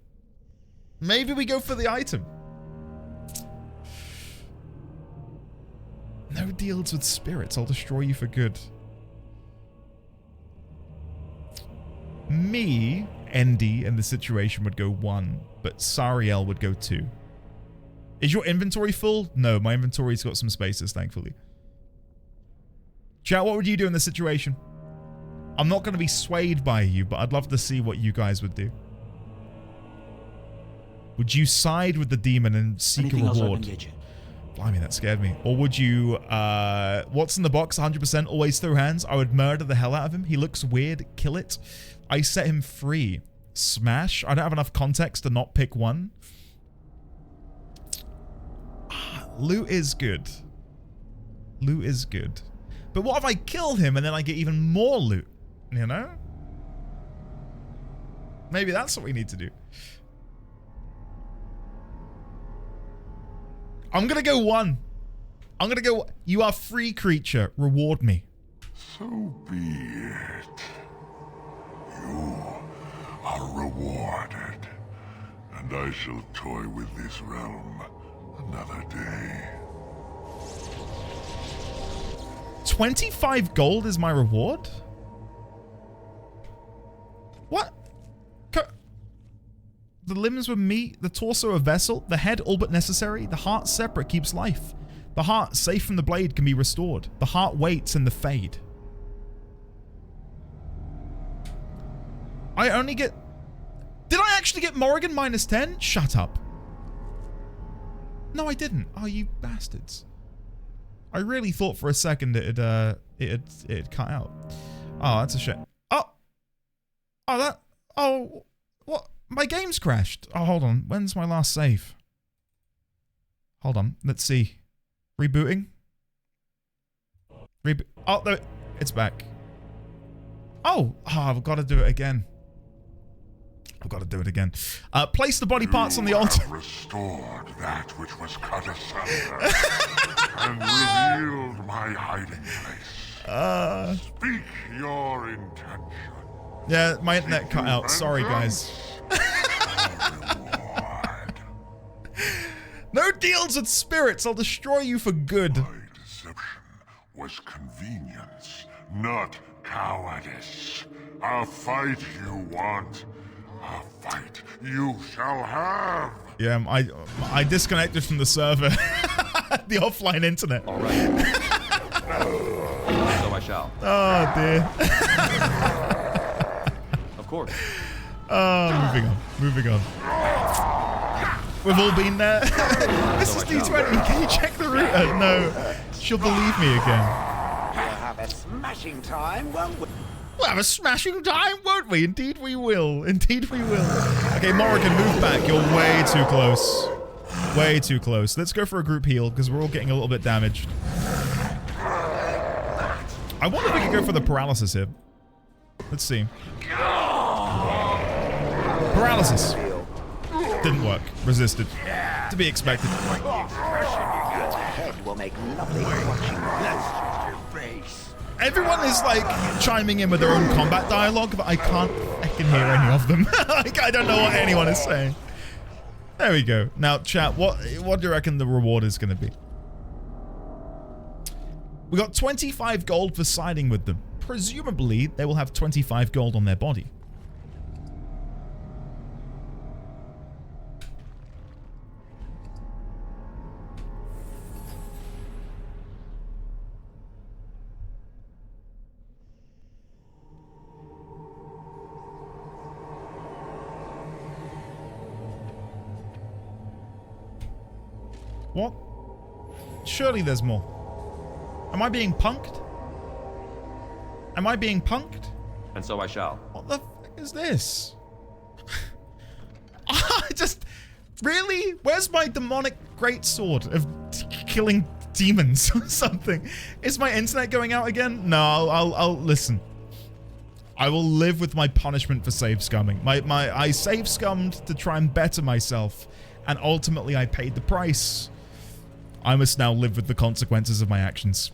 [SPEAKER 1] Maybe we go for the item. No deals with spirits. I'll destroy you for good. Me, Endy, in the situation would go 1, but Sariel would go 2. Is your inventory full? No, my inventory's got some spaces, thankfully. Chat, what would you do in this situation? I'm not going to be swayed by you, but I'd love to see what you guys would do. Would you side with the demon and seek a reward? Blimey, that scared me. Or would you, what's in the box? 100% always throw hands. I would murder the hell out of him. He looks weird. Kill it. I set him free. Smash. I don't have enough context to not pick one. Loot is good. Loot is good. But what if I kill him and then I get even more loot? You know? Maybe that's what we need to do. I'm gonna go 1. I'm gonna go. You are free, creature. Reward me.
[SPEAKER 9] So be it. You are rewarded, and I shall toy with this realm another day.
[SPEAKER 1] 25 gold is my reward? What? The limbs were meat, the torso a vessel, the head all but necessary, the heart separate keeps life. The heart, safe from the blade, can be restored. The heart waits in the fade. I only get... Did I actually get Morrigan minus 10? Shut up. No, I didn't. Oh, you bastards. I really thought for a second it'd cut out. Oh, that's a shame. Oh! Oh, that... Oh, what? My game's crashed. Oh, hold on. When's my last save? Hold on. Let's see. Rebooting. Oh, no, it's back. Oh, I've got to do it again. I've got to do it again. Place the body parts on the altar.
[SPEAKER 9] Restored that which was cut asunder and revealed my hiding place. Speak your intention.
[SPEAKER 1] Yeah, my internet cut out. Sorry, guys. No deals with spirits. I'll destroy you for good.
[SPEAKER 9] My deception was convenience, not cowardice. A fight you want, a fight you shall have.
[SPEAKER 1] Yeah, I disconnected from the server. The offline internet.
[SPEAKER 3] All right. So I shall.
[SPEAKER 1] Oh, dear.
[SPEAKER 3] Of course.
[SPEAKER 1] Moving on. We've all been there. This is D20. Can you check the router? No. She'll believe me again.
[SPEAKER 6] We'll have a smashing time, won't we?
[SPEAKER 1] We'll have a smashing time, won't we? Indeed we will. Indeed we will. Okay, Morrigan, move back. You're way too close. Way too close. Let's go for a group heal, because we're all getting a little bit damaged. I wonder if we could go for the paralysis here. Let's see. Paralysis. Didn't work. Resisted. To be expected.
[SPEAKER 6] Head will make lovely watching.
[SPEAKER 1] Everyone is like chiming in with their own combat dialogue, but I can't fucking hear any of them. Like, I don't know what anyone is saying. There we go. Now, chat, what do you reckon the reward is going to be? We got 25 gold for siding with them. Presumably, they will have 25 gold on their body. What? Surely there's more. Am I being punked? Am I being punked?
[SPEAKER 3] And so I shall.
[SPEAKER 1] What the fuck is this? I just... Really? Where's my demonic greatsword of killing demons or something? Is my internet going out again? No, I'll listen. I will live with my punishment for save scumming. I save scummed to try and better myself, and ultimately I paid the price. I must now live with the consequences of my actions.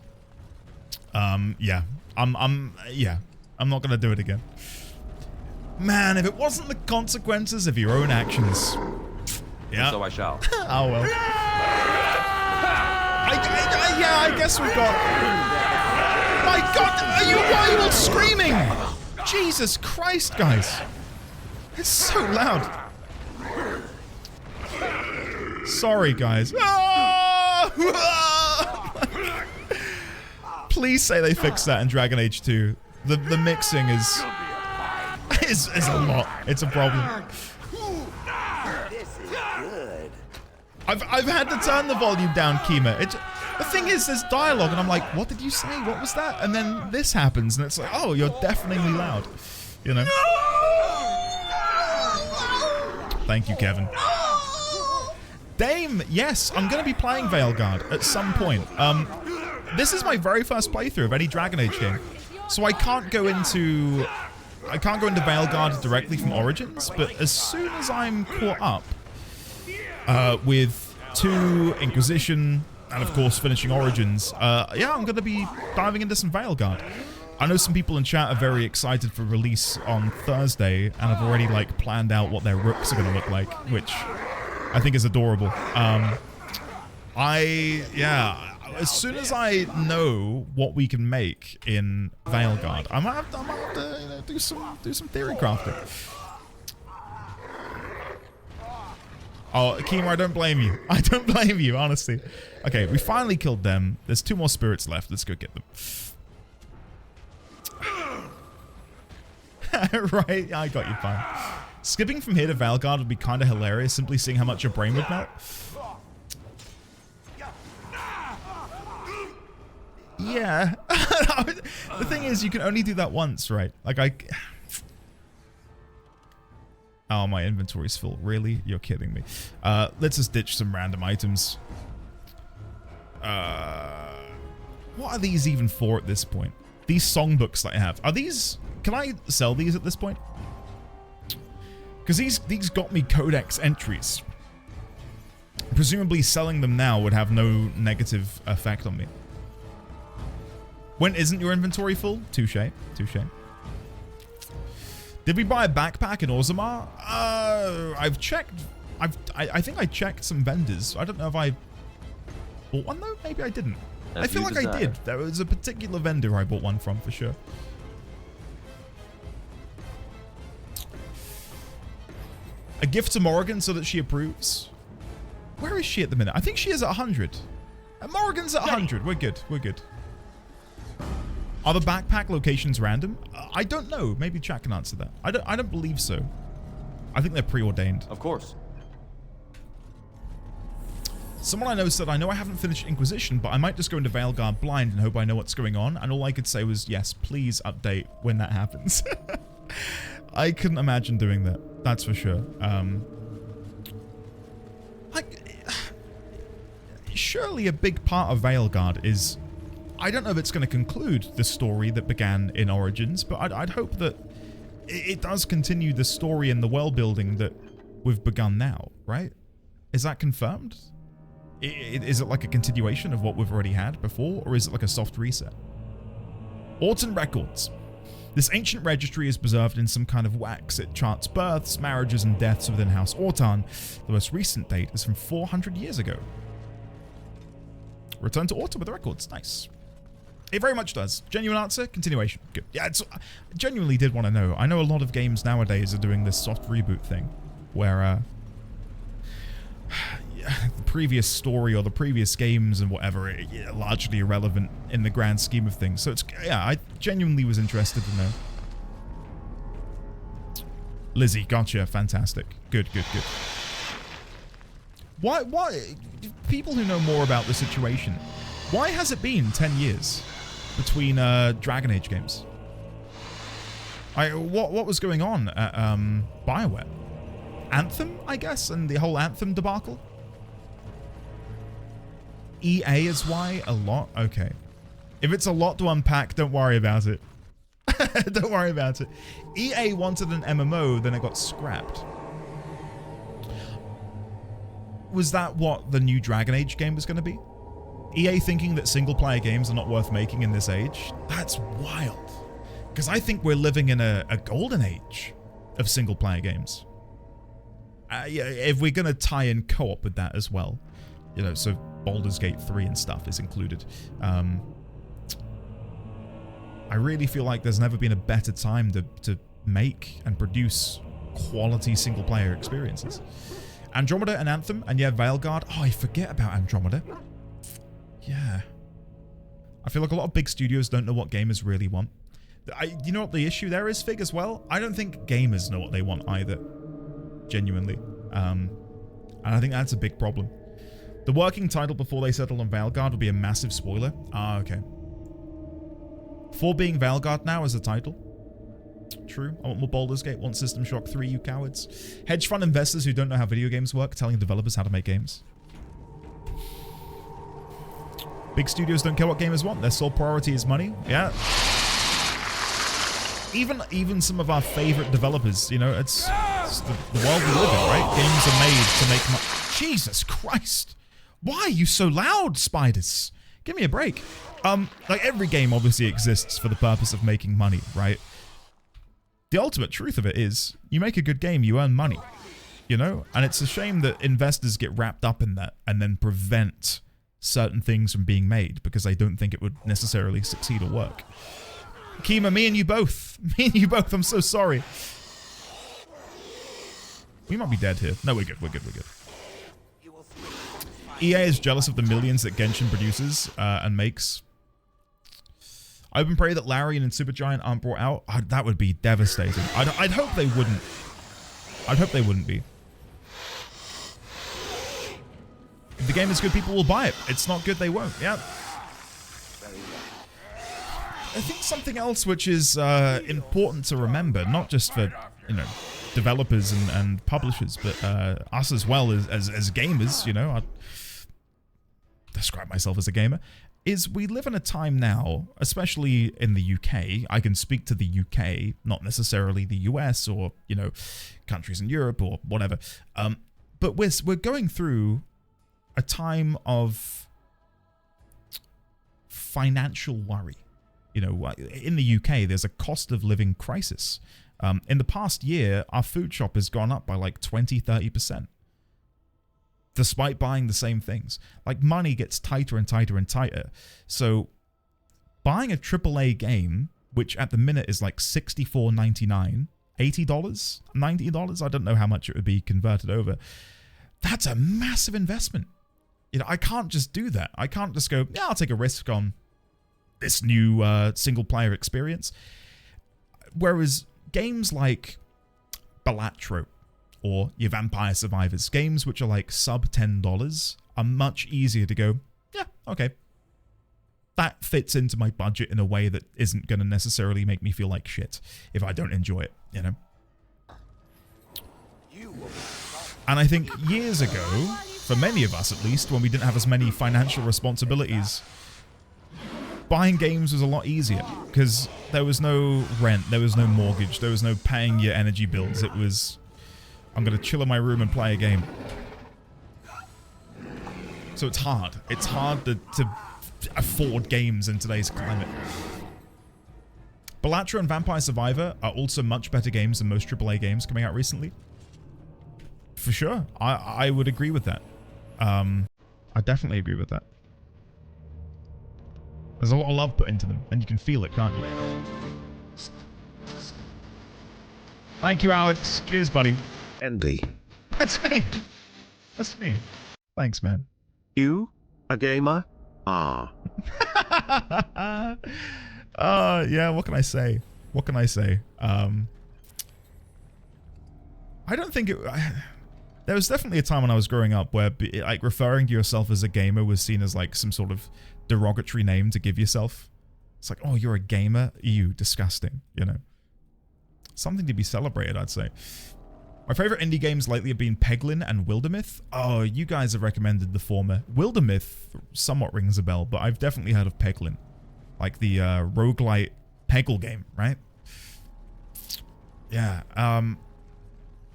[SPEAKER 1] Yeah. I'm not gonna do it again. Man, if it wasn't the consequences of your own actions. Yeah.
[SPEAKER 3] And so I shall.
[SPEAKER 1] Oh well. Yeah, I guess we've got... My God, why are you all screaming? Jesus Christ, guys. It's so loud. Sorry, guys. Please say they fixed that in Dragon Age 2. The mixing is a lot. It's a problem.
[SPEAKER 6] This is good.
[SPEAKER 1] I've had to turn the volume down, Kima. The thing is, there's dialogue, and I'm like, what did you say? What was that? And then this happens, and it's like, oh, you're deafeningly loud. You know? Thank you, Kevin. Dame, yes, I'm going to be playing Veilguard at some point. this is my very first playthrough of any Dragon Age game, so I can't go into Veilguard directly from Origins. But as soon as I'm caught up with 2 Inquisition and of course finishing Origins, yeah, I'm gonna be diving into some Veilguard. I know some people in chat are very excited for release on Thursday and have already like planned out what their rooks are gonna look like, which I think is adorable. As soon as I know what we can make in Veilguard, I might have to do some theory crafting. Oh, Kima, I don't blame you. I don't blame you, honestly. Okay, we finally killed them. There's 2 more spirits left. Let's go get them. Right, I got you, fine. Skipping from here to Veilguard would be kind of hilarious, simply seeing how much your brain would melt. Yeah. The thing is, you can only do that once, right? Like, oh, my inventory's full. Really? You're kidding me. Let's just ditch some random items. What are these even for at this point? These songbooks that I have. Are these... Can I sell these at this point? Because these got me codex entries. Presumably selling them now would have no negative effect on me. When isn't your inventory full? Touche. Touche. Did we buy a backpack in Orzammar? I've checked. I think I checked some vendors. I don't know if I bought one though. Maybe I didn't. I feel like I did. There was a particular vendor I bought one from for sure. A gift to Morrigan so that she approves. Where is she at the minute? I think she is at 100. Morrigan's at 100. We're good. We're good. Are the backpack locations random? I don't know. Maybe chat can answer that. I don't believe so. I think they're preordained.
[SPEAKER 3] Of course.
[SPEAKER 1] Someone I know said, I know I haven't finished Inquisition, but I might just go into Veilguard blind and hope I know what's going on. And all I could say was, yes, please update when that happens. I couldn't imagine doing that. That's for sure. Surely a big part of Veilguard is... I don't know if it's going to conclude the story that began in Origins, but I'd hope that it does continue the story and the world building that we've begun now, right? Is that confirmed? Is it like a continuation of what we've already had before, or is it like a soft reset? Orton Records. This ancient registry is preserved in some kind of wax. It charts births, marriages, and deaths within House Orton. The most recent date is from 400 years ago. Return to Orton with the records. Nice. It very much does. Genuine answer, continuation. Good. Yeah, I genuinely did want to know. I know a lot of games nowadays are doing this soft reboot thing, where the previous story or the previous games and whatever are largely irrelevant in the grand scheme of things. So it's, yeah, I genuinely was interested to know. Lizzie, gotcha. Fantastic. Good, good, good. Why, people who know more about the situation, why has it been 10 years between Dragon Age games? What was going on at BioWare? Anthem, I guess, and the whole Anthem debacle? EA is why? A lot? Okay. If it's a lot to unpack, don't worry about it. Don't worry about it. EA wanted an MMO, then it got scrapped. Was that what the new Dragon Age game was going to be? EA thinking that single-player games are not worth making in this age? That's wild. Because I think we're living in a golden age of single-player games. Yeah, if we're going to tie in co-op with that as well. You know, so Baldur's Gate 3 and stuff is included. I really feel like there's never been a better time to make and produce quality single-player experiences. Andromeda and Anthem, and yeah, Veilguard. Oh, I forget about Andromeda. Yeah. I feel like a lot of big studios don't know what gamers really want. You know what the issue there is, Fig, as well? I don't think gamers know what they want either. Genuinely. And I think that's a big problem. The working title before they settle on Veilguard will be a massive spoiler. Ah, okay. 4 being Veilguard now as a title. True. I want more Baldur's Gate. Want System Shock 3, you cowards. Hedge fund investors who don't know how video games work telling developers how to make games. Big studios don't care what gamers want. Their sole priority is money. Yeah. Even some of our favorite developers, you know, it's the world we live in, right? Games are made to make money. Jesus Christ. Why are you so loud, spiders? Give me a break. Like, every game obviously exists for the purpose of making money, right? The ultimate truth of it is, you make a good game, you earn money, you know? And it's a shame that investors get wrapped up in that and then prevent certain things from being made because they don't think it would necessarily succeed or work. Kima, me and you both. Me and you both. I'm so sorry. We might be dead here. No, we're good. We're good. We're good. EA is jealous of the millions that Genshin produces and makes. I hope and pray that Larian and Supergiant aren't brought out. That would be devastating. I'd hope they wouldn't. I'd hope they wouldn't be. If the game is good, people will buy it. It's not good, they won't. Yeah. I think something else which is important to remember, not just for, you know, developers and publishers, but us as well as gamers, you know, I describe myself as a gamer, is we live in a time now, especially in the UK, I can speak to the UK, not necessarily the US or, you know, countries in Europe or whatever, but we're going through a time of financial worry. You know, in the UK, there's a cost of living crisis. In the past year, our food shop has gone up by like 20-30%. Despite buying the same things. Like, money gets tighter and tighter and tighter. So, buying a AAA game, which at the minute is like $64.99, $80, $90, I don't know how much it would be converted over. That's a massive investment. You know, I can't just do that. I can't just go, yeah, I'll take a risk on this new single-player experience. Whereas games like Balatro or your Vampire Survivors, games which are like sub $10, are much easier to go, yeah, okay. That fits into my budget in a way that isn't going to necessarily make me feel like shit if I don't enjoy it, you know? And I think years ago, for many of us at least, when we didn't have as many financial responsibilities, buying games was a lot easier because there was no rent, there was no mortgage, there was no paying your energy bills. It was, I'm going to chill in my room and play a game. So it's hard. It's hard to afford games in today's climate. Balatro and Vampire Survivor are also much better games than most AAA games coming out recently. For sure. I would agree with that. I definitely agree with that. There's a lot of love put into them, and you can feel it, can't you? Thank you, Alex. Cheers, buddy.
[SPEAKER 4] Andy.
[SPEAKER 1] That's me. That's me. Thanks, man.
[SPEAKER 4] You? A gamer? Ah.
[SPEAKER 1] Yeah, what can I say? What can I say? I don't think it... There was definitely a time when I was growing up where, like, referring to yourself as a gamer was seen as, like, some sort of derogatory name to give yourself. It's like, oh, you're a gamer? Ew, disgusting, you know? Something to be celebrated, I'd say. My favorite indie games lately have been Peglin and Wildermyth. Oh, you guys have recommended the former. Wildermyth somewhat rings a bell, but I've definitely heard of Peglin. Like the roguelite Peggle game, right? Yeah,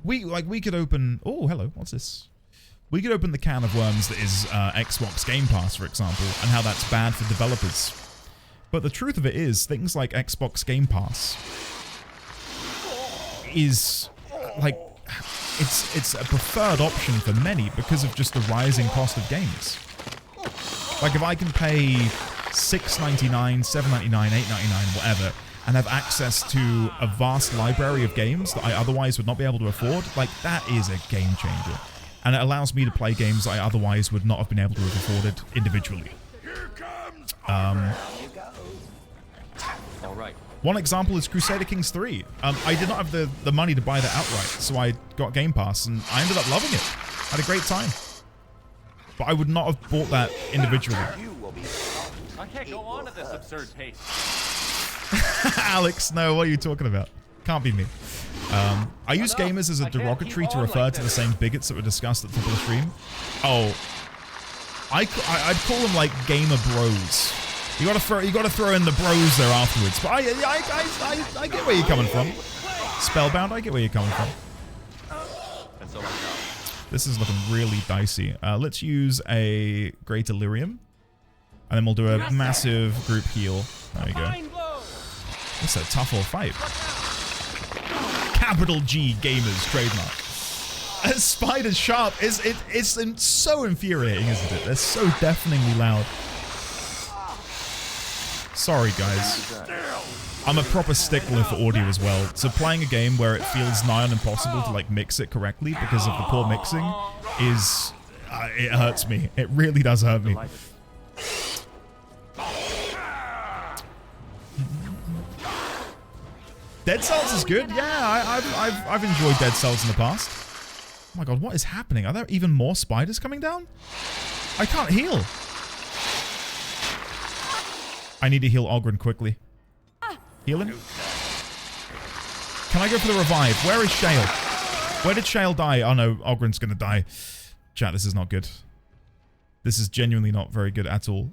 [SPEAKER 1] we could open... Oh, hello, what's this? We could open the can of worms that is Xbox Game Pass, for example, and how that's bad for developers. But the truth of it is, things like Xbox Game Pass is, like, it's a preferred option for many because of just the rising cost of games. Like, if I can pay $6.99, $7.99, $8.99, whatever, and have access to a vast library of games that I otherwise would not be able to afford, like, that is a game changer. And it allows me to play games I otherwise would not have been able to have afforded individually.
[SPEAKER 3] All right.
[SPEAKER 1] One example is Crusader Kings 3. I did not have the money to buy that outright, so I got Game Pass, and I ended up loving it. Had a great time. But I would not have bought that individually.
[SPEAKER 3] I can't go on at this absurd pace.
[SPEAKER 1] Alex, no, what are you talking about? Can't be me. I use gamers as a derogatory to refer to the same bigots that were discussed at the top of the stream. Oh, I'd call them like gamer bros. You gotta throw in the bros there afterwards. But I get where you're coming from. Spellbound, I get where you're coming from. This is looking really dicey. Let's use a Great Illyrium. And then we'll do a massive group heal. There we go. It's a tough old fight. Capital G Gamers trademark. Spider's sharp. It's so infuriating, isn't it? They're so deafeningly loud. Sorry, guys. I'm a proper stickler for audio as well. So playing a game where it feels nigh on impossible to like mix it correctly because of the poor mixing is... it hurts me. It really does hurt me. Dead Cells is good. Yeah, I've enjoyed Dead Cells in the past. Oh my god, what is happening? Are there even more spiders coming down? I can't heal. I need to heal Ogryn quickly. Healing? Can I go for the revive? Where is Shale? Where did Shale die? Oh no, Ogryn's gonna die. Chat, this is not good. This is genuinely not very good at all.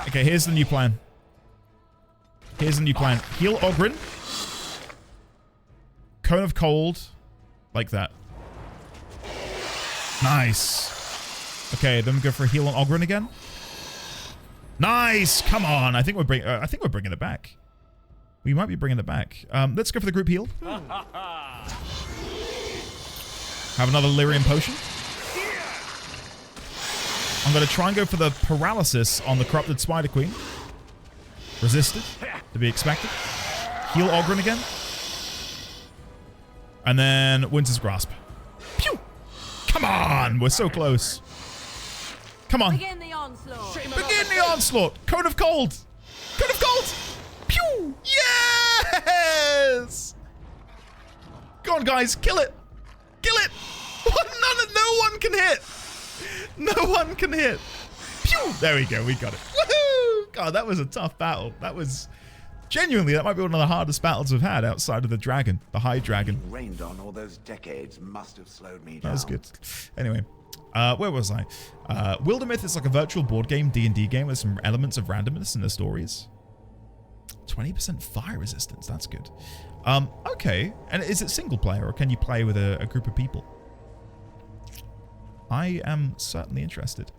[SPEAKER 1] Okay, here's the new plan. Here's the new plan. Heal Ogryn. Cone of Cold. Like that. Nice. Okay, then we go for a heal on Ogryn again. Nice. Come on. I think we're bringing it back. We might be bringing it back. Let's go for the group heal. Have another Lyrium potion. I'm going to try and go for the paralysis on the Corrupted Spider Queen. Resisted. To be expected. Heal Ogryn again. And then Winter's Grasp. Pew! Come on! We're so close. Come on.
[SPEAKER 7] Begin the onslaught.
[SPEAKER 1] Begin the onslaught. Cone of Cold. Cone of Cold. Pew! Yes! Go on, guys. Kill it. Kill it. No one can hit. No one can hit. Pew! There we go. We got it. Woohoo! God, that was a tough battle. That was... Genuinely, that might be one of the hardest battles we've had outside of the dragon, the High Dragon.
[SPEAKER 6] Rained on all those decades must have slowed me down.
[SPEAKER 1] That was good. Anyway, where was I? Wildermyth is like a virtual board game, D&D game with some elements of randomness in the stories. 20% fire resistance. That's good. Okay. And is it single player or can you play with a group of people? I am certainly interested.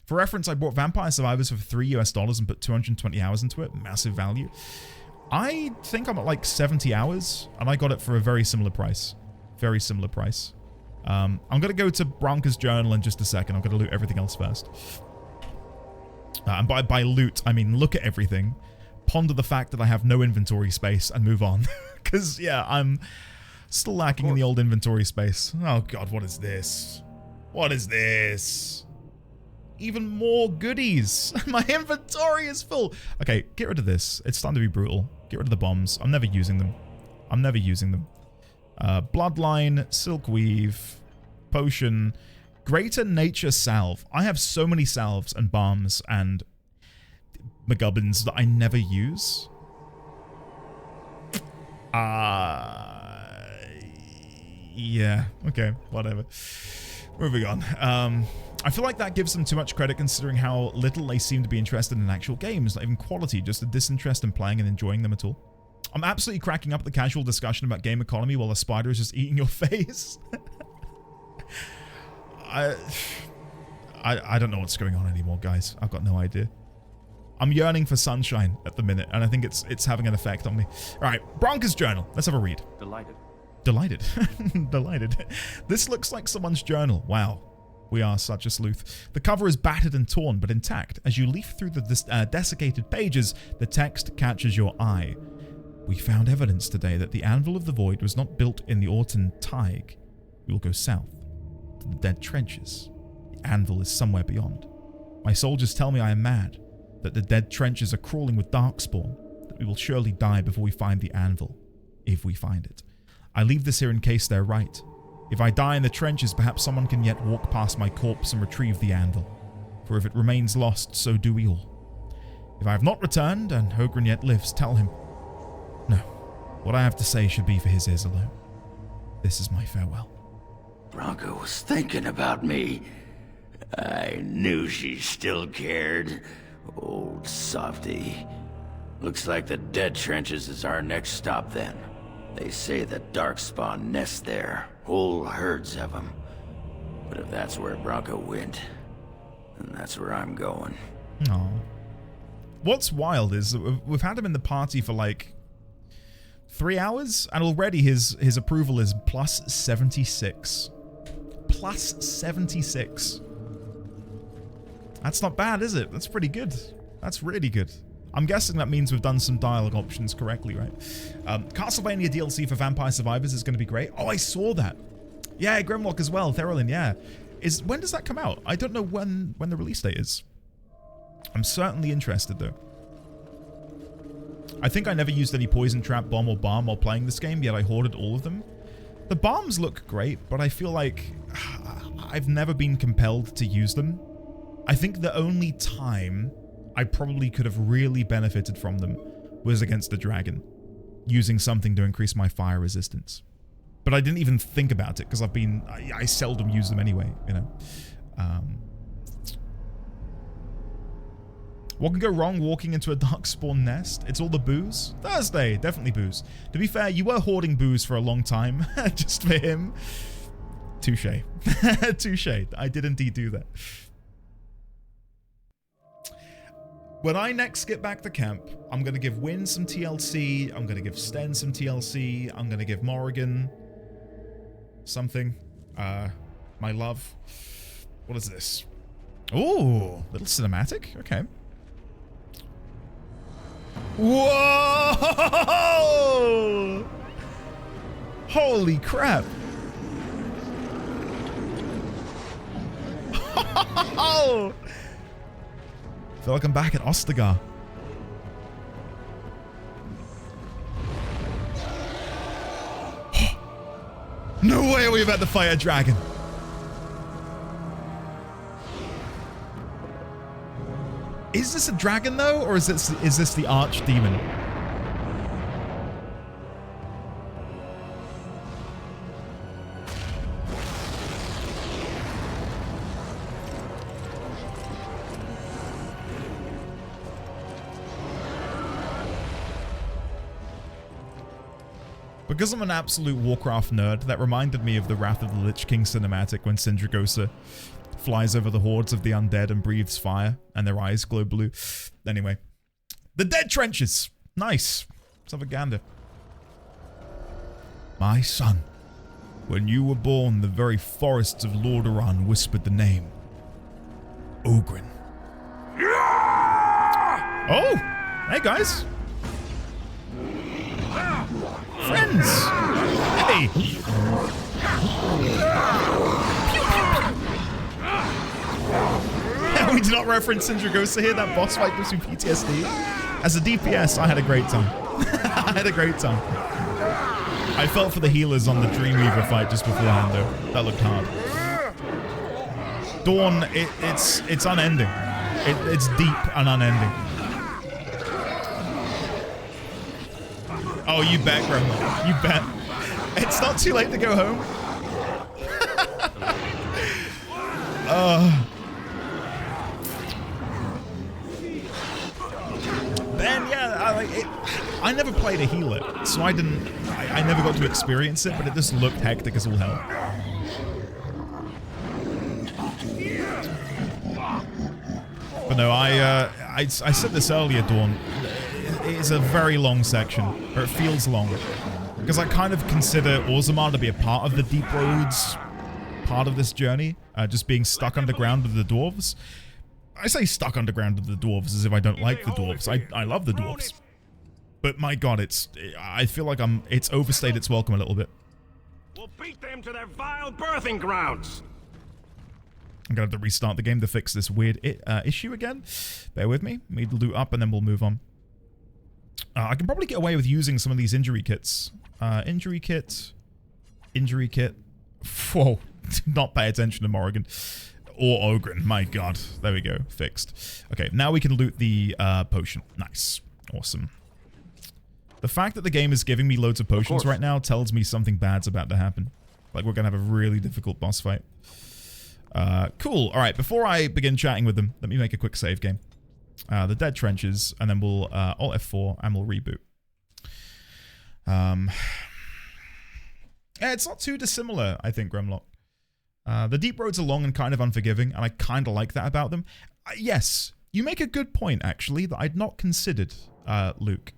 [SPEAKER 1] For reference, I bought Vampire Survivors for $3 US and put 220 hours into it. Massive value. I think I'm at like 70 hours, and I got it for a very similar price. Very similar price. I'm going to go to Branka's journal in just a second. I'm going to loot everything else first. And by loot, I mean look at everything, ponder the fact that I have no inventory space, and move on. Because, yeah, I'm still lacking in the old inventory space. Oh, God, what is this? What is this? Even more goodies. My inventory is full. Okay, get rid of this. It's starting to be brutal. Get rid of the bombs. I'm never using them. I'm never using them. Bloodline, Silkweave, Potion, Greater Nature Salve. I have so many salves and balms and McGubbins that I never use. Yeah. Okay, whatever. Moving on. I feel like that gives them too much credit considering how little they seem to be interested in actual games, not even quality, just a disinterest in playing and enjoying them at all. I'm absolutely cracking up at the casual discussion about game economy while a spider is just eating your face. I don't know what's going on anymore, guys. I've got no idea. I'm yearning for sunshine at the minute, and I think it's having an effect on me. All right, Branka's journal. Let's have a read.
[SPEAKER 3] Delighted.
[SPEAKER 1] Delighted. Delighted. This looks like someone's journal. Wow. We are such a sleuth. The cover is battered and torn, but intact. As you leaf through the desiccated pages, the text catches your eye. We found evidence today that the Anvil of the Void was not built in the Orton Tig. We will go south, to the Dead Trenches. The Anvil is somewhere beyond. My soldiers tell me I am mad, that the Dead Trenches are crawling with Darkspawn, that we will surely die before we find the Anvil, if we find it. I leave this here in case they're right. If I die in the trenches, perhaps someone can yet walk past my corpse and retrieve the Anvil. For if it remains lost, so do we all. If I have not returned, and Hogren yet lives, tell him. No, what I have to say should be for his ears alone. This is my farewell.
[SPEAKER 5] Bronca was thinking about me. I knew she still cared. Old softy. Looks like the Dead Trenches is our next stop then. They say the Darkspawn nest there. Whole herds of them. But if that's where Bronca went, then that's where I'm going.
[SPEAKER 1] Aw. What's wild is that we've had him in the party for like 3 hours, and already his approval is plus 76. Plus 76. That's not bad, is it? That's pretty good. That's really good. I'm guessing that means we've done some dialogue options correctly, right? Castlevania DLC for Vampire Survivors is going to be great. Oh, I saw that. Yeah, Grimlock as well. Therilyn, yeah. When does that come out? I don't know when the release date is. I'm certainly interested, though. I think I never used any poison, trap, bomb, or balm while playing this game, yet I hoarded all of them. The bombs look great, but I feel like I've never been compelled to use them. I think the only time I probably could have really benefited from them was against the dragon, using something to increase my fire resistance. But I didn't even think about it because I seldom use them anyway, you know. What can go wrong walking into a Darkspawn nest? It's all the booze. Thursday, definitely booze. To be fair, you were hoarding booze for a long time, just for him. Touche. Touche. I did indeed do that. When I next get back to camp, I'm going to give Wynn some TLC. I'm going to give Sten some TLC. I'm going to give Morrigan something. My love. What is this? Ooh, little cinematic. Okay. Whoa! Holy crap. I feel like I'm back at Ostagar. No way are we about to fight a dragon. Is this a dragon though, or is this the archdemon? Because I'm an absolute Warcraft nerd, that reminded me of the Wrath of the Lich King cinematic when Sindragosa flies over the hordes of the undead and breathes fire, and their eyes glow blue. Anyway. The Dead Trenches! Nice. Let's have a gander. My son, when you were born, the very forests of Lordaeron whispered the name. Oghren. Oh! Hey, guys. Friends! Hey! We did not reference Sindragosa here. That boss fight gives me PTSD. As a DPS, I had a great time. I had a great time. I felt for the healers on the Dreamweaver fight just beforehand, though. That looked hard. Dawn, it's unending. It's deep and unending. Oh, you bet, Grandma. You bet. It's not too late to go home. Then, yeah, I never played a healer, so I never got to experience it, but it just looked hectic as all hell. But no, I said this earlier, Dawn. It is a very long section, or it feels long, because I kind of consider Orzammar to be a part of the Deep Roads part of this journey, just being stuck underground with the dwarves. I say stuck underground with the dwarves as if I don't like the dwarves. I love the dwarves. But my god, I feel like it's overstayed its welcome a little bit.
[SPEAKER 8] We'll beat them to their vile birthing grounds.
[SPEAKER 1] I'm gonna have to restart the game to fix this weird issue again. Bear with me. Need to loot up and then we'll move on. I can probably get away with using some of these injury kits. Injury kit. Injury kit. Whoa. Did not pay attention to Morrigan. Or Oghren. My god. There we go. Fixed. Okay, now we can loot the potion. Nice. Awesome. The fact that the game is giving me loads of potions right now tells me something bad's about to happen. Like we're going to have a really difficult boss fight. Cool. All right, before I begin chatting with them, let me make a quick save game. The Dead Trenches, and then we'll Alt F4 and we'll reboot. Yeah, it's not too dissimilar, I think, Gremlock. The deep roads are long and kind of unforgiving, and I kind of like that about them. Yes, you make a good point, actually, that I'd not considered, Luke.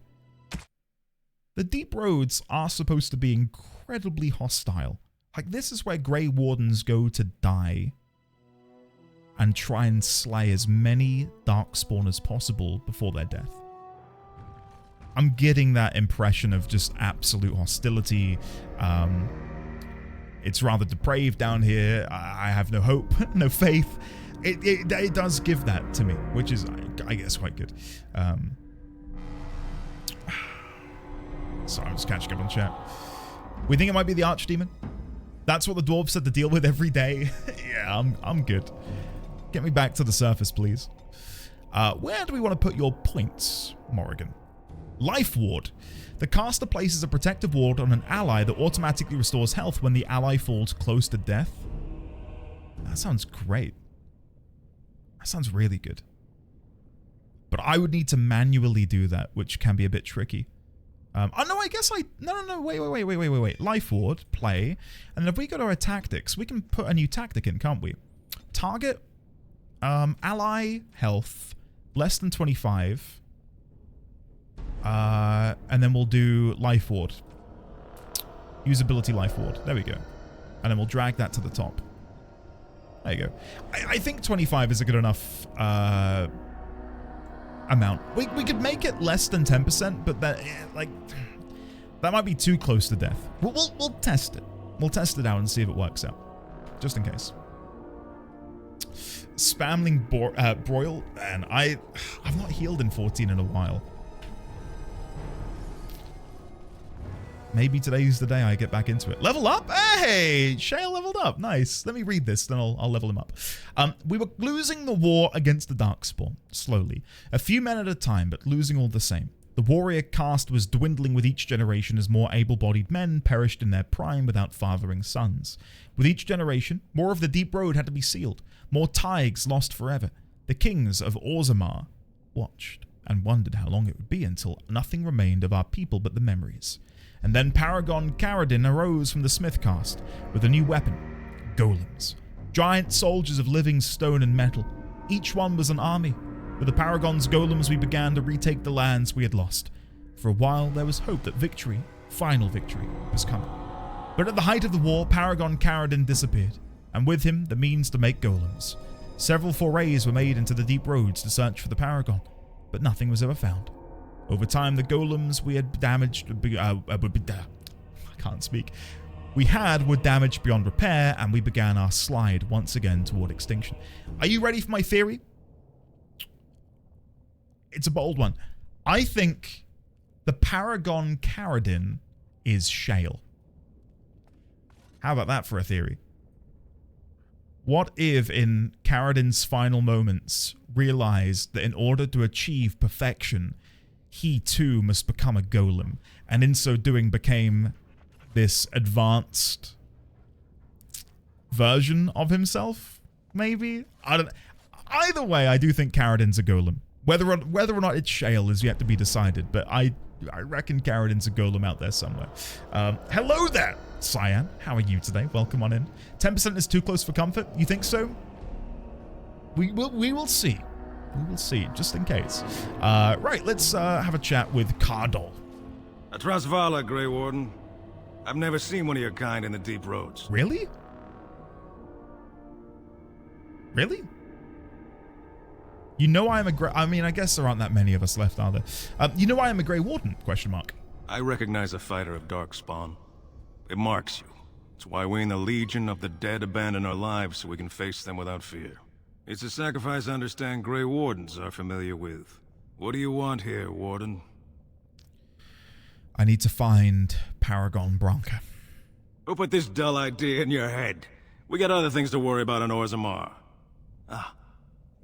[SPEAKER 1] The deep roads are supposed to be incredibly hostile. Like, this is where Grey Wardens go to die and try and slay as many Darkspawn as possible before their death. I'm getting that impression of just absolute hostility. It's rather depraved down here. I have no hope, no faith. It does give that to me, which is, I guess, quite good. Sorry, I'm just catching up on chat. We think it might be the Archdemon. That's what the dwarves said to deal with every day. Yeah, I'm good. Get me back to the surface, please. Where do we want to put your points, Morrigan? Life Ward. The caster places a protective ward on an ally that automatically restores health when the ally falls close to death. That sounds great. That sounds really good. But I would need to manually do that, which can be a bit tricky. Oh no, I guess no, wait. Life Ward, play. And then if we go to our tactics, we can put a new tactic in, can't we? Target, ally, health, less than 25. And then we'll do Life Ward. Usability Life Ward. There we go. And then we'll drag that to the top. There you go. I think 25 is a good enough amount. We could make it less than 10%, but that might be too close to death. We'll test it. We'll test it out and see if it works out. Just in case. Spamling Broil, and I've not healed in 14 in a while. Maybe today's the day I get back into it. Level up? Hey! Shale leveled up. Nice. Let me read this, then I'll level him up. We were losing the war against the Darkspawn, slowly. A few men at a time, but losing all the same. The warrior caste was dwindling with each generation as more able-bodied men perished in their prime without fathering sons. With each generation, more of the deep road had to be sealed. More Tigers lost forever. The kings of Orzammar watched and wondered how long it would be until nothing remained of our people but the memories. And then Paragon Caradin arose from the Smith caste with a new weapon, golems. Giant soldiers of living stone and metal. Each one was an army. With the Paragon's golems we began to retake the lands we had lost. For a while there was hope that victory, final victory, was coming. But at the height of the war, Paragon Caradin disappeared, and with him the means to make golems. Several forays were made into the deep roads to search for the Paragon, but nothing was ever found. Over time, the golems we had damaged I can't speak. We were damaged beyond repair, and we began our slide once again toward extinction. Are you ready for my theory? It's a bold one. I think the Paragon Caradin is Shale. How about that for a theory? What if in Caradin's final moments realized that in order to achieve perfection, he too must become a golem, and in so doing became this advanced version of himself, maybe? I don't know. Either way, I do think Caradin's a golem. Whether or not it's Shale is yet to be decided, but I reckon Caradin's a golem out there somewhere. Hello there, Cyan. How are you today? Welcome on in. 10% is too close for comfort? You think so? We will see. We will see, just in case. Right, let's have a chat with Cardol.
[SPEAKER 10] Atrasvala, Grey Warden. I've never seen one of your kind in the deep roads.
[SPEAKER 1] Really? Really? You know I am a Grey... I mean, I guess there aren't that many of us left, are there? You know I am a Grey Warden? Question mark.
[SPEAKER 10] I recognize a fighter of Darkspawn. It marks you. It's why we in the Legion of the Dead abandon our lives so we can face them without fear. It's a sacrifice I understand Grey Wardens are familiar with. What do you want here, Warden?
[SPEAKER 1] I need to find Paragon Branka.
[SPEAKER 10] Who put this dull idea in your head? We got other things to worry about in Orzammar. Ah,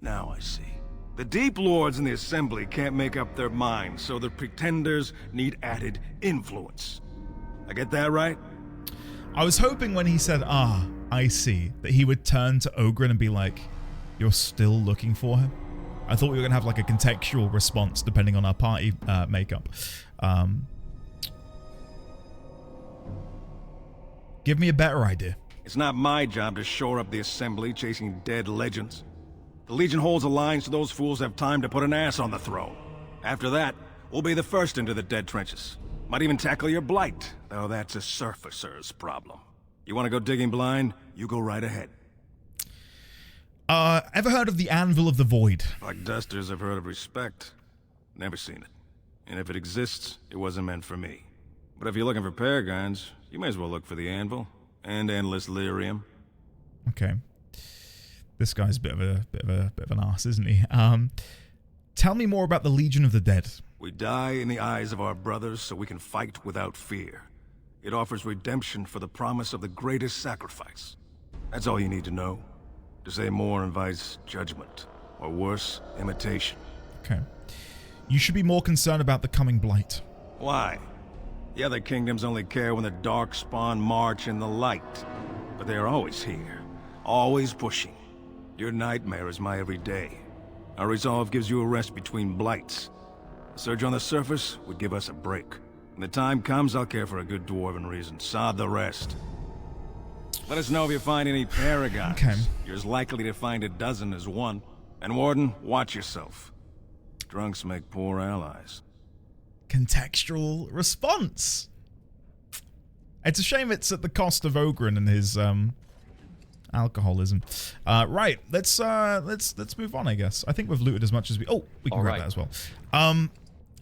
[SPEAKER 10] now I see. The Deep Lords in the Assembly can't make up their minds, so the Pretenders need added influence. I get that right?
[SPEAKER 1] I was hoping when he said, I see, that he would turn to Ogryn and be like, you're still looking for her? I thought we were going to have like a contextual response depending on our party makeup. Give me a better idea.
[SPEAKER 10] It's not my job to shore up the Assembly chasing dead legends. The Legion holds a line so those fools have time to put an ass on the throne. After that, we'll be the first into the dead trenches. Might even tackle your blight, though that's a surfacer's problem. You want to go digging blind? You go right ahead.
[SPEAKER 1] Ever heard of the Anvil of the Void?
[SPEAKER 10] Like dusters, I've heard of respect. Never seen it. And if it exists, it wasn't meant for me. But if you're looking for paragons, you may as well look for the Anvil. And endless lyrium.
[SPEAKER 1] Okay. This guy's a bit of an ass, isn't he? Tell me more about the Legion of the Dead.
[SPEAKER 10] We die in the eyes of our brothers so we can fight without fear. It offers redemption for the promise of the greatest sacrifice. That's all you need to know. To say more invites judgment, or worse, imitation.
[SPEAKER 1] Okay. You should be more concerned about the coming blight.
[SPEAKER 10] Why? The other kingdoms only care when the Darkspawn march in the light. But they are always here, always pushing. Your nightmare is my everyday. Our resolve gives you a rest between blights. A surge on the surface would give us a break. When the time comes, I'll care for a good dwarven reason. Sod the rest. Let us know if you find any paragons.
[SPEAKER 1] Okay.
[SPEAKER 10] You're as likely to find a dozen as one. And Warden, watch yourself. Drunks make poor allies.
[SPEAKER 1] Contextual response. It's a shame it's at the cost of Ogryn and his alcoholism. Right, let's move on, I guess. I think we've looted as much as we can grab that as well.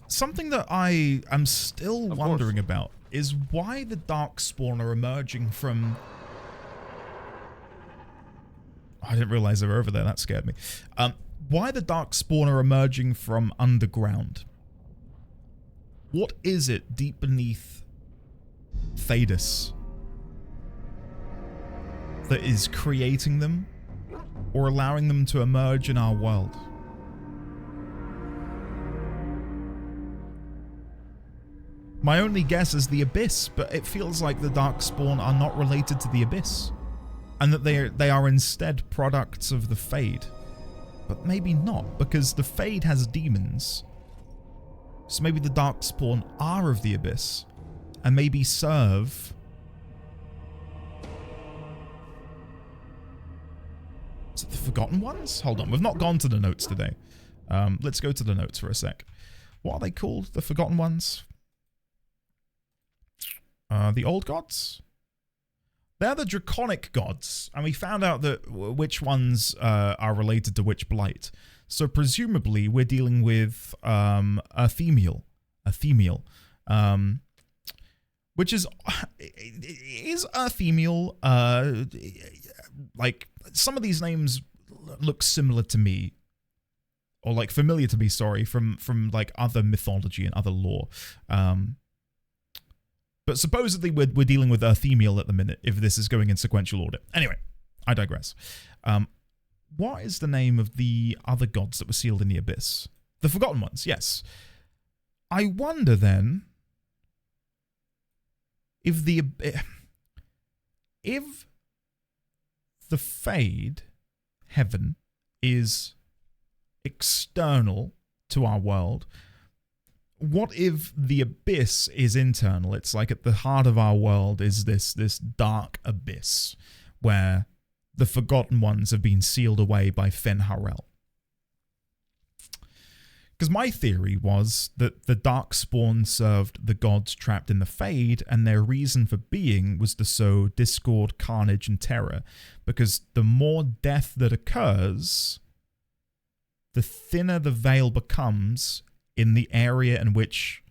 [SPEAKER 1] Something that I am still wondering about is why the Darkspawn are emerging from... I didn't realize they were over there, that scared me. Why the Darkspawn are emerging from underground. What is it deep beneath Thedas that is creating them or allowing them to emerge in our world? My only guess is the Abyss, but it feels like the Darkspawn are not related to the Abyss, and that they are instead products of the Fade. But maybe not, because the Fade has demons. So maybe the Darkspawn are of the Abyss, and maybe serve... Is it the Forgotten Ones? Hold on, we've not gone to the notes today. Let's go to the notes for a sec. What are they called? The Forgotten Ones? The Old Gods? They're the Draconic Gods, and we found out that which ones are related to which blight. So presumably we're dealing with Athemiel, which is Athemiel. Like some of these names look similar to me, or like familiar to me. Sorry, from like other mythology and other lore. But supposedly we're dealing with Athemiel at the minute, if this is going in sequential order. Anyway, I digress. What is the name of the other gods that were sealed in the Abyss? The Forgotten Ones, yes. I wonder then if the Fade, heaven, is external to our world. What if the Abyss is internal? It's like at the heart of our world is this dark abyss where the Forgotten Ones have been sealed away by Fen'Harel. Because my theory was that the Darkspawn served the gods trapped in the Fade, and their reason for being was to sow discord, carnage, and terror. Because the more death that occurs, the thinner the veil becomes in the area in which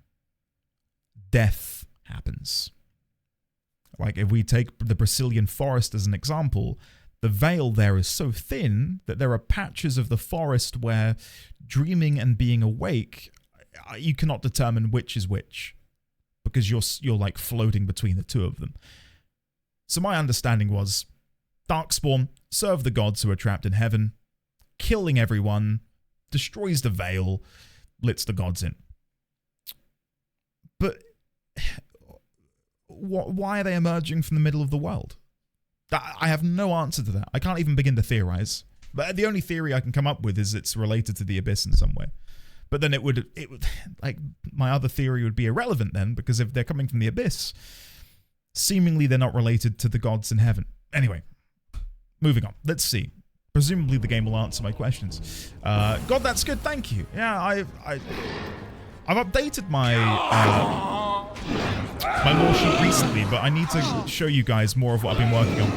[SPEAKER 1] death happens. Like if we take the Brazilian forest as an example, the veil there is so thin that there are patches of the forest where dreaming and being awake, you cannot determine which is which, because you're like floating between the two of them. So my understanding was Darkspawn serve the gods who are trapped in heaven, killing everyone, destroys the veil, lets the gods in. But why are they emerging from the middle of the world? I have no answer to that. I can't even begin to theorize. But the only theory I can come up with is it's related to the Abyss in some way. But then it would like, my other theory would be irrelevant then, because if they're coming from the Abyss, seemingly they're not related to the gods in heaven. Anyway, moving on. Let's see. Presumably the game will answer my questions. God, that's good. Thank you. Yeah, I've updated my my lore sheet recently, but I need to show you guys more of what I've been working on.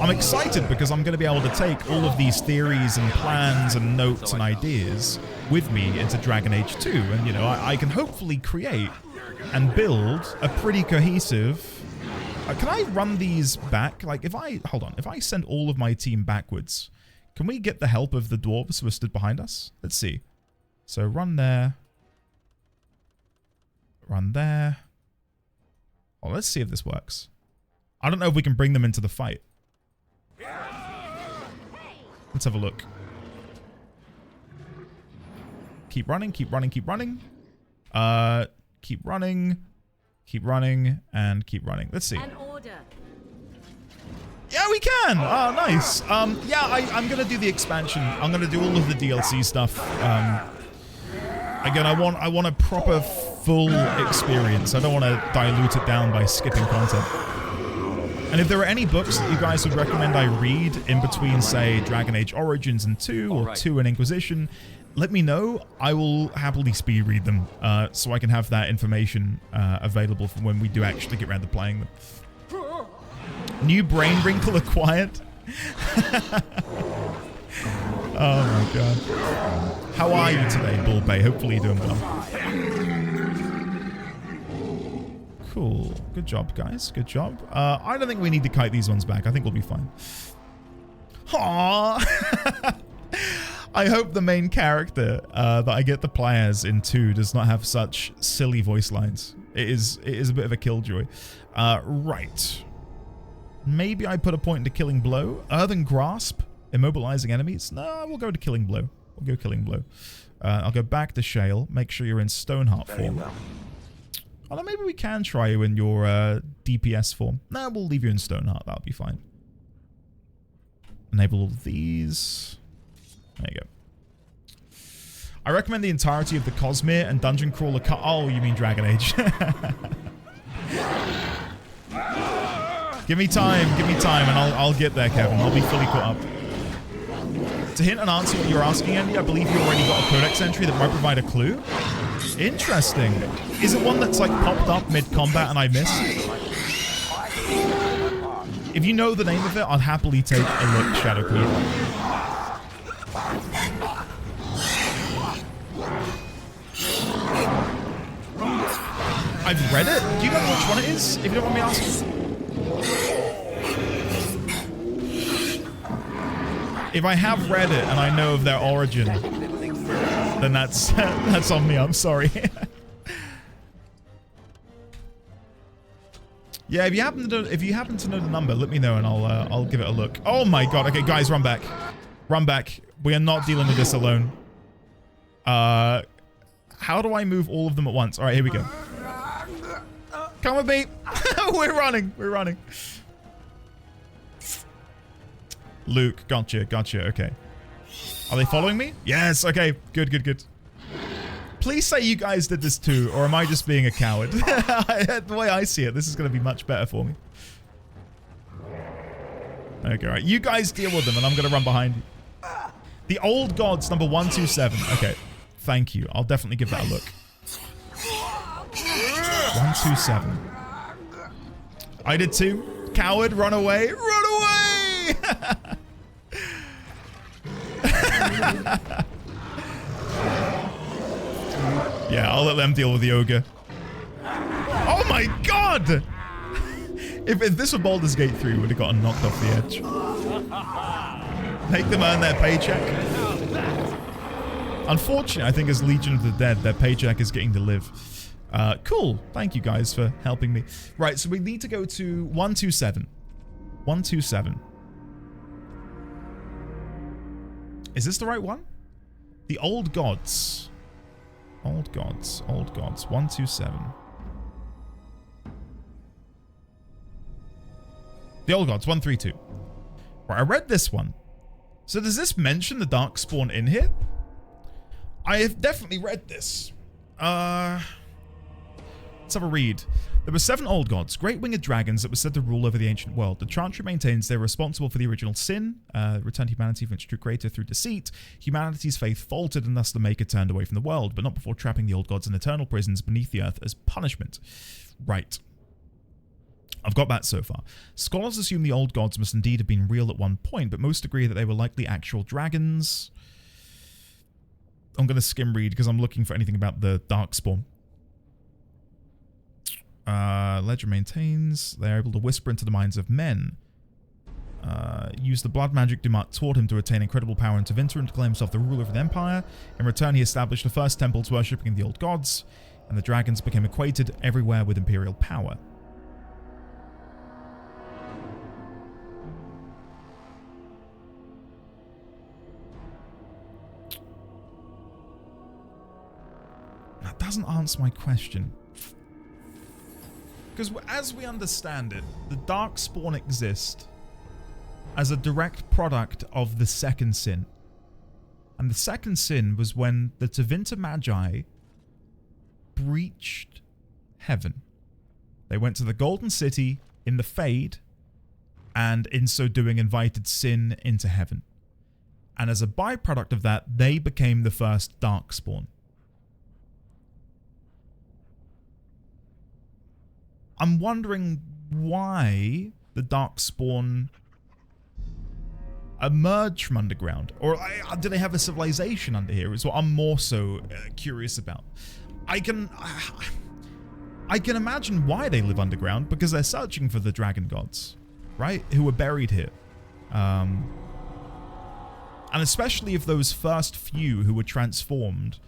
[SPEAKER 1] I'm excited because I'm going to be able to take all of these theories and plans and notes and ideas with me into Dragon Age 2, and you know, I can hopefully create and build a pretty cohesive. Can I run these back? Like, if I send all of my team backwards, can we get the help of the dwarves who are stood behind us? Let's see. So run there. Run there. Oh, let's see if this works. I don't know if we can bring them into the fight. Let's have a look. Keep running, keep running, keep running. Keep running. Keep running, and keep running. Let's see.
[SPEAKER 7] An order.
[SPEAKER 1] Yeah, we can! Oh, nice. Yeah, I'm going to do the expansion. I'm going to do all of the DLC stuff. Again, I want a proper, full experience. I don't want to dilute it down by skipping content. And if there are any books that you guys would recommend I read in between, say, Dragon Age Origins and 2, or 2 and Inquisition, let me know. I will happily speed read them, so I can have that information available for when we do actually get around to playing them. New brain wrinkle acquired? Oh my god. How are you today, Bull Bay? Hopefully you're doing well. Cool. Good job, guys. Good job. I don't think we need to kite these ones back. I think we'll be fine. Aww. I hope the main character that I get to play as in 2 does not have such silly voice lines. It is a bit of a killjoy. Right. Maybe I put a point into Killing Blow. Earthen Grasp. Immobilizing enemies. No, we'll go to Killing Blow. We'll go Killing Blow. I'll go back to Shale. Make sure you're in Stoneheart form.
[SPEAKER 6] Well.
[SPEAKER 1] Although maybe we can try you in your DPS form. No, we'll leave you in Stoneheart. That'll be fine. Enable all these. There you go. I recommend the entirety of the Cosmere and Dungeon Crawler Oh, you mean Dragon Age. Give me time, and I'll get there, Kevin. I'll be fully caught up. To hint and answer what you're asking, Andy, I believe you already got a codex entry that might provide a clue. Interesting. Is it one that's like popped up mid-combat and I missed? If you know the name of it, I'll happily take a look, Shadow Queen. I've read it? Do you know which one it is? If you don't want me asking. If I have read it and I know of their origin, then that's on me. I'm sorry. Yeah, if you happen to know the number, let me know and I'll give it a look. Oh my god. Okay, guys, run back. Run back. We are not dealing with this alone. How do I move all of them at once? All right, here we go. Come with me. We're running. We're running. Luke, gotcha, okay. Are they following me? Yes, okay, good. Please say you guys did this too, or am I just being a coward? The way I see it, this is going to be much better for me. Okay, right, you guys deal with them and I'm going to run behind you. The Old Gods, number 127. Okay, thank you. I'll definitely give that a look. 127. I did too. Coward, run away. Run away! Yeah, I'll let them deal with the ogre. Oh my god! If this were Baldur's Gate 3, we would have gotten knocked off the edge. Make them earn their paycheck. Unfortunately, I think as Legion of the Dead, their paycheck is getting to live. Cool. Thank you guys for helping me. Right, so we need to go to 127. 127. Is this the right one? The Old Gods. Old Gods. 127. The Old Gods, 132. Right, I read this one. So does this mention the Darkspawn in here? I have definitely read this. Let's have a read. There were 7 Old Gods, great winged dragons that were said to rule over the ancient world. The Chantry maintains they were responsible for the original sin, returned humanity from its true creator through deceit. Humanity's faith faltered and thus the Maker turned away from the world, but not before trapping the Old Gods in eternal prisons beneath the earth as punishment. Right. I've got that so far. Scholars assume the Old Gods must indeed have been real at one point, but most agree that they were likely actual dragons. I'm going to skim read because I'm looking for anything about the Darkspawn. Ledger maintains they are able to whisper into the minds of men. Use the blood magic Dumat taught him to attain incredible power in Tevinter and to claim himself the ruler of the Empire. In return, he established the first temples worshipping the Old Gods, and the dragons became equated everywhere with imperial power. That doesn't answer my question. Because as we understand it, the Darkspawn exist as a direct product of the second sin. And the second sin was when the Tevinter Magi breached heaven. They went to the Golden City in the Fade, and in so doing invited sin into heaven. And as a byproduct of that, they became the first Darkspawn. I'm wondering why the Darkspawn emerged from underground. Or do they have a civilization under here is what I'm more so curious about. I can imagine why they live underground, because they're searching for the dragon gods, right? Who were buried here. And especially if those first few who were transformed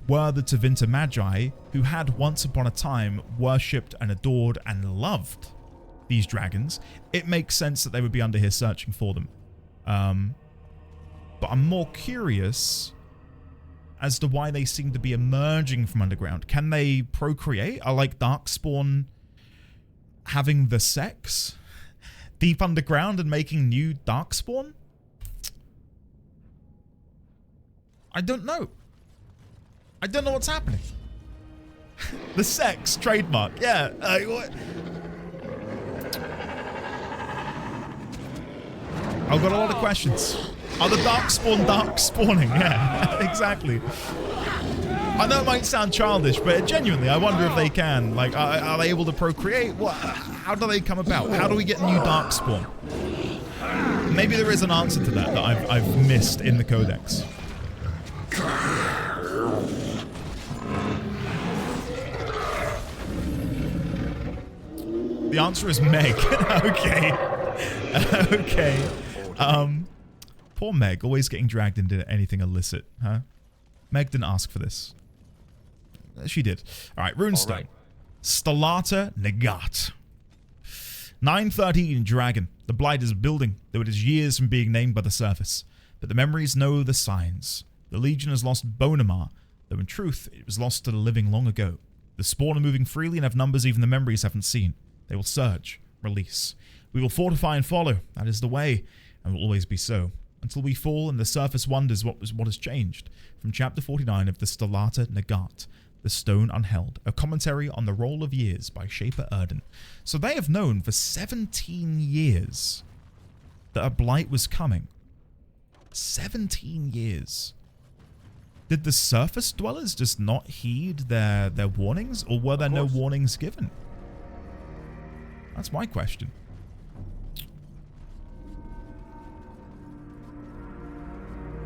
[SPEAKER 1] were the Tevinter Magi, who had once upon a time worshipped and adored and loved these dragons, it makes sense that they would be under here searching for them. But I'm more curious as to why they seem to be emerging from underground. Can they procreate? Are like Darkspawn having the sex deep underground and making new Darkspawn? I don't know. I don't know what's happening. The sex trademark, yeah. What? I've got a lot of questions. Are the Darkspawn dark-spawning? Yeah, exactly. I know it might sound childish, but genuinely, I wonder if they can. Like, are they able to procreate? What? How do they come about? How do we get new Darkspawn? Maybe there is an answer to that I've missed in the Codex. The answer is Meg. Okay. Okay. Poor Meg, always getting dragged into anything illicit, huh? Meg didn't ask for this. She did. Alright, Runestone. Right. Stellata Negat. 913 Dragon. The Blight is building, though it is years from being named by the surface. But the memories know the signs. The Legion has lost Bonamar, though in truth it was lost to the living long ago. The Spawn are moving freely and have numbers even the memories haven't seen. They will surge, release. We will fortify and follow. That is the way, and will always be so. Until we fall and the surface wonders what has changed. From chapter 49 of the Stellata Negat, The Stone Unheld, a commentary on the roll of years by Shaper Erden. So they have known for 17 years that a blight was coming. 17 years. Did the surface dwellers just not heed their warnings, or were there no warnings given? That's my question.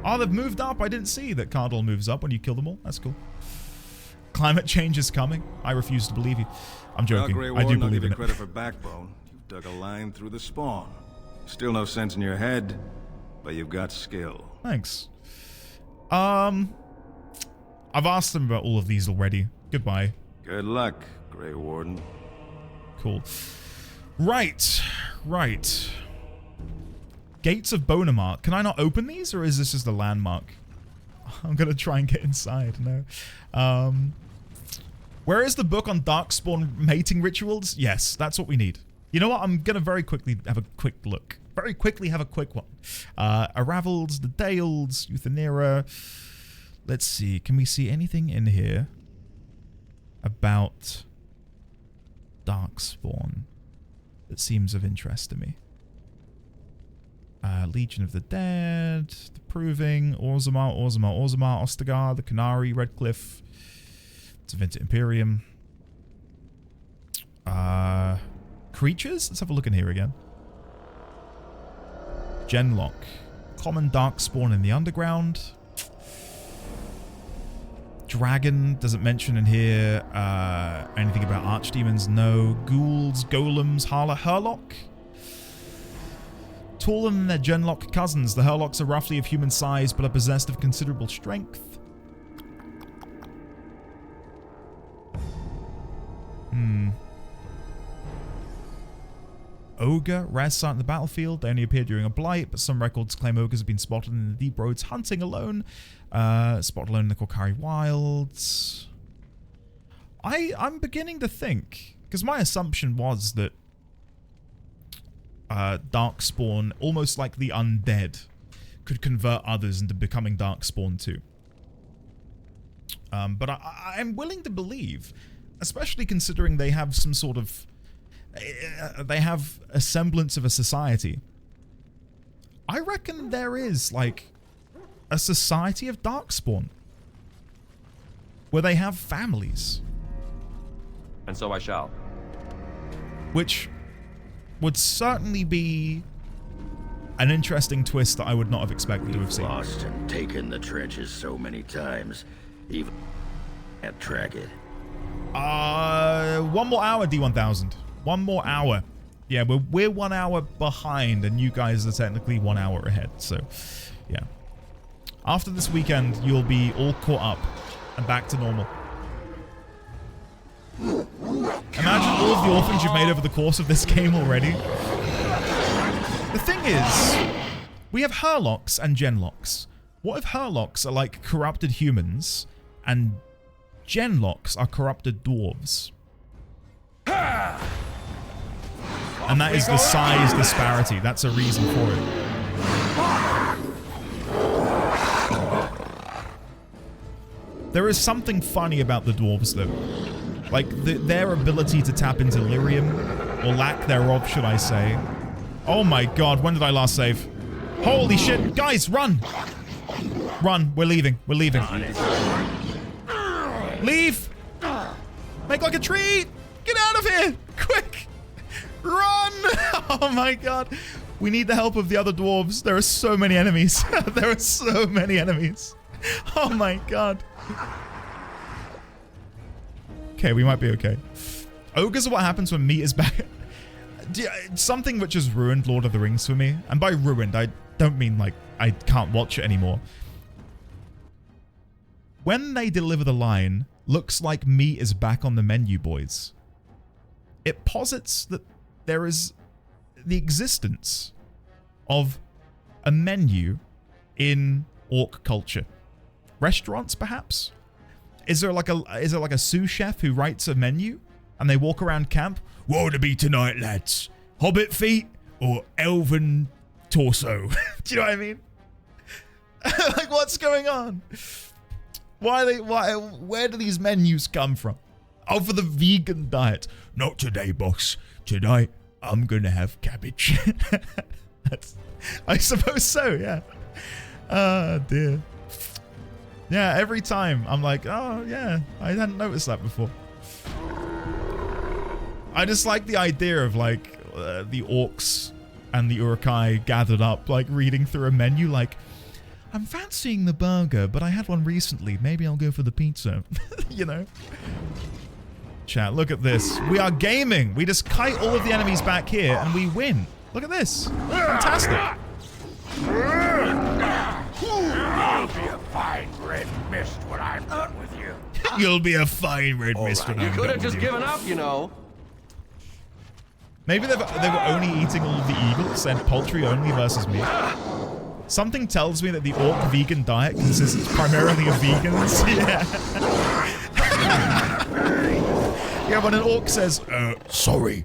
[SPEAKER 1] Oh, they've moved up. I didn't see that Cardinal moves up when you kill them all. That's cool. Climate change is coming. I refuse to believe you. I'm joking. I do believe in it.
[SPEAKER 10] Credit for backbone. You've dug a line through the Spawn. Still no sense in your head, but you've got skill.
[SPEAKER 1] Thanks. I've asked them about all of these already. Goodbye.
[SPEAKER 10] Good luck, Grey Warden.
[SPEAKER 1] Cool. Right. Right. Gates of Bonamar. Can I not open these, or is this just a landmark? I'm gonna try and get inside. No. Where is the book on Darkspawn mating rituals? Yes, that's what we need. You know what? I'm going to very quickly have a quick look. Very quickly have a quick one. Aravels, the Dales, Euthenera. Let's see. Can we see anything in here about Darkspawn that seems of interest to me? Legion of the Dead, The Proving, Orzammar, Ostagar, the Canary, Redcliffe, Tevinter Imperium. Creatures? Let's have a look in here again. Genlock. Common Darkspawn in the Underground. Dragon doesn't mention in here anything about archdemons. No. Ghouls, golems, Hurlock. Taller than their Genlock cousins, the Hurlocks are roughly of human size but are possessed of considerable strength. Ogre, rare sight in the battlefield. They only appear during a blight, but some records claim ogres have been spotted in the deep roads hunting alone. Spotted alone in the Korcari wilds. I'm beginning to think, because my assumption was that Darkspawn, almost like the undead, could convert others into becoming Darkspawn too. But I'm willing to believe, especially considering they have some sort of... they have a semblance of a society. I reckon there is, like, a society of Darkspawn. Where they have families.
[SPEAKER 3] And so I shall.
[SPEAKER 1] Which would certainly be an interesting twist that I would not have expected to have seen.
[SPEAKER 5] Lost and taken the trenches so many times, even can't track it.
[SPEAKER 1] 1 more hour, D1000. 1 more hour. Yeah, we're 1 hour behind, and you guys are technically 1 hour ahead. So, yeah. After this weekend, you'll be all caught up and back to normal. Imagine all of the orphans you've made over the course of this game already. The thing is, we have Hurlocks and Genlocks. What if Hurlocks are like corrupted humans, and Genlocks are corrupted dwarves? And that is the size disparity. That's a reason for it. There is something funny about the dwarves, though. Like, their ability to tap into lyrium, or lack thereof, should I say. Oh my god, when did I last save? Holy shit! Guys, run! Run, we're leaving, we're leaving. Leave! Make like a tree! Get out of here! Quick! Run! Oh my god. We need the help of the other dwarves. There are so many enemies. There are so many enemies. Oh my god. Okay, we might be okay. Ogres are what happens when meat is back. Something which has ruined Lord of the Rings for me. And by ruined, I don't mean like I can't watch it anymore. When they deliver the line, looks like meat is back on the menu, boys. It posits that there is the existence of a menu in orc culture. Restaurants, perhaps? Is there like a sous chef who writes a menu and they walk around camp? What to be tonight, lads? Hobbit feet or elven torso? Do you know what I mean? Like, what's going on? Where do these menus come from? Oh, for the vegan diet. Not today, boss. Tonight, I'm gonna have cabbage. I suppose so, yeah. Oh, dear. Yeah, every time I'm like, oh, yeah, I hadn't noticed that before. I just like the idea of, like, the orcs and the Uruk-hai gathered up, like, reading through a menu, like, I'm fancying the burger, but I had one recently. Maybe I'll go for the pizza. You know? Chat, look at this. We are gaming. We just kite all of the enemies back here and we win. Look at this. Fantastic.
[SPEAKER 8] You'll be a fine red mist when I'm done with you.
[SPEAKER 1] You'll be a fine red mist when I'm done with you.
[SPEAKER 3] You could have just given up, you know.
[SPEAKER 1] Maybe they were only eating all of the eagles and poultry only versus meat. Something tells me that the orc vegan diet consists primarily of vegans. Yeah. Yeah, when an orc says, sorry,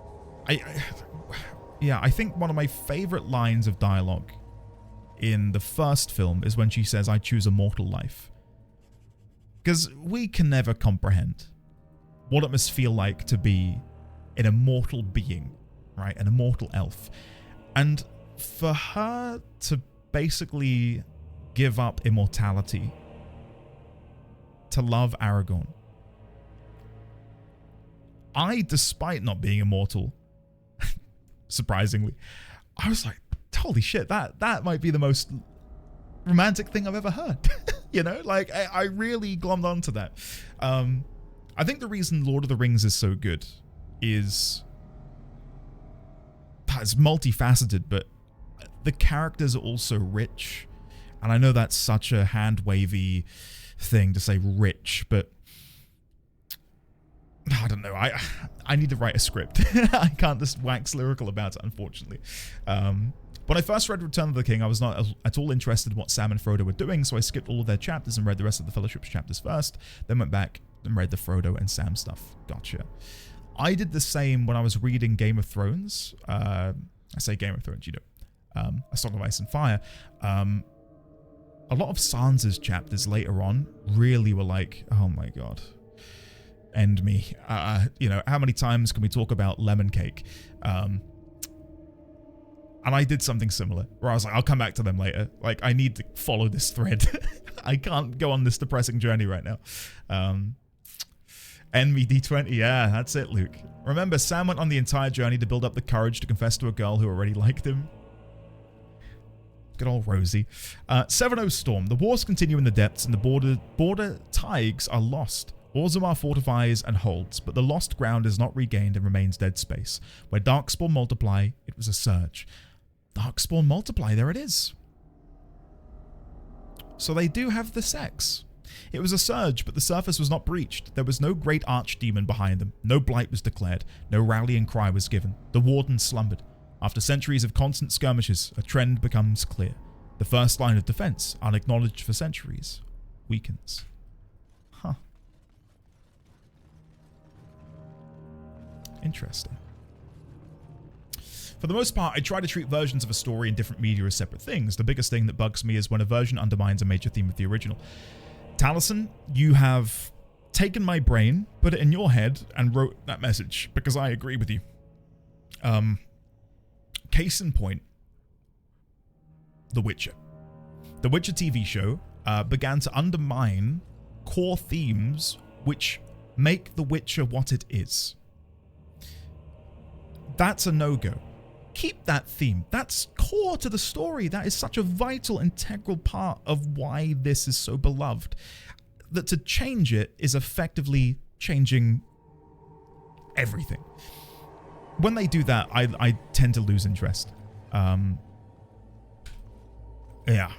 [SPEAKER 1] I think one of my favorite lines of dialogue in the first film is when she says, "I choose a mortal life." Because we can never comprehend what it must feel like to be an immortal being, right? An immortal elf. And for her to basically give up immortality to love Aragorn, despite not being immortal, surprisingly, I was like, holy shit, that might be the most romantic thing I've ever heard. You know, like, I really glommed onto that. I think the reason Lord of the Rings is so good is it's multifaceted, but the characters are also rich. And I know that's such a hand-wavy thing to say rich, but I don't know. I need to write a script. I can't just wax lyrical about it, unfortunately. When I first read Return of the King, I was not at all interested in what Sam and Frodo were doing, so I skipped all of their chapters and read the rest of the Fellowship's chapters first, then went back and read the Frodo and Sam stuff. Gotcha. I did the same when I was reading Game of Thrones. I say Game of Thrones, you know, A Song of Ice and Fire. A lot of Sansa's chapters later on really were like, oh my god, end me. You know, how many times can we talk about lemon cake? And I did something similar, where I was like, I'll come back to them later. Like, I need to follow this thread. I can't go on this depressing journey right now. Enemy D20, yeah, that's it, Luke. Remember, Sam went on the entire journey to build up the courage to confess to a girl who already liked him. Good old Rosie. 7-0 Storm. The wars continue in the depths, and the border taigs are lost. Orzammar fortifies and holds, but the lost ground is not regained and remains dead space. Where Darkspawn multiply, it was a surge. Darkspawn multiply, there it is. So they do have the sex. It was a surge, but the surface was not breached. There was no great archdemon behind them. No blight was declared. No rallying cry was given. The warden slumbered. After centuries of constant skirmishes, a trend becomes clear. The first line of defense, unacknowledged for centuries, weakens. Huh. Interesting. For the most part, I try to treat versions of a story in different media as separate things. The biggest thing that bugs me is when a version undermines a major theme of the original. Taliesin, you have taken my brain, put it in your head, and wrote that message, because I agree with you. Case in point, The Witcher. The Witcher TV show began to undermine core themes which make The Witcher what it is. That's a no-go. Keep that theme. That's core to the story. That is such a vital, integral part of why this is so beloved. That to change it is effectively changing everything. When they do that, I tend to lose interest. Yeah.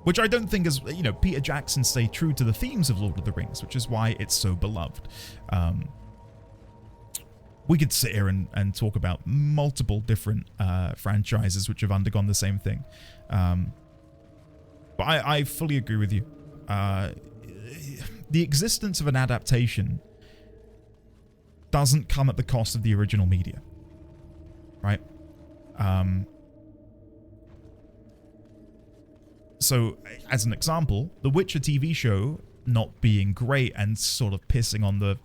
[SPEAKER 1] Which I don't think is, you know, Peter Jackson stay true to the themes of Lord of the Rings, which is why it's so beloved. We could sit here and talk about multiple different franchises which have undergone the same thing. But I fully agree with you. The existence of an adaptation doesn't come at the cost of the original media. Right? So, as an example, The Witcher TV show not being great and sort of pissing on the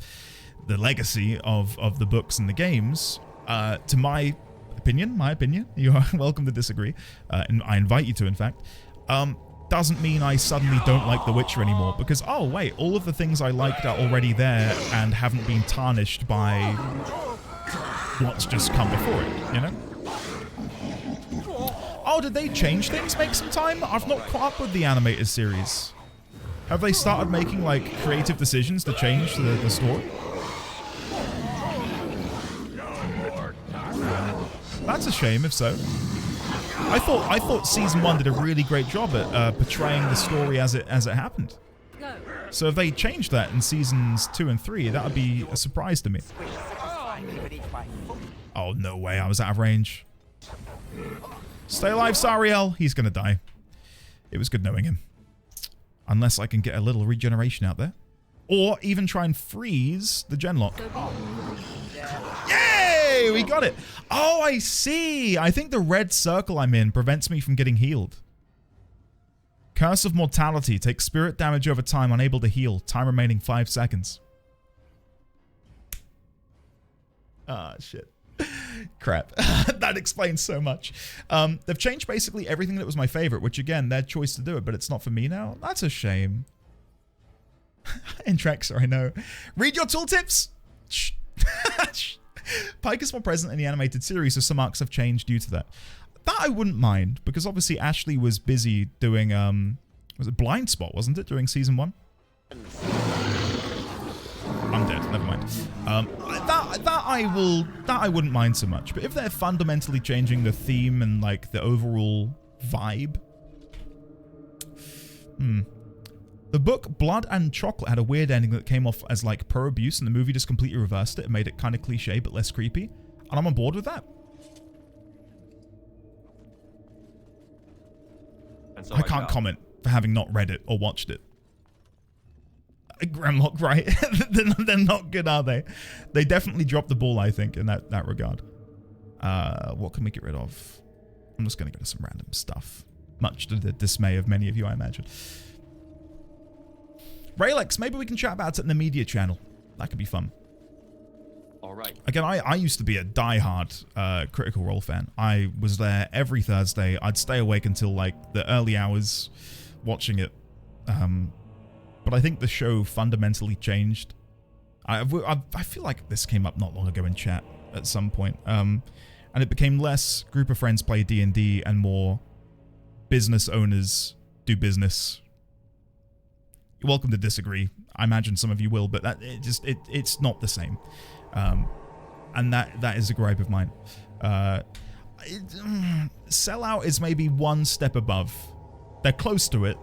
[SPEAKER 1] legacy of the books and the games, to my opinion, you are welcome to disagree, and I invite you to, in fact, doesn't mean I suddenly don't like The Witcher anymore, because, oh wait, all of the things I liked are already there and haven't been tarnished by what's just come before it, you know? Oh, did they change things make some time? I've not caught up with the animated series. Have they started making, like, creative decisions to change the story? That's a shame, if so. I thought season 1 did a really great job at portraying the story as it happened. So if they changed that in seasons 2 and 3, that would be a surprise to me. Oh, no way, I was out of range. Stay alive, Sariel. He's gonna die. It was good knowing him. Unless I can get a little regeneration out there. Or even try and freeze the genlock. Yay! Hey, we got it. Oh, I see. I think the red circle I'm in prevents me from getting healed. Curse of Mortality. Takes spirit damage over time. Unable to heal. Time remaining 5 seconds. Ah, shit. Crap. That explains so much. They've changed basically everything that was my favorite, which again, their choice to do it, but it's not for me now. That's a shame. Intrexer, I know. Read your tooltips. Shh. Pike is more present in the animated series, so some arcs have changed due to that. That I wouldn't mind, because obviously Ashley was busy doing, was it Blind Spot, wasn't it, during season 1? I'm dead, never mind. That I wouldn't mind so much, but if they're fundamentally changing the theme and, like, the overall vibe... The book Blood and Chocolate had a weird ending that came off as, like, pro-abuse, and the movie just completely reversed it and made it kind of cliche but less creepy. And I'm on board with that.
[SPEAKER 3] And so
[SPEAKER 1] I can't comment for having not read it or watched it. Grimlock, right? They're not good, are they? They definitely dropped the ball, I think, in that regard. What can we get rid of? I'm just going to get some random stuff. Much to the dismay of many of you, I imagine. Raylex, maybe we can chat about it in the media channel. That could be fun.
[SPEAKER 3] All right.
[SPEAKER 1] Again, I used to be a diehard Critical Role fan. I was there every Thursday. I'd stay awake until, like, the early hours watching it. But I think the show fundamentally changed. I feel like this came up not long ago in chat at some point. And it became less group of friends play D&D and more business owners do business. You're welcome to disagree. I imagine some of you will, but it's not the same. And that is a gripe of mine. Sellout is maybe one step above. They're close to it.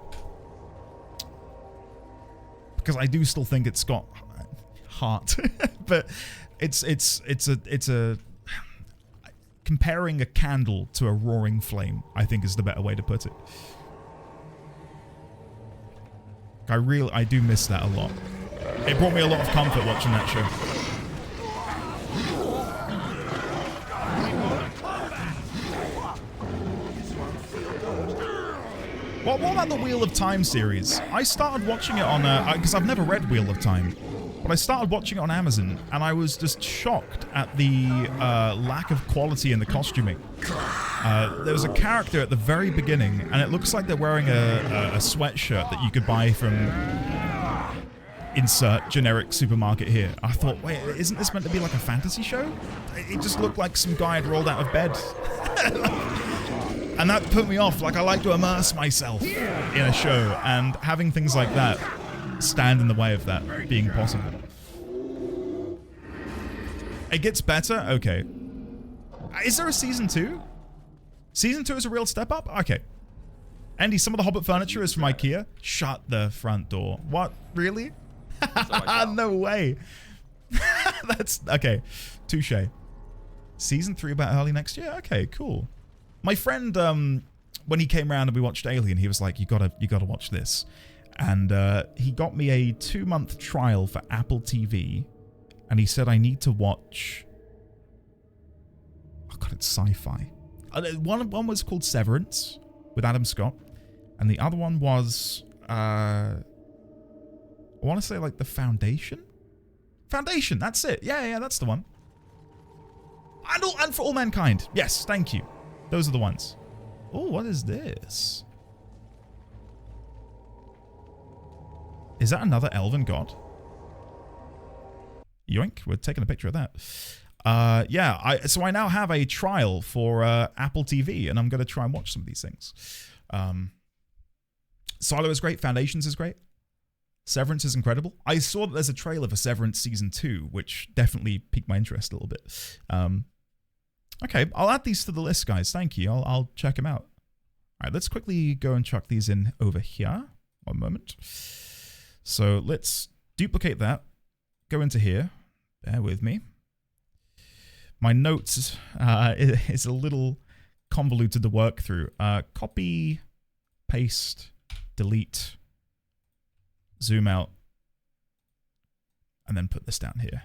[SPEAKER 1] Because I do still think it's got heart. But it's a comparing a candle to a roaring flame, I think is the better way to put it. I do miss that a lot. It brought me a lot of comfort watching that show. What about the Wheel of Time series? I started watching it on, because I've never read Wheel of Time, but I started watching it on Amazon, and I was just shocked at the lack of quality in the costuming. There was a character at the very beginning, and it looks like they're wearing a sweatshirt that you could buy from insert generic supermarket here. I thought, wait, isn't this meant to be like a fantasy show? It just looked like some guy had rolled out of bed. And that put me off. Like, I like to immerse myself in a show, and having things like that stand in the way of that being possible. It gets better? Okay. Is there a season 2? Season 2 is a real step up? Okay. Andy, some of the Hobbit furniture is from IKEA. Shut the front door. What? Really? No way. That's... Okay. Touche. Season 3 about early next year? Okay, cool. My friend, when he came around and we watched Alien, he was like, you gotta watch this. And he got me a 2-month trial for Apple TV. And he said I need to watch... Oh god, it's sci-fi. One was called Severance with Adam Scott. And the other one was... I want to say like The Foundation? Foundation, that's it. Yeah, that's the one. And For All Mankind. Yes, thank you. Those are the ones. Oh, what is this? Is that another elven god? Yoink, we're taking a picture of that. Yeah, so I now have a trial for Apple TV, and I'm going to try and watch some of these things. Silo is great. Foundations is great. Severance is incredible. I saw that there's a trailer for Severance Season 2, which definitely piqued my interest a little bit. Okay, I'll add these to the list, guys. Thank you. I'll check them out. All right, let's quickly go and chuck these in over here. One moment. So let's duplicate that. Go into here. Bear with me. My notes is a little convoluted to work through. Copy, paste, delete, zoom out, and then put this down here.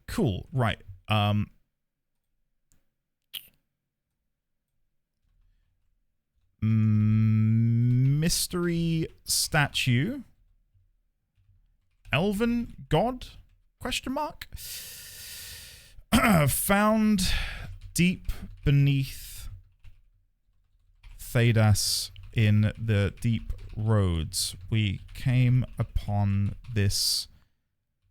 [SPEAKER 1] Cool. Right. Mystery statue. Elven god? Question mark? Found deep beneath Thedas in the deep roads. We came upon this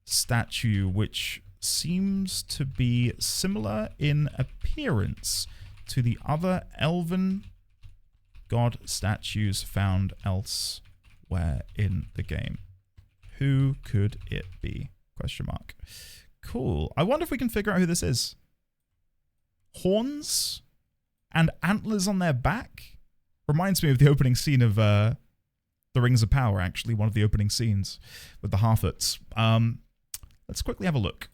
[SPEAKER 1] statue which seems to be similar in appearance to the other elven god statues found elsewhere in the game. Who could it be? Question mark. Cool. I wonder if we can figure out who this is. Horns and antlers on their back? Reminds me of the opening scene of The Rings of Power, actually. One of the opening scenes with the Harfoots. Let's quickly have a look.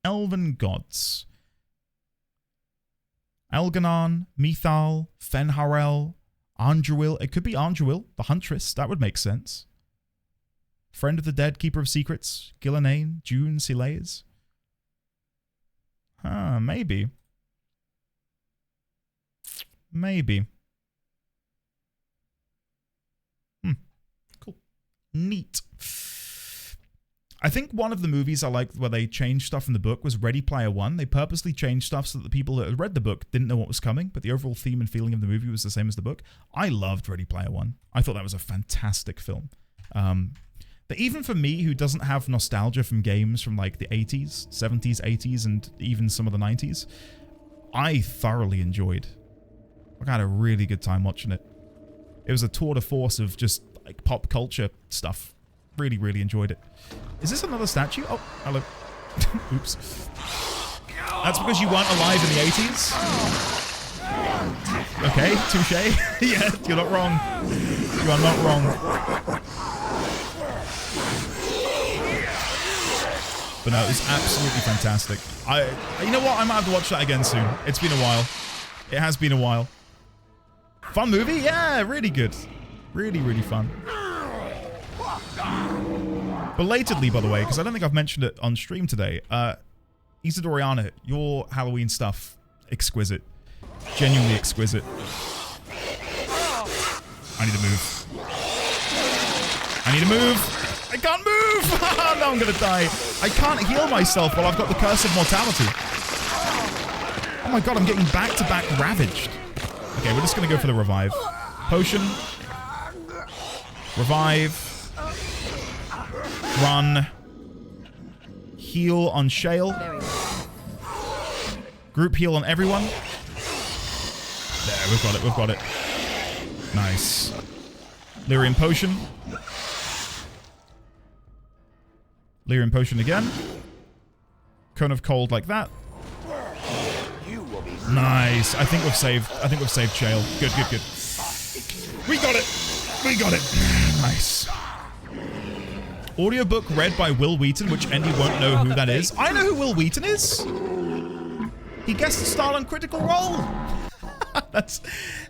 [SPEAKER 1] Elven gods. Elganon, Mithal, Fenharel, Andruil. It could be Andruil, the Huntress. That would make sense. Friend of the Dead, Keeper of Secrets, Gillenane, June, Silays. Maybe. Maybe. Cool. Neat. I think one of the movies I liked where they changed stuff in the book was Ready Player One. They purposely changed stuff so that the people that had read the book didn't know what was coming, but the overall theme and feeling of the movie was the same as the book. I loved Ready Player One. I thought that was a fantastic film. But even for me, who doesn't have nostalgia from games from like the 80s, 70s, 80s, and even some of the 90s, I thoroughly enjoyed. I had a really good time watching it. It was a tour de force of just like pop culture stuff. Really, really enjoyed it. Is this another statue? Oh, hello. Oops. That's because you weren't alive in the 80s? Okay, touche. Yeah, you're not wrong. You are not wrong. But no, it was absolutely fantastic. You know what? I might have to watch that again soon. It's been a while. It has been a while. Fun movie? Yeah, really good. Really, really fun. Belatedly, by the way, because I don't think I've mentioned it on stream today. Isadoriana, your Halloween stuff, exquisite. Genuinely exquisite. I need to move. I need to move. I can't move. No, I'm going to die. I can't heal myself while I've got the curse of mortality. Oh my god, I'm getting back-to-back ravaged. Okay, we're just going to go for the revive. Potion. Revive. Run. Heal on Shale. Group heal on everyone. There, we've got it, we've got it. Nice. Lyrium Potion. Lyrium Potion again. Cone of Cold like that. Nice. I think we've saved Shale. Good, good, good. We got it. We got it. Nice. Audiobook read by Will Wheaton, which Andy won't know who that is. I know who Will Wheaton is. He guest starred on Critical Role.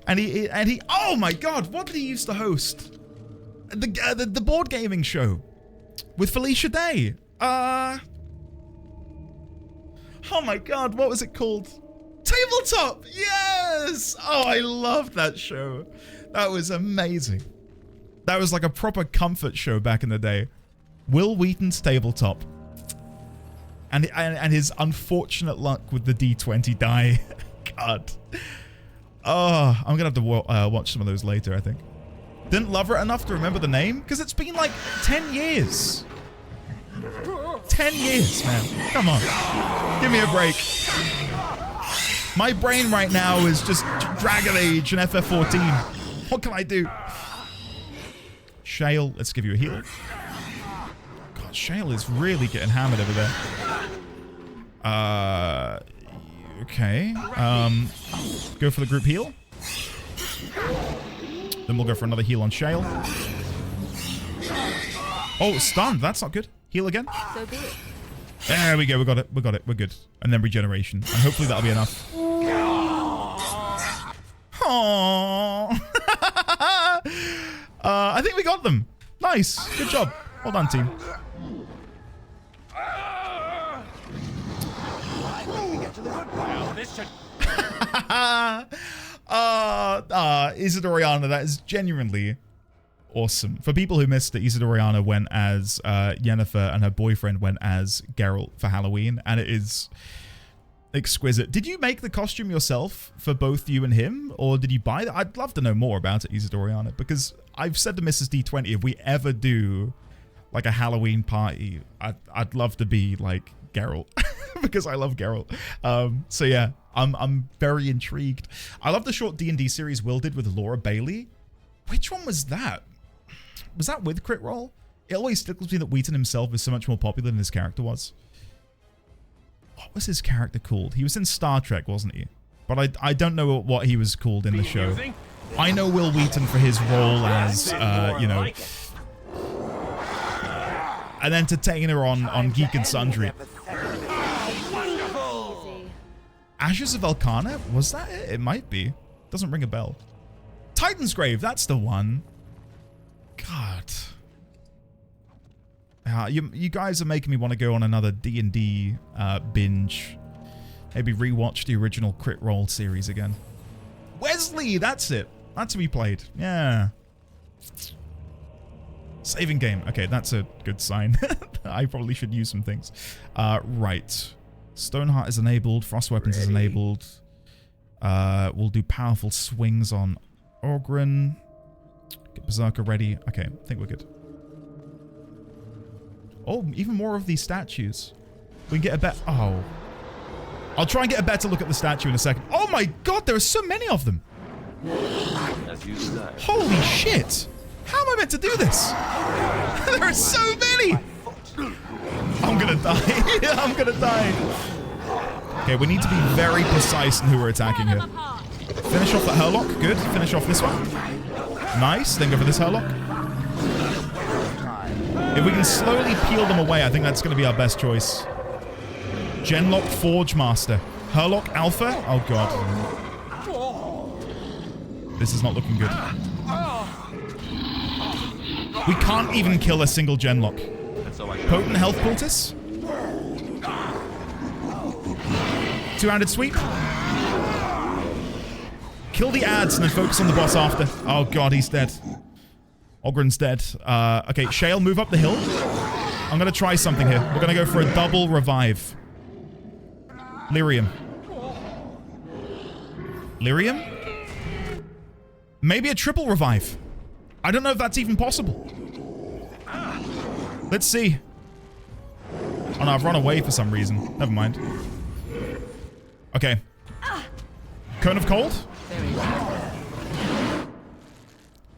[SPEAKER 1] And he. Oh my god! What did he used to host? The board gaming show with Felicia Day. Oh my god! What was it called? Tabletop. Yes. Oh, I loved that show. That was amazing. That was like a proper comfort show back in the day. Will Wheaton's Tabletop. And his unfortunate luck with the D20 die. God. Oh, I'm going to have to watch some of those later, I think. Didn't love it enough to remember the name? Because it's been like 10 years. 10 years, man. Come on. Give me a break. My brain right now is just Dragon Age and FF14. What can I do? Shale, let's give you a heal. God, Shale is really getting hammered over there. Okay. Go for the group heal. Then we'll go for another heal on Shale. Oh, stunned. That's not good. Heal again.
[SPEAKER 7] So be it.
[SPEAKER 1] There we go. We got it. We got it. We're good. And then regeneration. And hopefully that'll be enough. Aww. I think we got them. Nice. Good job. Well done, team.
[SPEAKER 3] this should...
[SPEAKER 1] Isidoriana, that is genuinely awesome. For people who missed it, Isidoriana went as Yennefer and her boyfriend went as Geralt for Halloween, and it is exquisite. Did you make the costume yourself for both you and him, or did you buy that? I'd love to know more about it, Isidoriana, because I've said to Mrs. D20, if we ever do like a Halloween party, I'd love to be like Geralt because I love Geralt. So yeah, I'm very intrigued. I love the short D&D series Will did with Laura Bailey. Which one was that? Was that with Crit Roll? It always tickles me that Wheaton himself is so much more popular than his character was. What was his character called? He was in Star Trek, wasn't he? But I don't know what he was called in the show. I know Will Wheaton for his role as, you know, an entertainer on Geek and Sundry. Ashes of Elkanah? Was that it? It might be. Doesn't ring a bell. Titan's Grave, that's the one. God. You guys are making me want to go on another D&D binge. Maybe rewatch the original Crit Roll series again. Wesley, that's it. That's who we played. Yeah. Saving game. Okay, that's a good sign. I probably should use some things. Right. Stoneheart is enabled. Frost Weapons is enabled. We'll do powerful swings on Ogryn. Get Berserker ready. Okay, I think we're good. Oh, even more of these statues. We can get a better... Oh. I'll try and get a better look at the statue in a second. Oh my god, there are so many of them. Holy shit. How am I meant to do this? There are so many. I'm gonna die. I'm gonna die. Okay, we need to be very precise in who we're attacking here. Finish off that Hurlock. Good. Finish off this one. Nice. Then go for this Hurlock. If we can slowly peel them away, I think that's going to be our best choice. Genlock Forge Master. Hurlock Alpha. Oh, God. This is not looking good. We can't even kill a single Genlock. Potent Health Poultice. Two-handed sweep. Kill the ads and then focus on the boss after. Oh, God, he's dead. Ogryn's dead. Okay, Shale, move up the hill. I'm going to try something here. We're going to go for a double revive. Lyrium. Lyrium? Maybe a triple revive. I don't know if that's even possible. Let's see. Oh, no, I've run away for some reason. Never mind. Okay. Cone of Cold?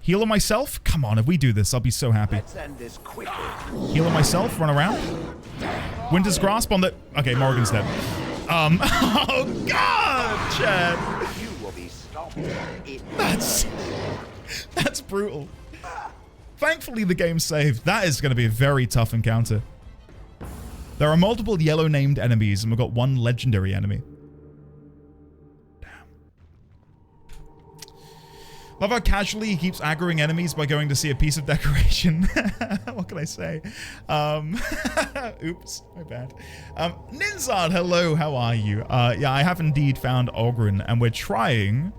[SPEAKER 1] Healer myself? Come on, if we do this, I'll be so happy. Healer myself, run around. Winter's Grasp on the... Okay, Morrigan's dead. Oh, God, Chad. That's brutal. Thankfully, the game saved. That is going to be a very tough encounter. There are multiple yellow named enemies, and we've got one legendary enemy. Love how casually he keeps aggroing enemies by going to see a piece of decoration. What can I say? Oops, my bad. Ninzard, hello, how are you? Yeah, I have indeed found Ogryn, and we're trying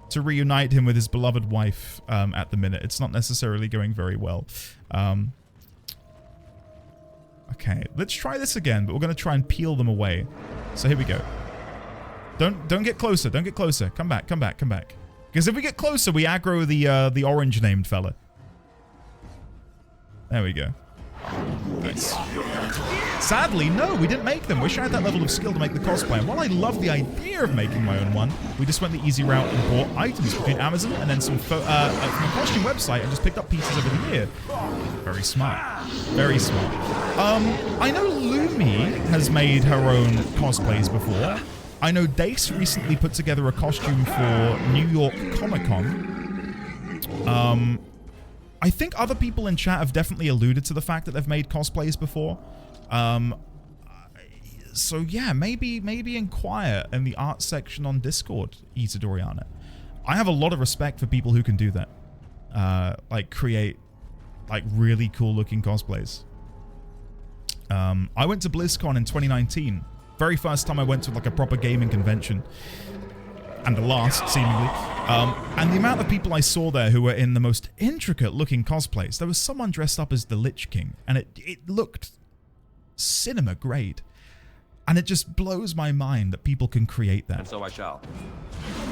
[SPEAKER 1] to reunite him with his beloved wife at the minute. It's not necessarily going very well. Okay, let's try this again, but we're going to try and peel them away. So here we go. Don't get closer. Don't get closer. Come back, come back, come back. Because if we get closer, we aggro the orange-named fella. There we go. Nice. Sadly, no, we didn't make them. Wish I had that level of skill to make the cosplay. And while I love the idea of making my own one, we just went the easy route and bought items between Amazon and then some from a costume website and just picked up pieces over the year. Very smart. Very smart. I know Lumi has made her own cosplays before. I know Dace recently put together a costume for New York Comic Con. I think other people in chat have definitely alluded to the fact that they've made cosplays before. So yeah, maybe inquire in the art section on Discord, Isidoriana. I have a lot of respect for people who can do that. Like create like really cool looking cosplays. I went to BlizzCon in 2019. Very first time I went to like a proper gaming convention. And the last, seemingly. And the amount of people I saw there who were in the most intricate looking cosplays. There was someone dressed up as the Lich King. And it looked cinema grade. And it just blows my mind that people can create that.
[SPEAKER 3] And so I shall.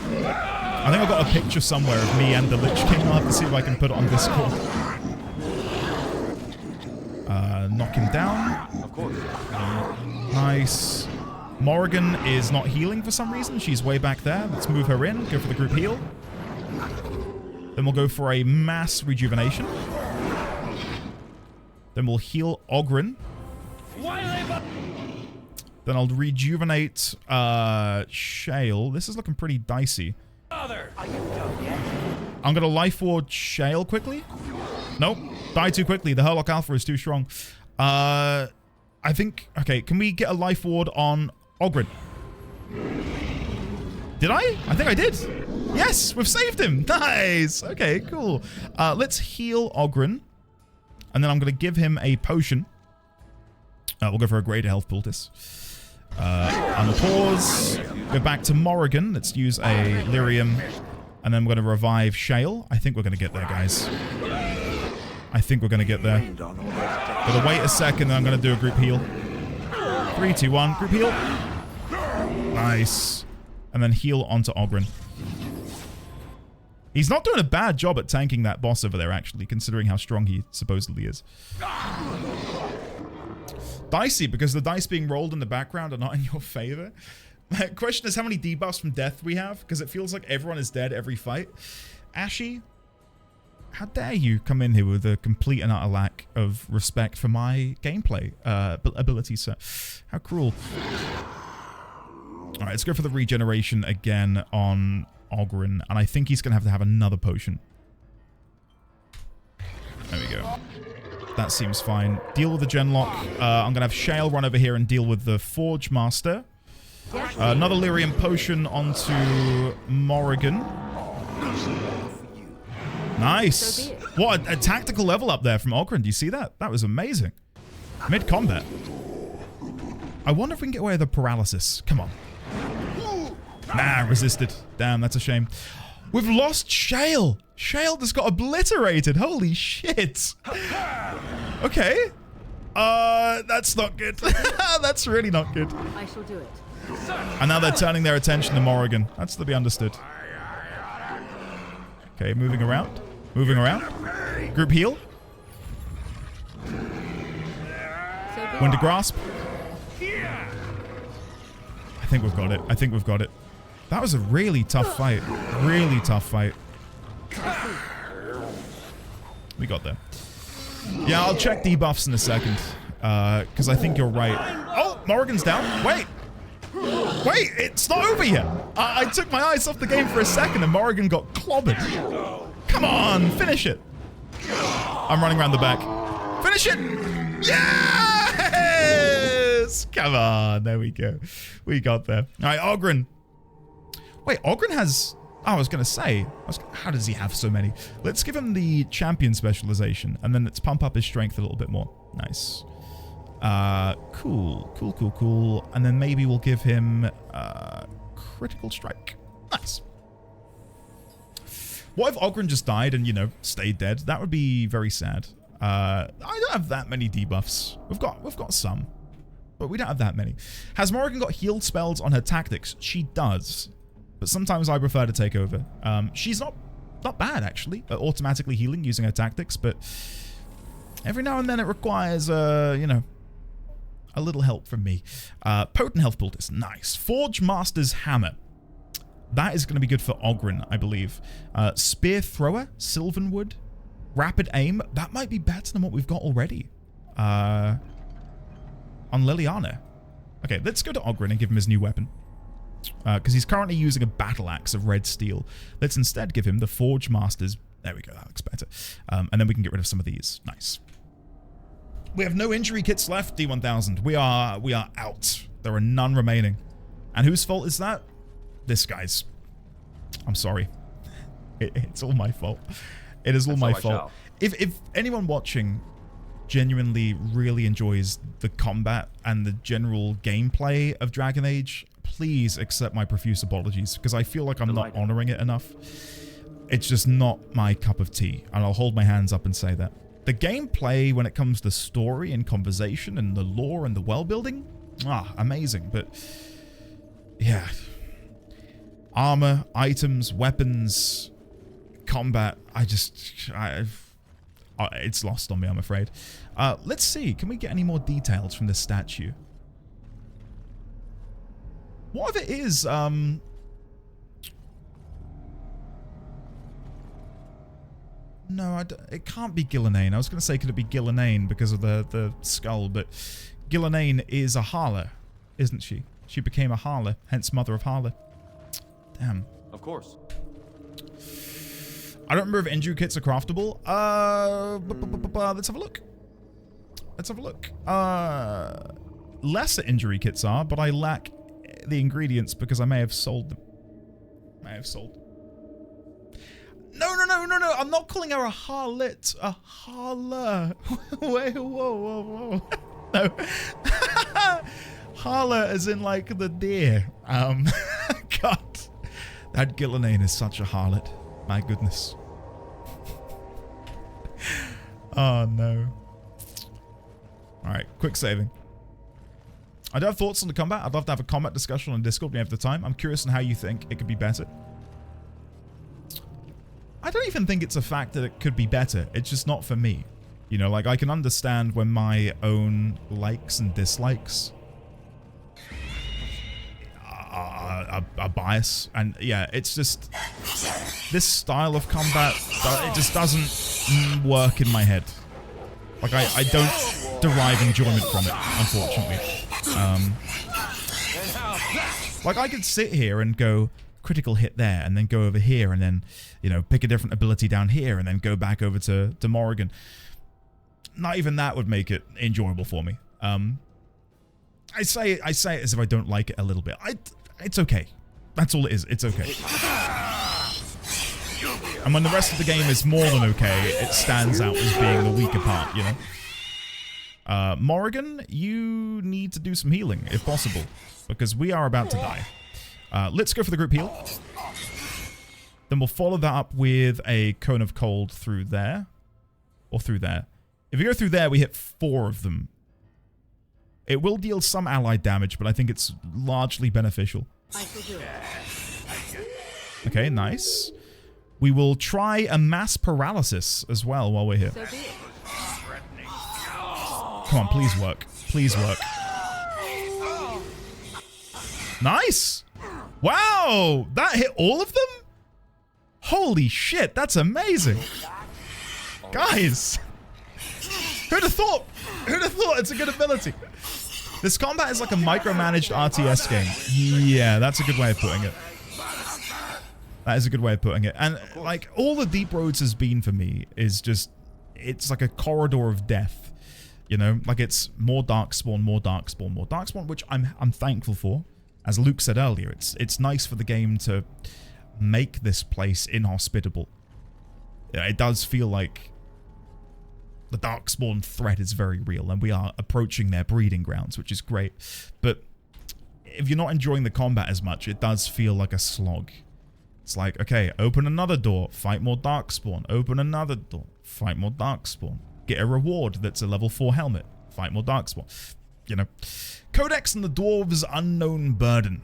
[SPEAKER 1] I think I've got a picture somewhere of me and the Lich King. I'll have to see if I can put it on Discord. Knock him down.
[SPEAKER 3] Of course.
[SPEAKER 1] Nice. Morrigan is not healing for some reason. She's way back there. Let's move her in. Go for the group heal. Then we'll go for a mass rejuvenation. Then we'll heal Ogryn. Then I'll rejuvenate Shale. This is looking pretty dicey. I'm going to Life Ward Shale quickly. Nope. Die too quickly. The Herlock Alpha is too strong. I think... Okay, can we get a Life Ward on Ogryn? Did I? I think I did. Yes, we've saved him. Nice. Okay, cool. Let's heal Ogryn. And then I'm going to give him a potion. We'll go for a greater health poultice. Unpause. Go back to Morrigan. Let's use a Lyrium. And then we're going to revive Shale. I think we're going to get there, guys. I think we're going to get there. Gotta wait a second, then I'm going to do a group heal. 3, 2, 1. Group heal. Nice. And then heal onto Ogryn. He's not doing a bad job at tanking that boss over there, actually, considering how strong he supposedly is. Dicey, because the dice being rolled in the background are not in your favor. The question is how many debuffs from death we have, because it feels like everyone is dead every fight. Ashy, how dare you come in here with a complete and utter lack of respect for my gameplay ability set. How cruel. Alright, let's go for the regeneration again on Ogryn, and I think he's going to have another potion. There we go. That seems fine. Deal with the Genlock. I'm going to have Shale run over here and deal with the Forge Master. Another Lyrium potion onto Morrigan. Nice. What a tactical level up there from Ogryn. Do you see that? That was amazing. Mid-combat. I wonder if we can get away with the paralysis. Come on. Nah, resisted. Damn, that's a shame. We've lost Shale. Shale just got obliterated. Holy shit. Okay. That's not good. That's really not good.
[SPEAKER 7] I shall do it.
[SPEAKER 1] And now they're turning their attention to Morrigan. That's to be understood. Okay, moving around. Moving around. Group heal. Wind to grasp. I think we've got it. I think we've got it. That was a really tough fight. Really tough fight. We got there. Yeah, I'll check debuffs in a second. Because I think you're right. Oh, Morrigan's down. Wait. Wait, it's not over yet. I took my eyes off the game for a second and Morrigan got clobbered. Come on, finish it. I'm running around the back. Finish it. Yes! Come on, there we go. We got there. All right, Ogryn. Wait, Ogryn has... Oh, I was going to say, how does he have so many? Let's give him the champion specialization and then let's pump up his strength a little bit more. Nice. Cool. And then maybe we'll give him critical strike. Nice. What if Ogryn just died and, you know, stayed dead? That would be very sad. I don't have that many debuffs. We've got some, but we don't have that many. Has Morrigan got healed spells on her tactics? She does, but sometimes I prefer to take over. She's not bad actually at automatically healing using her tactics, but every now and then it requires, you know, a little help from me. Potent health poultice, nice. Forge Master's Hammer. That is going to be good for Ogryn, I believe. Spear Thrower, Sylvanwood, Rapid Aim. That might be better than what we've got already. On Liliana. Okay, let's go to Ogryn and give him his new weapon. Because he's currently using a battle axe of red steel. Let's instead give him the Forge Master's... There we go, that looks better. And then we can get rid of some of these. Nice. We have no injury kits left, D1000. We are out. There are none remaining. And whose fault is that? This guy's. I'm sorry. It's all my fault. It is all my fault. If anyone watching genuinely really enjoys the combat and the general gameplay of Dragon Age, please accept my profuse apologies, because I feel like I'm not honoring it enough. It's just not my cup of tea, and I'll hold my hands up and say that. The gameplay when it comes to story and conversation and the lore and the world building, amazing, but yeah. Armor, items, weapons, combat, it's lost on me, I'm afraid. Let's see, can we get any more details from this statue? What if it is, no, it can't be Gillenane. I was going to say, could it be Gillenane because of the skull, but Gillenane is a Harla, isn't she? She became a Harla, hence Mother of Harla. Damn.
[SPEAKER 3] Of course.
[SPEAKER 1] I don't remember if injury kits are craftable. Let's have a look. Let's have a look. Lesser injury kits are, but I lack the ingredients because I may have sold them. No. I'm not calling her a harlot. A harla. Wait, whoa. No. Harla as in like the deer. God. That Gillenane is such a harlot. My goodness. Oh no. Alright, quick saving. I do have thoughts on the combat. I'd love to have a combat discussion on Discord when you have the time. I'm curious on how you think it could be better. I don't even think it's a fact that it could be better. It's just not for me. You know, like I can understand when my own likes and dislikes are bias, and yeah, it's just this style of combat, it just doesn't work in my head. Like I don't derive enjoyment from it, unfortunately. Like I could sit here and go critical hit there, and then go over here, and then, you know, pick a different ability down here, and then go back over to Morrigan. Not even that would make it enjoyable for me. I say it as if I don't like it a little bit. It's okay. That's all it is. It's okay. And when the rest of the game is more than okay, it stands out as being the weaker part, you know? Morrigan, you need to do some healing, if possible, because we are about to die. Let's go for the group heal. Then we'll follow that up with a Cone of Cold through there. Or through there. If we go through there, we hit 4 of them. It will deal some allied damage, but I think it's largely beneficial. Okay, nice. We will try a mass paralysis as well while we're here. Come on, please work. Please work. Nice! Wow! That hit all of them? Holy shit, that's amazing. Guys! Who'd have thought? Who'd have thought it's a good ability? This combat is like a micromanaged RTS game. Yeah, that's a good way of putting it. That is a good way of putting it. And like all the Deep Roads has been for me is just, it's like a corridor of death. You know, like it's more Darkspawn, more Darkspawn, more Darkspawn, which I'm thankful for. As Luke said earlier, it's nice for the game to make this place inhospitable. It does feel like the Darkspawn threat is very real, and we are approaching their breeding grounds, which is great. But if you're not enjoying the combat as much, it does feel like a slog. It's like, okay, open another door, fight more Darkspawn. Open another door, fight more Darkspawn. Get a reward that's a level 4 helmet, fight more Darkspawn. You know. Codex and the Dwarves' Unknown Burden.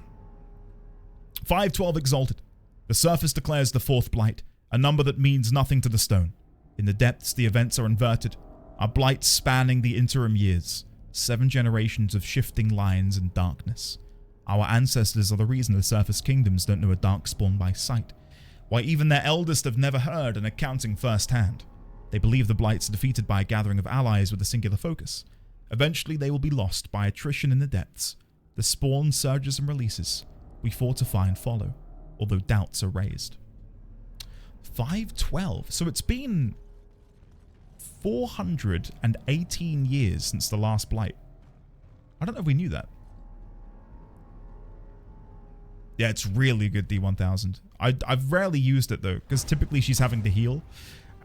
[SPEAKER 1] 512 Exalted. The surface declares the 4th Blight, a number that means nothing to the stone. In the depths, the events are inverted, our blight spanning the interim years, 7 generations of shifting lines and darkness. Our ancestors are the reason the surface kingdoms don't know a Darkspawn by sight, why even their eldest have never heard an accounting firsthand. They believe the blights are defeated by a gathering of allies with a singular focus. Eventually they will be lost by attrition in the depths. The spawn surges and releases. We fortify and follow, although doubts are raised. 512. So it's been 418 years since the last blight. I don't know if we knew that. Yeah, it's really good D1000. I've rarely used it though, because typically she's having to heal.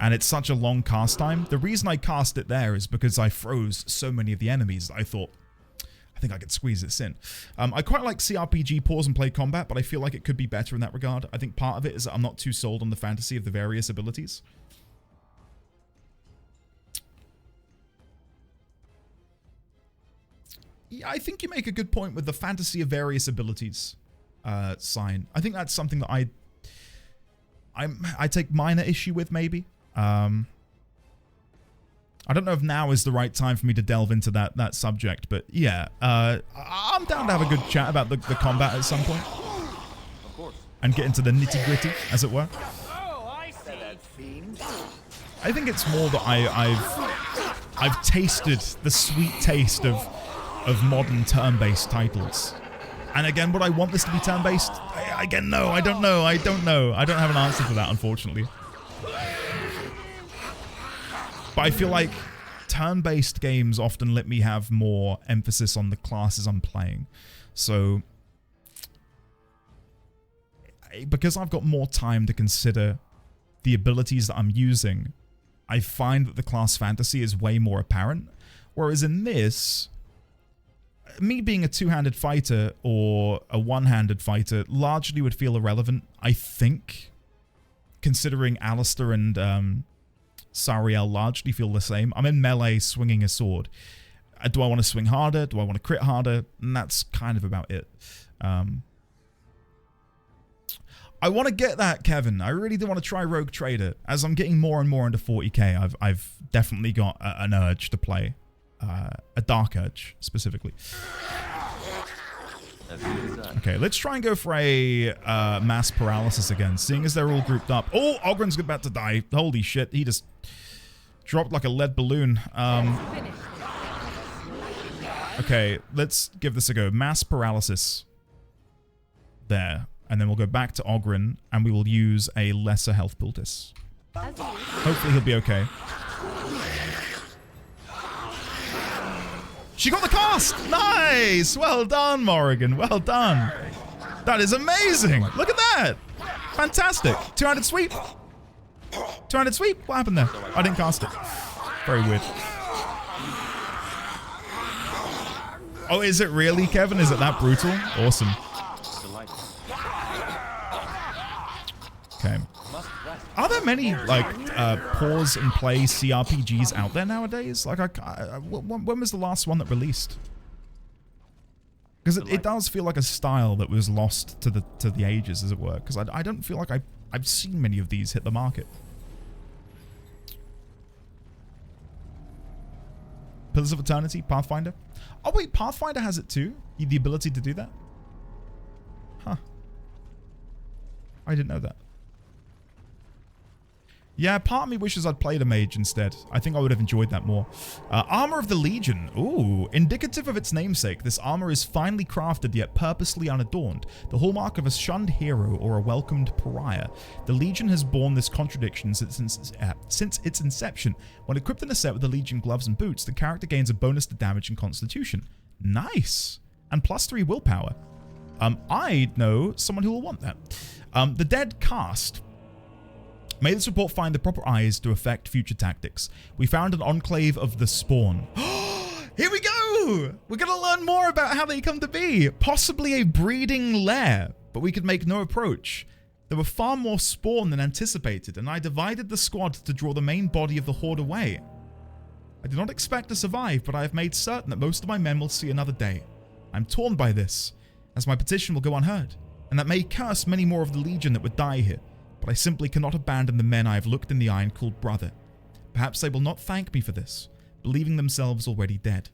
[SPEAKER 1] and it's such a long cast time. The reason I cast it there is because I froze so many of the enemies that I thought, I think I could squeeze this in. I quite like CRPG pause and play combat, but I feel like it could be better in that regard. I think part of it is that I'm not too sold on the fantasy of the various abilities. Yeah, I think you make a good point with the fantasy of various abilities sign. I think that's something that I take minor issue with, maybe. I don't know if now is the right time for me to delve into that subject, but yeah, I'm down to have a good chat about the combat at some point.
[SPEAKER 3] Of course.
[SPEAKER 1] And get into the nitty-gritty, as it were.
[SPEAKER 3] Oh, I see.
[SPEAKER 1] I think it's more that I've tasted the sweet taste of modern turn-based titles. And again, would I want this to be turn-based? Again, no, I don't know. I don't have an answer for that, unfortunately. But I feel like turn-based games often let me have more emphasis on the classes I'm playing. So, because I've got more time to consider the abilities that I'm using, I find that the class fantasy is way more apparent. Whereas in this, me being a two-handed fighter or a one-handed fighter largely would feel irrelevant, I think, considering Alistair and Sariel largely feel the same. I'm in melee swinging a sword. Do I want to swing harder? Do I want to crit harder? And that's kind of about it. I want to get that, Kevin. I really do want to try Rogue Trader. As I'm getting more and more into 40k, I've definitely got an urge to play. A dark urge, specifically. Okay, let's try and go for a mass paralysis again, seeing as they're all grouped up. Oh, Ogren's about to die. Holy shit, he just dropped like a lead balloon. Okay, let's give this a go. Mass paralysis. There. And then we'll go back to Ogren, and we will use a lesser health poultice. Hopefully he'll be okay. She got the cast! Nice! Well done, Morrigan. Well done. That is amazing. Look at that. Fantastic. Two-handed sweep. Two-handed sweep. What happened there? I didn't cast it. Very weird. Oh, is it really, Kevin? Is it that brutal? Awesome. Okay. Are there many, like, pause and play CRPGs out there nowadays? Like, when was the last one that released? Because it does feel like a style that was lost to the ages, as it were. Because I don't feel like I've seen many of these hit the market. Pillars of Eternity, Pathfinder. Oh wait, Pathfinder has it too? The ability to do that? Huh. I didn't know that. Yeah, part of me wishes I'd played a mage instead. I think I would have enjoyed that more. Armor of the Legion. Ooh, indicative of its namesake, this armor is finely crafted yet purposely unadorned, the hallmark of a shunned hero or a welcomed pariah. The Legion has borne this contradiction since its inception. When equipped in a set with the Legion gloves and boots, the character gains a bonus to damage and constitution. Nice! And +3 willpower. I know someone who will want that. The Dead cast. May this report find the proper eyes to affect future tactics. We found an enclave of the Spawn. Here we go! We're going to learn more about how they come to be. Possibly a breeding lair, but we could make no approach. There were far more Spawn than anticipated, and I divided the squad to draw the main body of the horde away. I did not expect to survive, but I have made certain that most of my men will see another day. I'm torn by this, as my petition will go unheard, and that may curse many more of the Legion that would die here. But I simply cannot abandon the men I have looked in the eye and called brother. Perhaps they will not thank me for this, believing themselves already dead.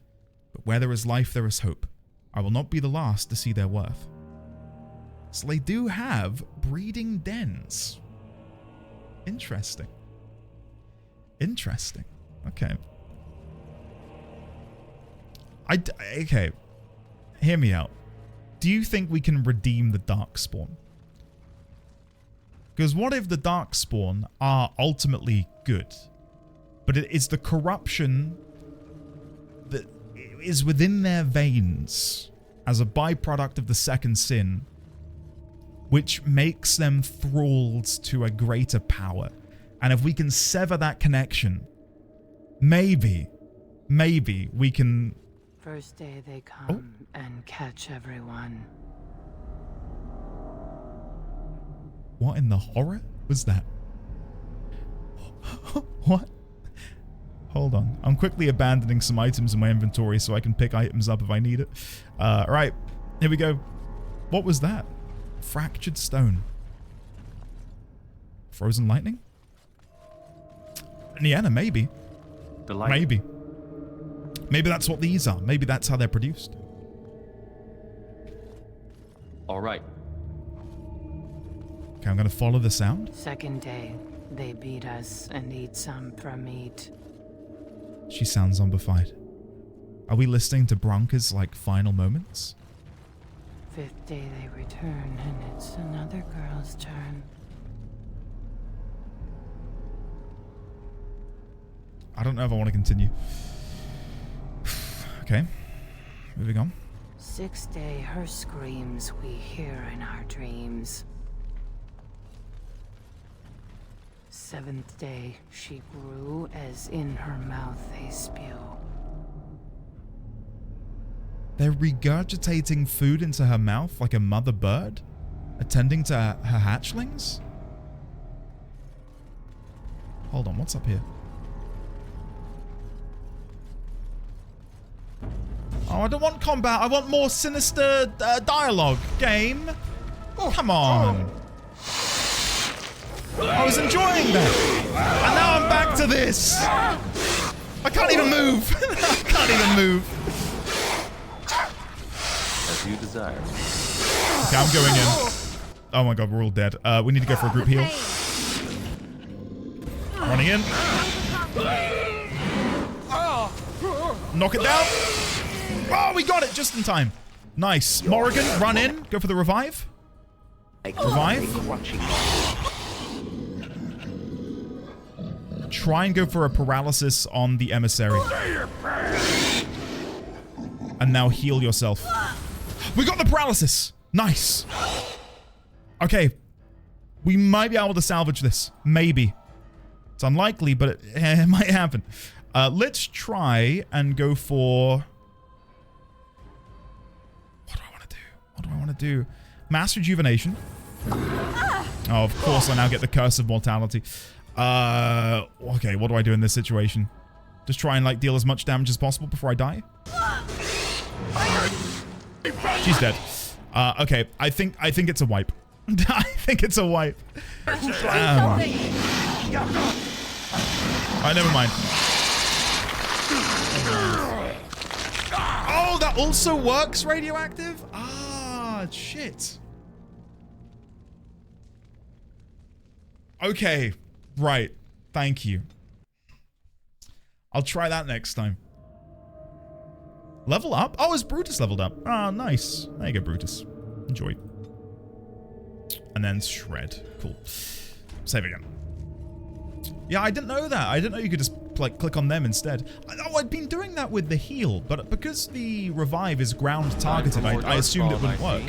[SPEAKER 1] But where there is life, there is hope. I will not be the last to see their worth. So they do have breeding dens. Interesting. Interesting. Okay. Okay. Hear me out. Do you think we can redeem the Darkspawn? Because what if the Darkspawn are ultimately good, but it is the corruption that is within their veins as a byproduct of the second sin, which makes them thralls to a greater power, And if we can sever that connection, maybe we can...
[SPEAKER 11] First day they come and catch everyone.
[SPEAKER 1] What in the horror was that? What? Hold on. I'm quickly abandoning some items in my inventory so I can pick items up if I need it. Right. Here we go. What was that? Fractured stone. Frozen lightning? Nienna, maybe. Maybe. Maybe that's what these are. Maybe that's how they're produced.
[SPEAKER 3] All right.
[SPEAKER 1] Okay, I'm going to follow the sound.
[SPEAKER 11] Second day, they beat us and eat some from meat.
[SPEAKER 1] She sounds zombified. Are we listening to Branka's, like, final moments?
[SPEAKER 11] Fifth day they return and it's another girl's turn.
[SPEAKER 1] I don't know if I want to continue. Okay. Moving on.
[SPEAKER 11] Sixth day, her screams we hear in our dreams. Seventh day, she grew as in her mouth they spew.
[SPEAKER 1] They're regurgitating food into her mouth like a mother bird? Attending to her hatchlings? Hold on, what's up here? Oh, I don't want combat. I want more sinister dialogue. Game. Come on. I was enjoying that. And now I'm back to this. I can't even move. I can't even move.
[SPEAKER 3] As you desire.
[SPEAKER 1] Okay, I'm going in. Oh my god, we're all dead. We need to go for a group heal. Running in. Knock it down. Oh, we got it just in time. Nice. Morrigan, run in. Go for the revive. Revive. Try and go for a paralysis on the emissary. And now heal yourself. We got the paralysis. Nice. Okay. We might be able to salvage this. Maybe. It's unlikely, but it might happen. Let's try and go for... What do I want to do? Mass rejuvenation. Oh, of course I now get the curse of mortality. Okay, what do I do in this situation? Just try and like deal as much damage as possible before I die? She's dead. Okay, I think it's a wipe. I think it's a wipe. Alright, never mind. Oh, that also works, radioactive? Ah, shit. Okay, right. Thank you. I'll try that next time. Level up? Oh, is Brutus leveled up? Ah, nice. There you go, Brutus. Enjoy. And then shred. Cool. Save again. Yeah, I didn't know that. I didn't know you could just like click on them instead. Oh, I'd been doing that with the heal, but because the revive is ground targeted, I assumed it wouldn't work.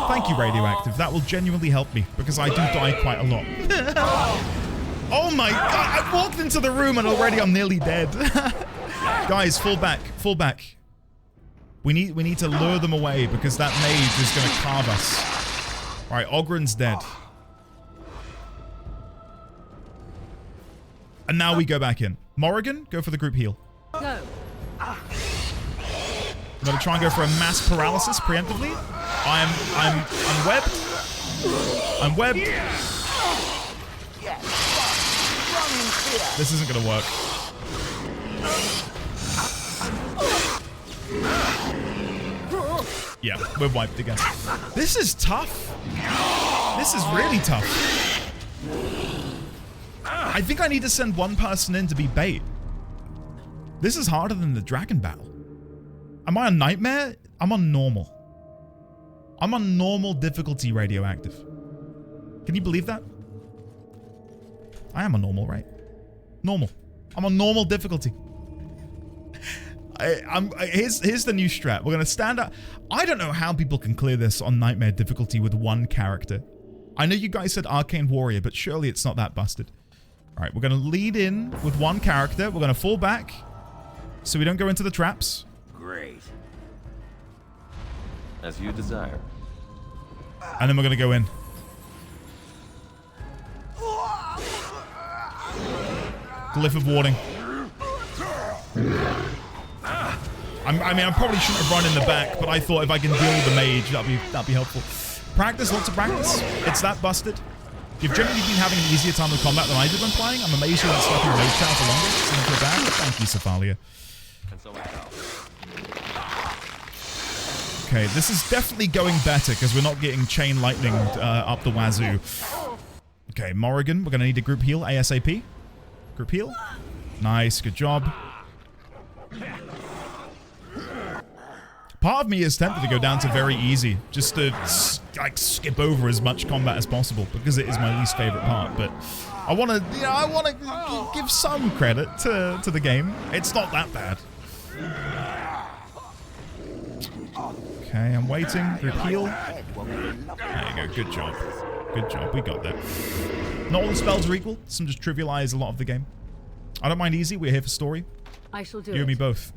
[SPEAKER 1] Thank you, radioactive. That will genuinely help me because I do die quite a lot. Oh my god! I walked into the room and already I'm nearly dead. Guys, fall back. Fall back. We need to lure them away because that mage is going to carve us. All right, Ogren's dead. And now we go back in. Morrigan, go for the group heal.
[SPEAKER 11] Go.
[SPEAKER 1] I'm gonna try and go for a mass paralysis preemptively. I'm webbed. I'm webbed. This isn't gonna work. Yeah, we're wiped again. This is tough. This is really tough. I think I need to send one person in to be bait. This is harder than the dragon battle. Am I on nightmare? I'm on normal. I'm on normal difficulty, radioactive. Can you believe that? I am on normal, right? Normal. I'm on normal difficulty. Here's the new strat. We're gonna stand up. I don't know how people can clear this on nightmare difficulty with one character. I know you guys said Arcane Warrior, but surely it's not that busted. All right, we're going to lead in with one character. We're going to fall back so we don't go into the traps.
[SPEAKER 5] Great.
[SPEAKER 3] As you desire.
[SPEAKER 1] And then we're going to go in. Glyph of Warding. I mean, I probably shouldn't have run in the back, but I thought if I can deal with the mage, that'd be helpful. Practice, lots of practice. It's that busted. You've generally been having an easier time with combat than I did when playing. I'm amazed you weren't stuck in Rage Tower for longer. It's not so bad. Thank you, Cephalia.
[SPEAKER 3] And so myself.
[SPEAKER 1] Okay, this is definitely going better because we're not getting chain lightning up the wazoo. Okay, Morrigan, we're going to need a group heal ASAP. Group heal. Nice, good job. Part of me is tempted to go down to very easy, just to like skip over as much combat as possible because it is my least favorite part. But I want to, you know, I want to give some credit to the game. It's not that bad. Okay, I'm waiting. Group heal. There you go. Good job. Good job. We got that. Not all the spells are equal. Some just trivialize a lot of the game. I don't mind easy. We're here for story.
[SPEAKER 7] I shall do
[SPEAKER 1] You and me both.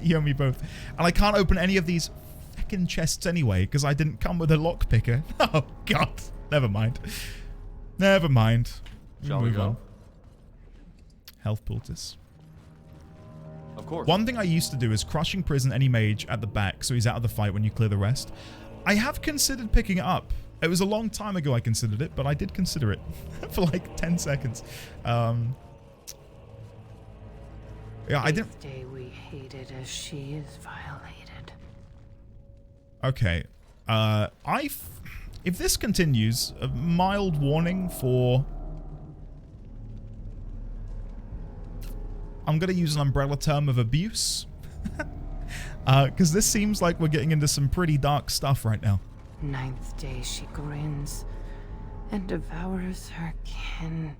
[SPEAKER 1] You and me both. And I can't open any of these fucking chests anyway because I didn't come with a lockpicker. Oh, God. Never mind. Never mind.
[SPEAKER 3] Shall we go?
[SPEAKER 1] Health poultice.
[SPEAKER 3] Of course.
[SPEAKER 1] One thing I used to do is crushing prison any mage at the back so he's out of the fight when you clear the rest. I have considered picking it up. It was a long time ago I considered it, but I did consider it for like 10 seconds. Yeah, I didn't.
[SPEAKER 11] Day we hated as she is violated.
[SPEAKER 1] Okay. If this continues, a mild warning for. I'm gonna use an umbrella term of abuse, because this seems like we're getting into some pretty dark stuff right now.
[SPEAKER 11] 9th day she grins and devours her kin.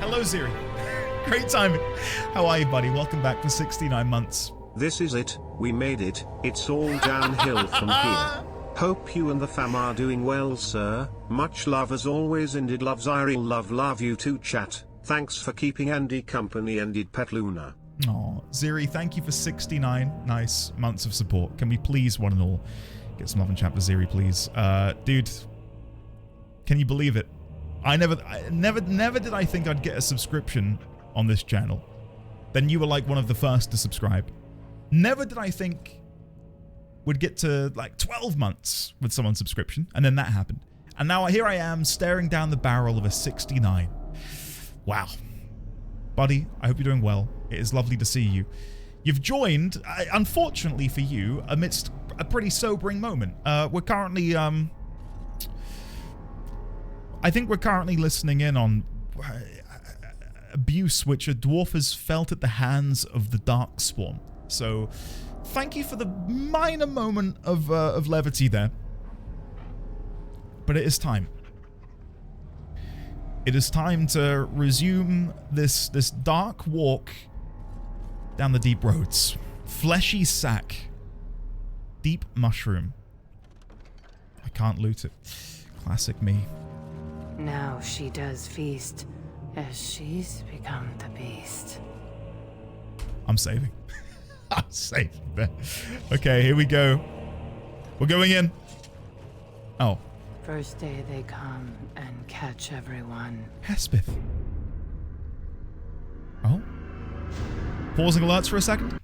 [SPEAKER 1] Hello, Ziri. Great timing. How are you, buddy? Welcome back for 69 months.
[SPEAKER 4] This is it, we made it, it's all downhill from here. Hope you and the fam are doing well, sir. Much love as always, indeed love Zyril, love you too, chat. Thanks for keeping Andy company, indeed Pet Luna.
[SPEAKER 1] Aw, Ziri, thank you for 69 nice months of support. Can we please, one and all, get some love and chat for Ziri, please? Dude, can you believe it? Never did I think I'd get a subscription on this channel. Then you were like one of the first to subscribe. Never did I think we'd get to like 12 months with someone's subscription, and then that happened. And now here I am staring down the barrel of a 69. Wow. Buddy, I hope you're doing well. It is lovely to see you. You've joined, unfortunately for you, amidst a pretty sobering moment. We're currently, I think we're currently listening in on abuse which a dwarf has felt at the hands of the Darkspawn. So, thank you for the minor moment of levity there. But it is time. It is time to resume this dark walk down the deep roads. Fleshy sack. Deep mushroom. I can't loot it. Classic me.
[SPEAKER 11] Now she does feast, as she's become the beast.
[SPEAKER 1] I'm saving. I'm saving there. Okay, here we go. We're going in. Oh.
[SPEAKER 11] First day they come and catch everyone.
[SPEAKER 1] Hespith. Oh. Pausing alerts for a second.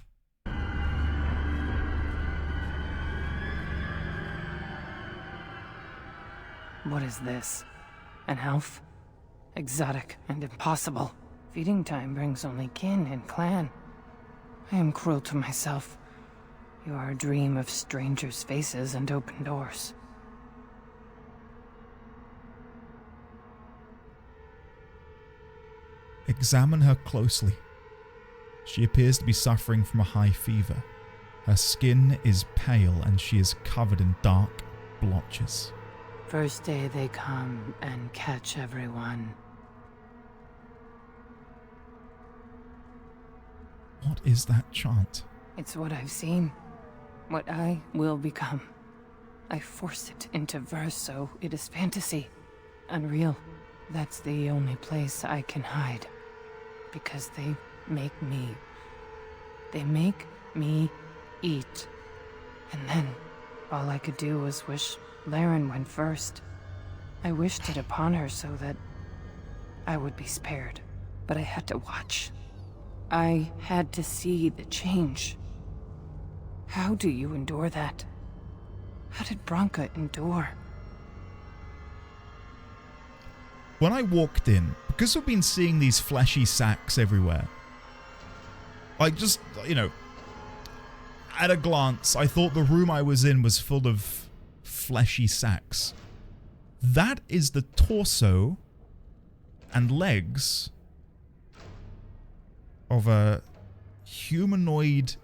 [SPEAKER 11] What is this? An elf? Exotic and impossible. Feeding time brings only kin and clan. I am cruel to myself. You are a dream of strangers' faces and open doors.
[SPEAKER 1] Examine her closely. She appears to be suffering from a high fever. Her skin is pale and she is covered in dark blotches.
[SPEAKER 11] First day they come and catch everyone.
[SPEAKER 1] What is that chant?
[SPEAKER 11] It's what I've seen. What I will become. I force it into verse, so it is fantasy. Unreal. That's the only place I can hide. Because they make me. They make me eat. And then, all I could do was wish Laren went first. I wished it upon her so that I would be spared. But I had to watch. I had to see the change. How do you endure that? How did Branka endure?
[SPEAKER 1] When I walked in, because we've been seeing these fleshy sacks everywhere, like just, you know, at a glance, I thought the room I was in was full of fleshy sacks. That is the torso and legs of a humanoid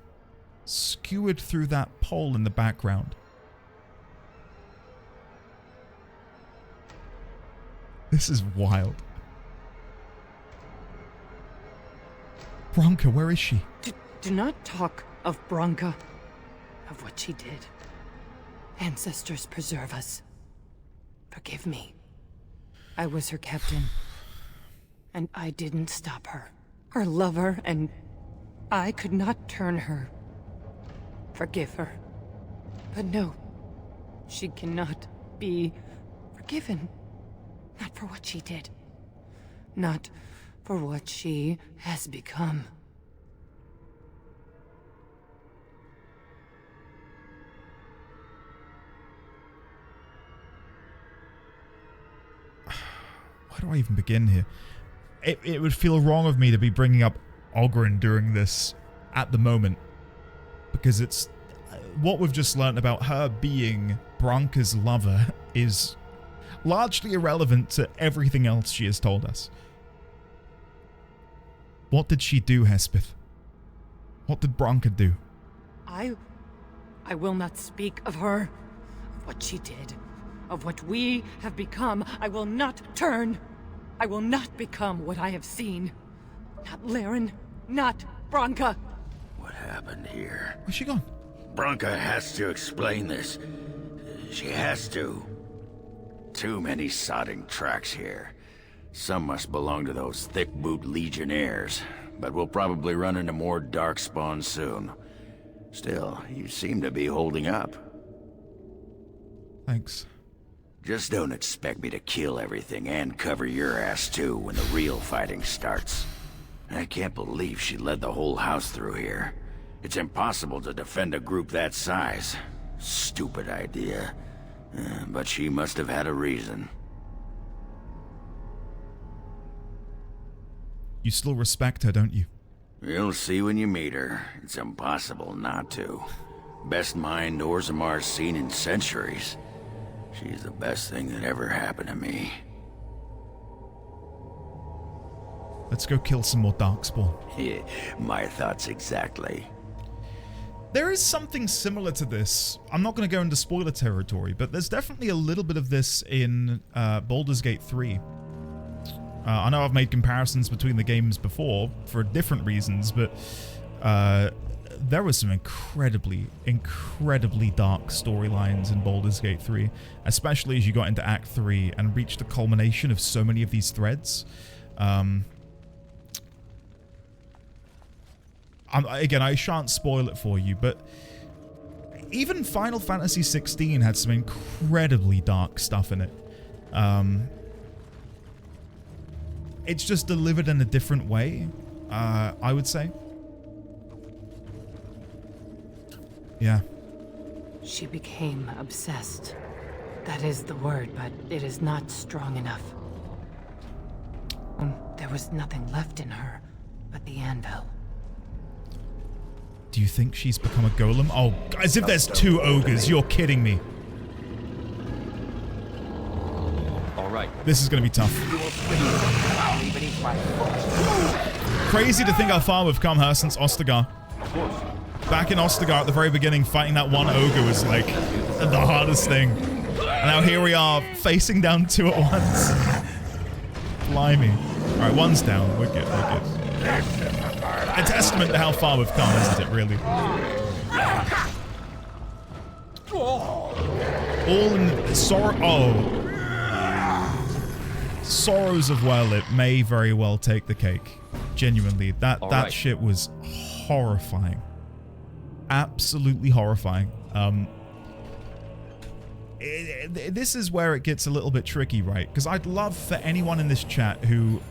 [SPEAKER 1] skewered through that pole in the background. This is wild. Branka, where is she?
[SPEAKER 11] Do not talk of Branka, of what she did. Ancestors preserve us. Forgive me. I was her captain, and I didn't stop her. Her lover, and I could not turn her. Forgive her. But no, she cannot be forgiven. Not for what she did. Not for what she has become.
[SPEAKER 1] Where do I even begin here? It would feel wrong of me to be bringing up Ogryn during this at the moment. Because it's... what we've just learned about her being Branka's lover is largely irrelevant to everything else she has told us. What did she do, Hespith? What did Branka do?
[SPEAKER 11] I will not speak of her, of what she did, of what we have become. I will not turn. I will not become what I have seen. Not Laren, not Branka.
[SPEAKER 5] What happened here?
[SPEAKER 1] Where's she gone?
[SPEAKER 5] Branka has to explain this. She has to. Too many sodding tracks here. Some must belong to those thick-boot legionnaires, but we'll probably run into more darkspawn soon. Still, you seem to be holding up.
[SPEAKER 1] Thanks.
[SPEAKER 5] Just don't expect me to kill everything and cover your ass too when the real fighting starts. I can't believe she led the whole house through here. It's impossible to defend a group that size. Stupid idea. But she must have had a reason.
[SPEAKER 1] You still respect her, don't you?
[SPEAKER 5] You'll see when you meet her. It's impossible not to. Best mind Orzammar's seen in centuries. She's the best thing that ever happened to me.
[SPEAKER 1] Let's go kill some more Darkspawn.
[SPEAKER 5] Yeah, my thoughts exactly.
[SPEAKER 1] There is something similar to this. I'm not going to go into spoiler territory, but there's definitely a little bit of this in Baldur's Gate 3. I know I've made comparisons between the games before for different reasons, but there was some incredibly dark storylines in Baldur's Gate 3, especially as you got into Act 3 and reached the culmination of so many of these threads. Again, I shan't spoil it for you, but even Final Fantasy XVI had some incredibly dark stuff in it. It's just delivered in a different way, I would say. Yeah.
[SPEAKER 11] She became obsessed. That is the word, but it is not strong enough. There was nothing left in her but the anvil.
[SPEAKER 1] Do you think she's become a golem? Oh, as if there's two ogres. You're kidding me.
[SPEAKER 3] All right.
[SPEAKER 1] This is going to be tough. Crazy to think how far we've come here since Ostagar. Back in Ostagar at the very beginning, fighting that one ogre was like the hardest thing. And now here we are, facing down two at once. Blimey. Alright, one's down. We're good, we're good. A testament to how far we've come, isn't it, really? All in sorrow. Oh. Sorrows of Werlyt may very well take the cake. Genuinely. That shit was horrifying. Absolutely horrifying. This is where it gets a little bit tricky, right? Because I'd love for anyone in this chat who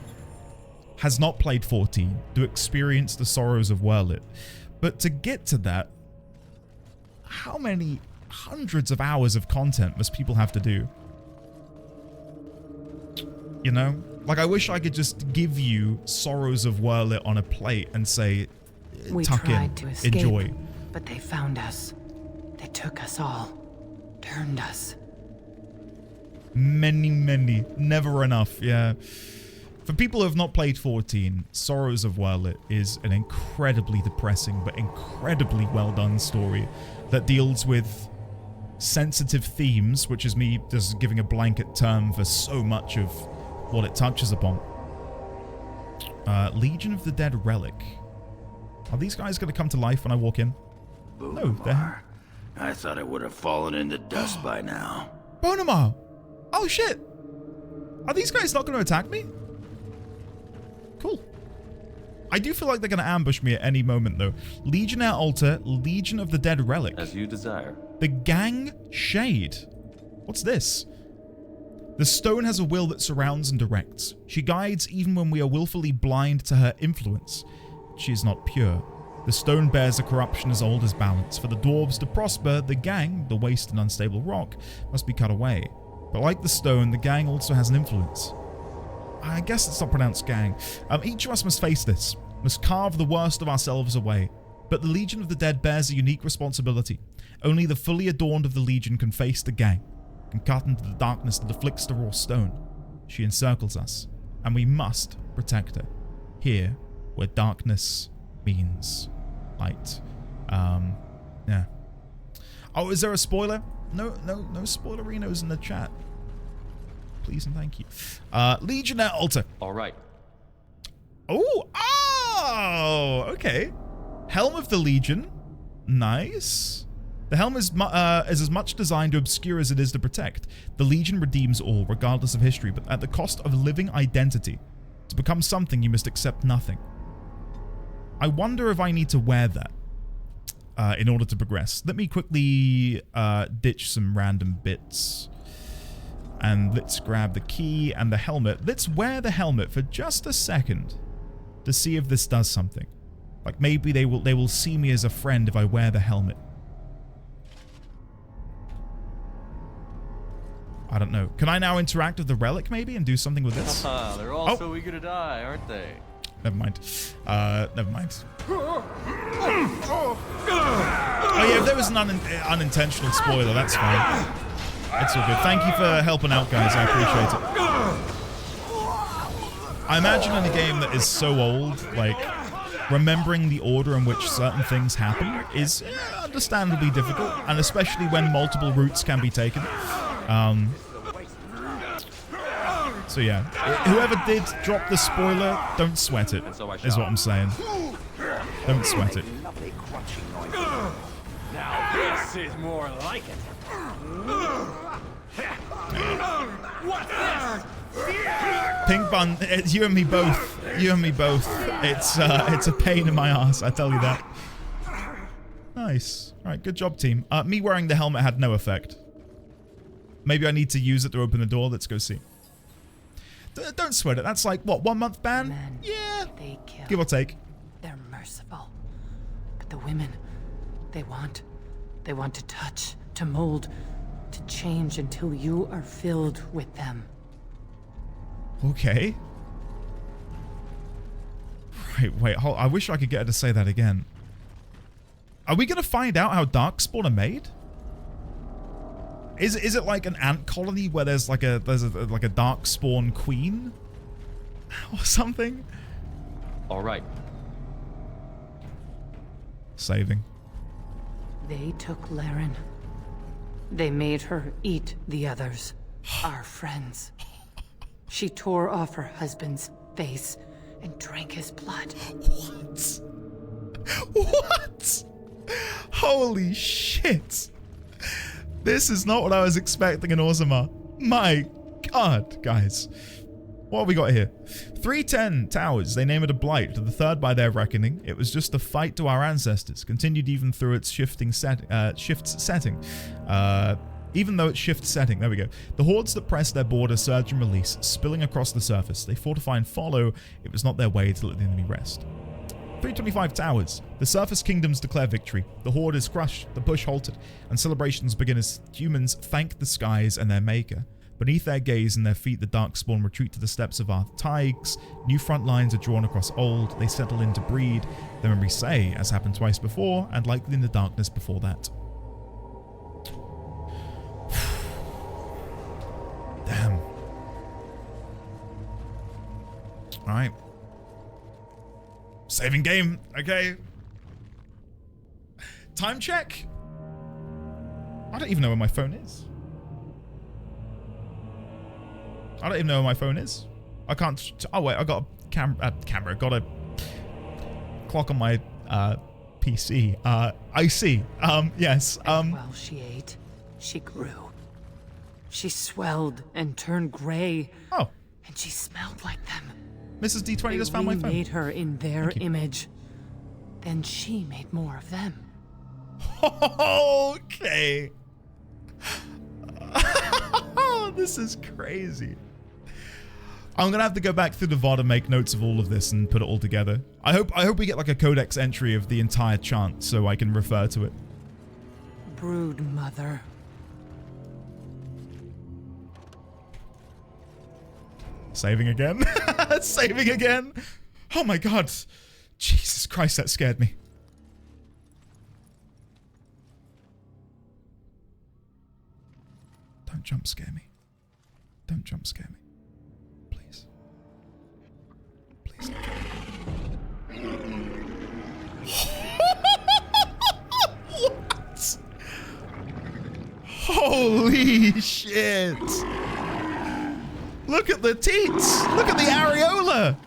[SPEAKER 1] has not played 14 to experience the sorrows of Werlyt. But to get to that, how many hundreds of hours of content must people have to do? You know? Like, I wish I could just give you Sorrows of Werlyt on a plate and say, tuck in,
[SPEAKER 11] to escape,
[SPEAKER 1] enjoy.
[SPEAKER 11] But they found us. They took us all. Turned us.
[SPEAKER 1] Many, never enough, yeah. For people who have not played 14, Sorrows of Werlyt is an incredibly depressing but incredibly well done story that deals with sensitive themes, which is me just giving a blanket term for so much of what it touches upon. Legion of the Dead Relic. Are these guys going to come to life when I walk in? No, they're...
[SPEAKER 5] I thought it would have fallen into dust by now.
[SPEAKER 1] Bonamar! Oh shit! Are these guys not going to attack me? Cool. I do feel like they're going to ambush me at any moment, though. Legionnaire Altar, Legion of the Dead Relic.
[SPEAKER 3] As you desire.
[SPEAKER 1] The Gang Shade. What's this? The stone has a will that surrounds and directs. She guides even when we are willfully blind to her influence. She is not pure. The stone bears a corruption as old as balance. For the dwarves to prosper, the gang, the waste and unstable rock, must be cut away. But like the stone, the gang also has an influence. I guess it's not pronounced gang. Each of us must face this, must carve the worst of ourselves away. But the Legion of the Dead bears a unique responsibility. Only the fully adorned of the Legion can face the gang, can cut into the darkness that afflicts the raw stone. She encircles us, and we must protect her. Here, where darkness means light. Yeah. Oh, is there a spoiler? No spoilerinos in the chat. Please and thank you. Legionnaire Altar.
[SPEAKER 3] All right.
[SPEAKER 1] Oh, okay. Helm of the Legion. Nice. The helm is as much designed to obscure as it is to protect. The Legion redeems all, regardless of history, but at the cost of living identity. To become something, you must accept nothing. I wonder if I need to wear that in order to progress. Let me quickly ditch some random bits. And let's grab the key and the helmet. Let's wear the helmet for just a second to see if this does something. Like maybe they will see me as a friend if I wear the helmet. I don't know. Can I now interact with the relic maybe and do something with this?
[SPEAKER 3] They're all so eager to die, aren't they?
[SPEAKER 1] Never mind. Never mind. Oh yeah, if there was an unintentional spoiler, that's fine. It's all good. Thank you for helping out, guys. I appreciate it. I imagine in a game that is so old, like, remembering the order in which certain things happen is understandably difficult, and especially when multiple routes can be taken. So yeah, whoever did drop the spoiler, don't sweat it, is what I'm saying. Don't sweat it.
[SPEAKER 8] Now this is more like it. What's this?
[SPEAKER 1] Pink Bun, it's you and me both. You and me both. It's a pain in my ass, I tell you that. Nice. Alright, good job, team. Me wearing the helmet had no effect. Maybe I need to use it to open the door. Let's go see. Don't sweat it. That's like, what, 1 month ban?
[SPEAKER 11] Men,
[SPEAKER 1] yeah.
[SPEAKER 11] They kill.
[SPEAKER 1] Give or take.
[SPEAKER 11] They're merciful. But the women, they want to touch, to mold, to change until you are filled with them.
[SPEAKER 1] Okay. Right, wait, hold, I wish I could get her to say that again. Are we going to find out how Darkspawn are made? Is it like an ant colony where there's like a Darkspawn queen or something?
[SPEAKER 3] All right.
[SPEAKER 1] Saving.
[SPEAKER 11] They took Laren. They made her eat the others, our friends. She tore off her husband's face and drank his blood.
[SPEAKER 1] What? What? Holy shit. This is not what I was expecting in Orzammar. My god, guys. What have we got here? 310 towers. They name it a blight, the third by their reckoning. It was just a fight to our ancestors, continued even through its shifts setting. Even though it shifts setting, there we go. The hordes that press their border surge and release, spilling across the surface. They fortify and follow. It was not their way to let the enemy rest. 325 towers. The surface kingdoms declare victory. The horde is crushed, the push halted, and celebrations begin as humans thank the skies and their maker. Beneath their gaze and their feet, the Darkspawn retreat to the steppes of Arth Tigers. New front lines are drawn across old. They settle in to breed. Their memories say, as happened twice before, and likely in the darkness before that. Damn. Alright. Saving game. Okay. Time check? I don't even know where my phone is. I don't even know where my phone is. I can't... Oh, wait. I got a camera. Got a clock on my PC. I see. Yes.
[SPEAKER 11] While she ate, she grew. She swelled and turned gray.
[SPEAKER 1] Oh.
[SPEAKER 11] And she smelled like them.
[SPEAKER 1] Mrs. D20 just found my phone.
[SPEAKER 11] They made her in their image. Then she made more of them.
[SPEAKER 1] Okay. This is crazy. I'm gonna have to go back through the VOD and make notes of all of this and put it all together. I hope we get like a codex entry of the entire chant so I can refer to it.
[SPEAKER 11] Brood mother.
[SPEAKER 1] Saving again. Saving again. Oh my god. Jesus Christ, that scared me. Don't jump scare me. Don't jump scare me. Please. Please don't jump. What? Holy shit. Look at the teats. Look at the areola.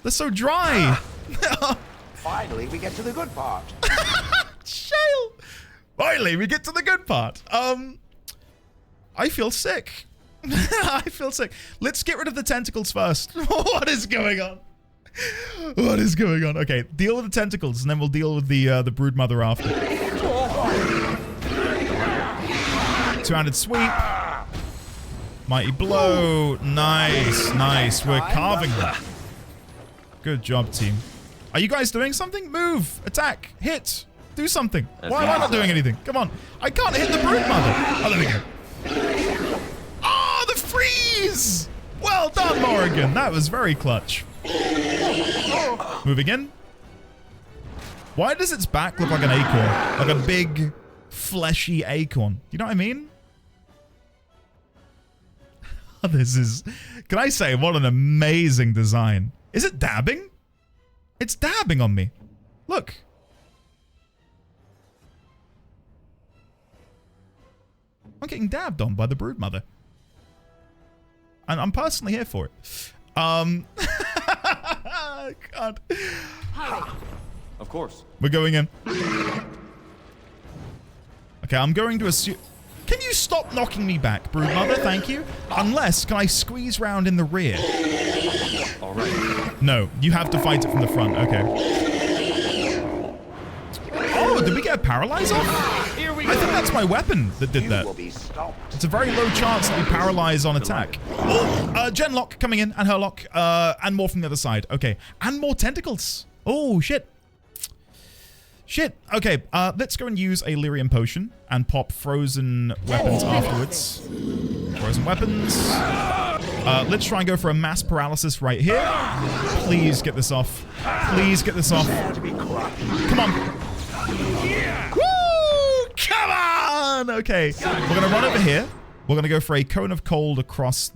[SPEAKER 1] They're so dry.
[SPEAKER 12] Finally, we get to the good part.
[SPEAKER 1] Shale. Finally, we get to the good part. I feel sick. I feel sick. Let's get rid of the tentacles first. What is going on? What is going on? Okay, deal with the tentacles, and then we'll deal with the brood mother after. Two-handed sweep. Mighty blow. Nice, nice. We're carving them. Good job, team. Are you guys doing something? Move, attack, hit, do something. Why am I not doing anything? Come on. I can't hit the brood mother. Oh, there we go. Oh, the freeze! Well done, Morrigan. That was very clutch. Moving in. Why does its back look like an acorn? Like a big, fleshy acorn. You know what I mean? This is... Can I say, what an amazing design. Is it dabbing? It's dabbing on me. Look. I'm getting dabbed on by the brood mother. And I'm personally here for it. God.
[SPEAKER 3] Of course.
[SPEAKER 1] We're going in. Okay, I'm going to assume... Can you stop knocking me back, brood mother? Thank you. Unless, can I squeeze round in the rear?
[SPEAKER 3] All right.
[SPEAKER 1] No, you have to fight it from the front. Okay. Oh, did we get a paralyze off?
[SPEAKER 3] Here we go.
[SPEAKER 1] I think that's my weapon that did that. It's a very low chance that we paralyze on attack. Oh, Genlock coming in, and Herlock, and more from the other side. Okay, and more tentacles. Oh, shit. Shit. Okay, let's go and use a Lyrium potion and pop frozen weapons afterwards. Frozen weapons. Let's try and go for a mass paralysis right here. Please get this off. Please get this off. Come on. Woo! Come on! Okay, we're going to run over here. We're going to go for a cone of cold across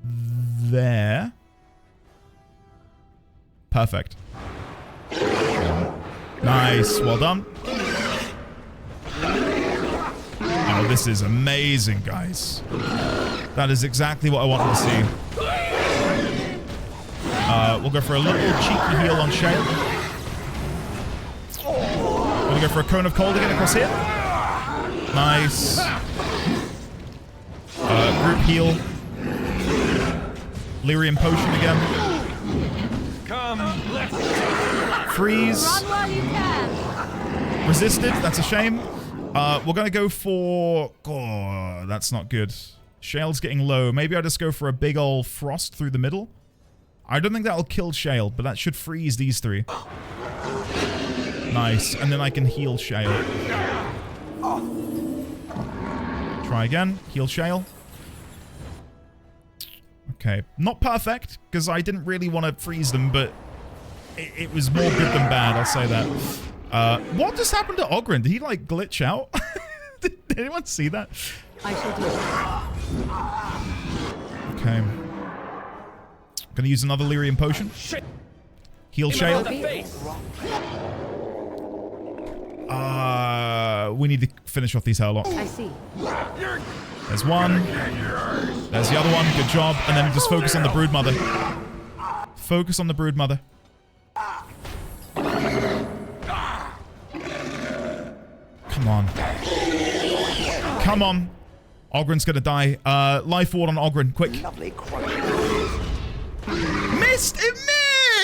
[SPEAKER 1] there. Perfect. Nice, well done. Oh, this is amazing, guys. That is exactly what I wanted to see. We'll go for a little cheeky heal on Shale. We'll go for a Cone of Cold again across here. Nice. Group heal. Lyrium Potion again.
[SPEAKER 3] Come, let's
[SPEAKER 1] Freeze.
[SPEAKER 7] Run while you can.
[SPEAKER 1] Resisted. That's a shame. We're going to go for... Oh, that's not good. Shale's getting low. Maybe I'll just go for a big ol' Frost through the middle. I don't think that'll kill Shale, but that should freeze these three. Nice. And then I can heal Shale. Try again. Heal Shale. Okay. Not perfect, because I didn't really want to freeze them, but it was more good than bad, I'll say that. What just happened to Oghren? Did he, like, glitch out? Did anyone see that?
[SPEAKER 7] I shall do it.
[SPEAKER 1] Okay. Gonna use another Lyrium Potion. Heal Shale. We need to finish off these Hurlocks.
[SPEAKER 7] I see.
[SPEAKER 1] There's one. There's the other one. Good job. And then just focus on the Broodmother. Focus on the Broodmother. Come on. Come on. Oghren's gonna die. Life Ward on Oghren. Quick. Missed! It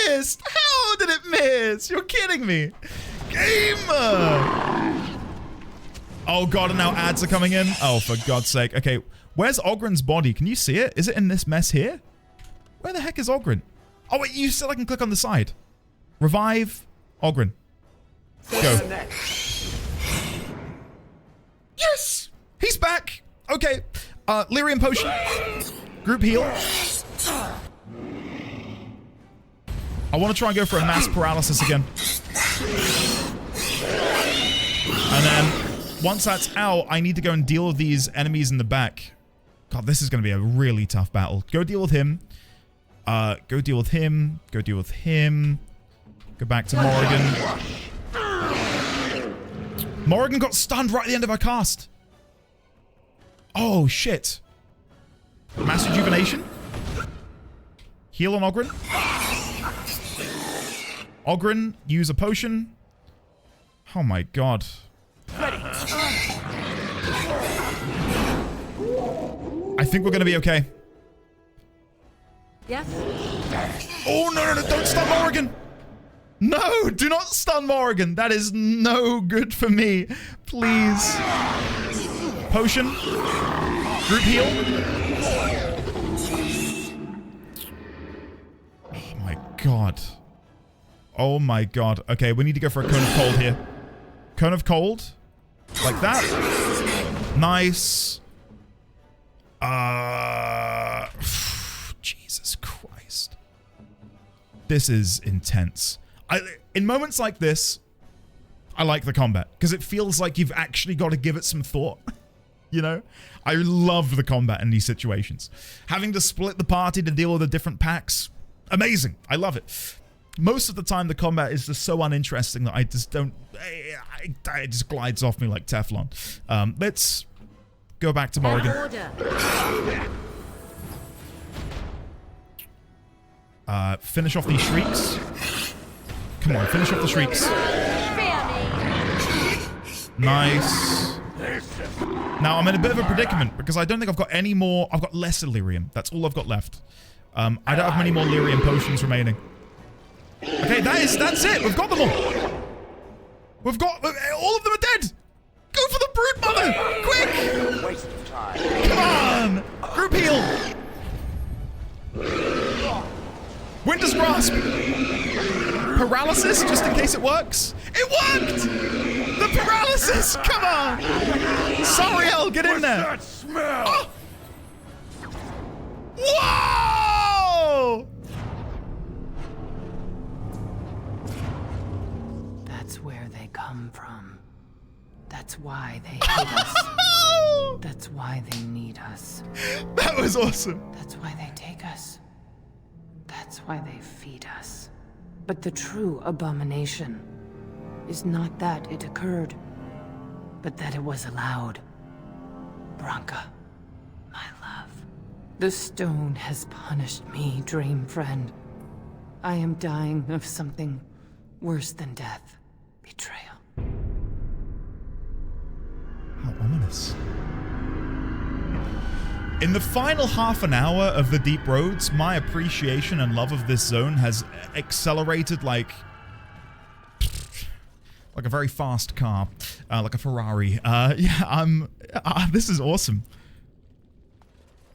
[SPEAKER 1] missed! How did it miss? You're kidding me. Gamer! Oh god, and now ads are coming in. Oh, for God's sake. Okay, where's Oghren's body? Can you see it? Is it in this mess here? Where the heck is Oghren? Oh wait, you said I can click on the side. Revive Oghren. Go. Yes! He's back! Okay. Lyrium Potion. Group heal. I want to try and go for a mass paralysis again. And then, once that's out, I need to go and deal with these enemies in the back. God, this is going to be a really tough battle. Go deal with him. Go deal with him. Go deal with him. Go back to Morrigan. Morrigan got stunned right at the end of our cast. Oh, shit. Mass Rejuvenation. Heal on Oghren. Oghren, use a potion. Oh my god. I think we're gonna be okay.
[SPEAKER 7] Yes?
[SPEAKER 1] Oh, no, don't stun Morrigan! No, do not stun Morrigan. That is no good for me. Please. Potion. Group heal. Oh my god. Oh my god. Okay, we need to go for a Cone of Cold here. Cone of Cold. Like that. Nice. Jesus Christ. This is intense. In moments like this, I like the combat. Because it feels like you've actually got to give it some thought. You know? I love the combat in these situations. Having to split the party to deal with the different packs. Amazing. I love it. Most of the time, the combat is just so uninteresting that I just don't... It just glides off me like Teflon. Let's go back to Morrigan. Finish off these Shrieks. Come on, finish off the Shrieks. Nice. Now, I'm in a bit of a predicament because I don't think I've got any more... I've got less Lyrium. That's all I've got left. I don't have many more Lyrium potions remaining. Okay, that's it. We've got them all. We've got... all of them are dead. Go for the Broodmother. Quick.
[SPEAKER 12] Waste of time.
[SPEAKER 1] Come on. Group heal. Winter's Grasp. Paralysis, just in case it works. It worked. The paralysis. Come on. Sariel, get in there.
[SPEAKER 8] What's that smell?
[SPEAKER 1] Oh. Whoa.
[SPEAKER 11] That's where they come from. That's why they hate us. That's why they need us.
[SPEAKER 1] That was awesome.
[SPEAKER 11] That's why they take us. That's why they feed us. But the true abomination is not that it occurred, but that it was allowed. Branka, my love. The stone has punished me, dream friend. I am dying of something worse than death. Betrayal.
[SPEAKER 1] How ominous. In the final half an hour of the Deep Roads, my appreciation and love of this zone has accelerated like a very fast car, like a Ferrari. Yeah, this is awesome.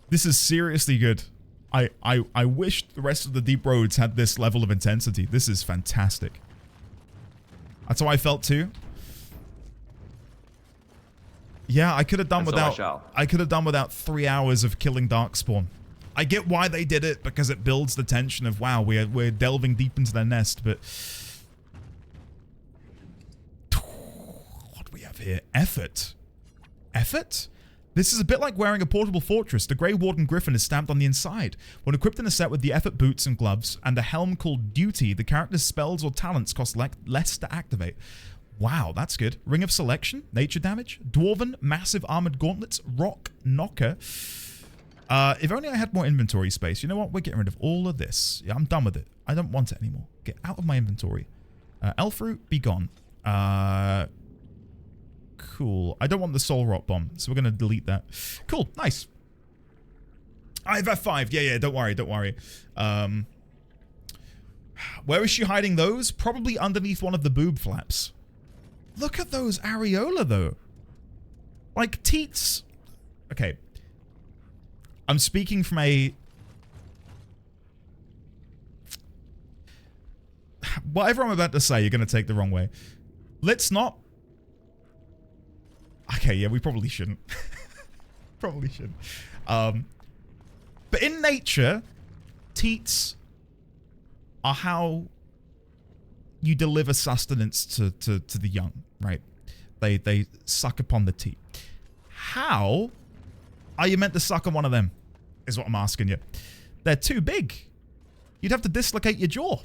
[SPEAKER 1] This is seriously good. I wish the rest of the Deep Roads had this level of intensity. This is fantastic. That's how I felt too. Yeah, I could have done without 3 hours of killing Darkspawn. I get why they did it, because it builds the tension of, wow, we're delving deep into their nest, but what do we have here? Effort. Effort? This is a bit like wearing a portable fortress. The Grey Warden Griffin is stamped on the inside. When equipped in a set with the Effort boots and gloves and a helm called Duty, the character's spells or talents cost less to activate. Wow, that's good. Ring of Selection, nature damage, Dwarven, massive armored gauntlets, rock, knocker. If only I had more inventory space. You know what? We're getting rid of all of this. Yeah, I'm done with it. I don't want it anymore. Get out of my inventory. Elf Root, be gone. Cool. I don't want the Soul Rot Bomb, so we're going to delete that. Cool, nice. I have F5. Yeah, don't worry, don't worry. Where is she hiding those? Probably underneath one of the boob flaps. Look at those areola, though. Like, teats. Okay. I'm speaking from a... Whatever I'm about to say, you're going to take the wrong way. Let's not... Okay, yeah, we probably shouldn't. Probably shouldn't. But in nature, teats are how you deliver sustenance to the young, right? They suck upon the teat. How are you meant to suck on one of them, is what I'm asking you. They're too big. You'd have to dislocate your jaw.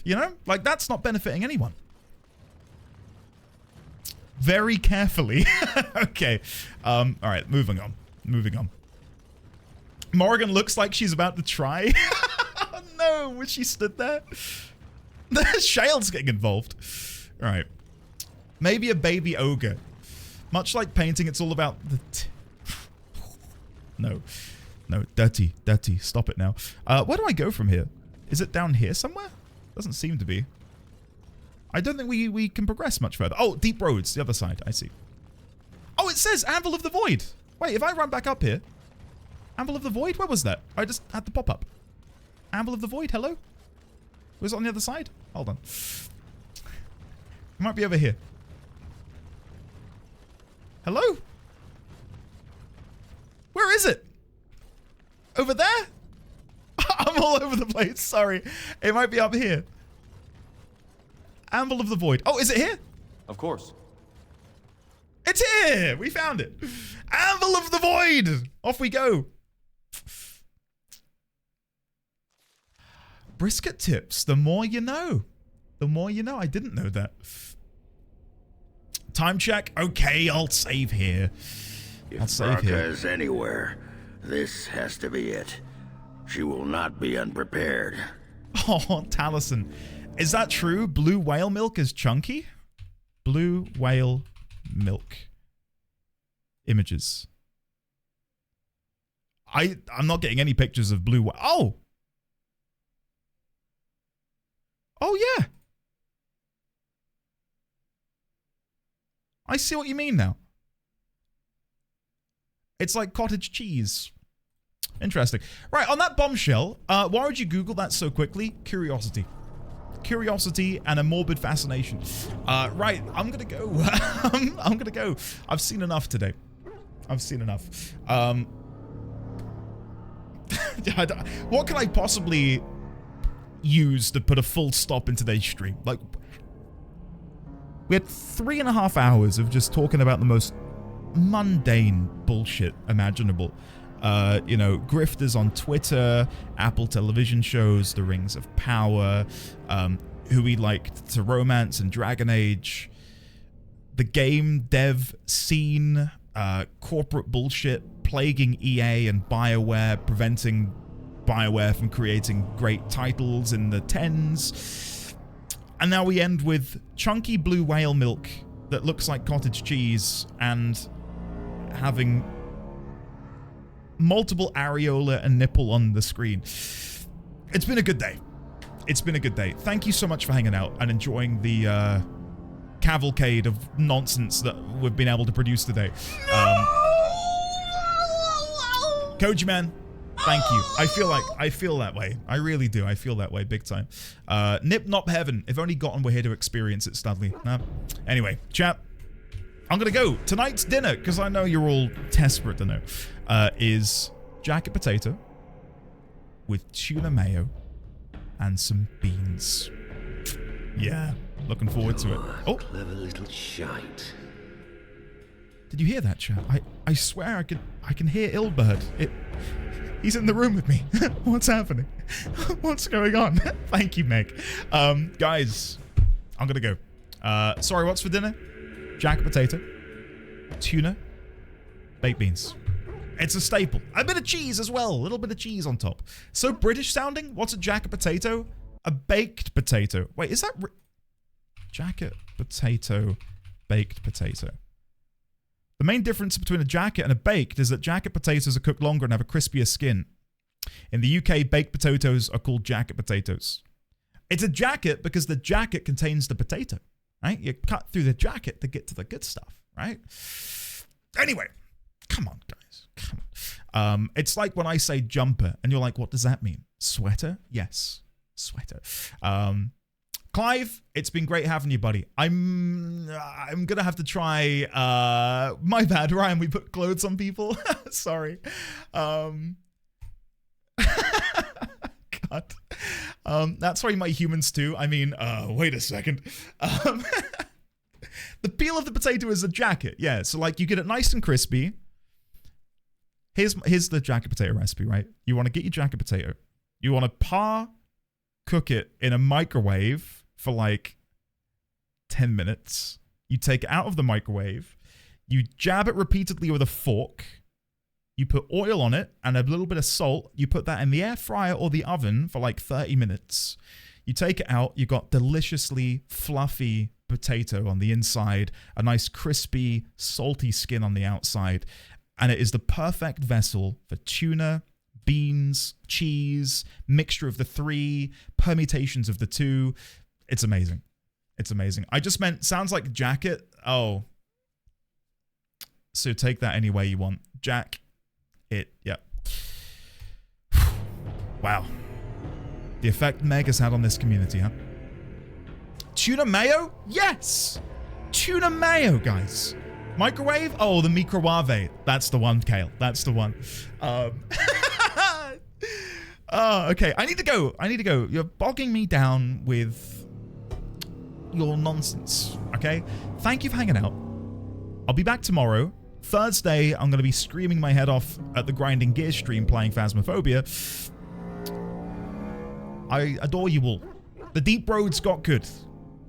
[SPEAKER 1] You know? Like, that's not benefiting anyone. Very carefully. Okay. Alright, moving on. Moving on. Morrigan looks like she's about to try. Oh no, when she stood there. Shale's getting involved. Alright. Maybe a baby ogre. Much like painting, it's all about the... No. No, dirty. Dirty. Stop it now. Where do I go from here? Is it down here somewhere? Doesn't seem to be. I don't think we can progress much further. Oh, Deep Roads, the other side. I see. Oh, it says Anvil of the Void. Wait, if I run back up here... Anvil of the Void? Where was that? I just had the pop-up. Anvil of the Void, hello? Was it on the other side? Hold on. It might be over here. Hello? Where is it? Over there? I'm all over the place, sorry. It might be up here. Anvil of the Void. Oh, is it here?
[SPEAKER 3] Of course.
[SPEAKER 1] It's here! We found it. Anvil of the Void! Off we go. Brisket tips. The more you know. The more you know. I didn't know that. Time check. Okay, I'll save here. I'll save here.
[SPEAKER 5] If Braca is anywhere, this has to be it. She will not be unprepared.
[SPEAKER 1] Oh, Taliesin. Is that true? Blue whale milk is chunky? Blue whale milk. Images. I'm not getting any pictures of blue whale. Oh! Oh, yeah. I see what you mean now. It's like cottage cheese. Interesting. Right, on that bombshell, why would you Google that so quickly? Curiosity. Curiosity and a morbid fascination. Right, I'm gonna go. I'm gonna go. I've seen enough today. I've seen enough. What can I possibly use to put a full stop in today's stream? Like, we had 3.5 hours of just talking about the most mundane bullshit imaginable. You know, grifters on Twitter, Apple television shows, The Rings of Power, who we liked to romance and Dragon Age, the game dev scene, corporate bullshit plaguing EA and BioWare, preventing BioWare from creating great titles in the 10s. And now we end with chunky blue whale milk that looks like cottage cheese and having multiple areola and nipple on the screen. It's been a good day. It's been a good day. Thank you so much for hanging out and enjoying the cavalcade of nonsense that we've been able to produce today. Koji Man, thank you. I feel that way. I really do. I feel that way big time. Nip Nop Heaven. If only gotten we're here to experience it, Studley. Anyway, chat. I'm gonna go. Tonight's dinner, because I know you're all desperate to know, is jacket potato with tuna mayo and some beans. Yeah, looking forward to it. Oh,
[SPEAKER 13] clever little shite.
[SPEAKER 1] Did you hear that, chat? I swear I can hear Ilbert. He's in the room with me. What's happening? What's going on? Thank you, Meg. Guys, I'm gonna go. Sorry, what's for dinner? Jacket potato, tuna, baked beans. It's a staple. A bit of cheese as well. A little bit of cheese on top. So British sounding. What's a jacket potato? A baked potato. Wait, is that jacket potato, baked potato? The main difference between a jacket and a baked is that jacket potatoes are cooked longer and have a crispier skin. In the UK, baked potatoes are called jacket potatoes. It's a jacket because the jacket contains the potato, right? You cut through the jacket to get to the good stuff, right? Anyway, come on, guys. Come on. It's like when I say jumper and you're like, what does that mean? Sweater? Yes, sweater. Clive, it's been great having you, buddy. I'm gonna have to try. My bad, Ryan. We put clothes on people. Sorry. God. That's why my humans too. I mean, wait a second. The peel of the potato is a jacket. Yeah. So like you get it nice and crispy. Here's the jacket potato recipe, right? You want to get your jacket potato. You want to cook it in a microwave for like 10 minutes. You take it out of the microwave. You jab it repeatedly with a fork. You put oil on it and a little bit of salt. You put that in the air fryer or the oven for like 30 minutes. You take it out. You got deliciously fluffy potato on the inside, a nice crispy, salty skin on the outside. And it is the perfect vessel for tuna, beans, cheese, mixture of the three, permutations of the two. It's amazing. It's amazing. I just meant, sounds like jacket. Oh. So take that any way you want. Jack it. Yep. Wow. The effect Meg has had on this community, huh? Tuna mayo? Yes! Tuna mayo, guys. Microwave? Oh, the microwave. That's the one, Kale. That's the one. Oh, okay. I need to go. You're bogging me down with your nonsense, okay? Thank you for hanging out. I'll be back tomorrow. Thursday, I'm going to be screaming my head off at the Grinding Gear stream playing Phasmophobia. I adore you all. The Deep Roads got good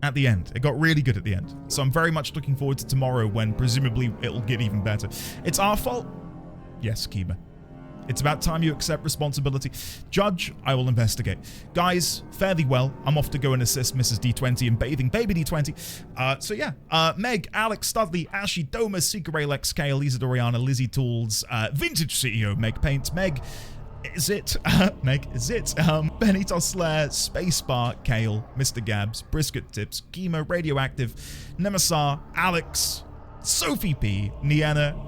[SPEAKER 1] at the end. It got really good at the end. So I'm very much looking forward to tomorrow when presumably it'll get even better. It's our fault? Yes, Kima. It's about time you accept responsibility. Judge, I will investigate. Guys, fare thee well. I'm off to go and assist Mrs. D20 in bathing baby D20. So yeah, Meg, Alex, Studley, Ashy, Domus, Seeker Alex, Kale, Lisa Doriana, Lizzie Tools, Vintage CEO, Meg Paints, Meg, is it? Meg, is it? Benny Toslair, Spacebar, Kale, Mr. Gabs, Brisket Tips, Kima, Radioactive, Nemasar, Alex, Sophie P, Niana,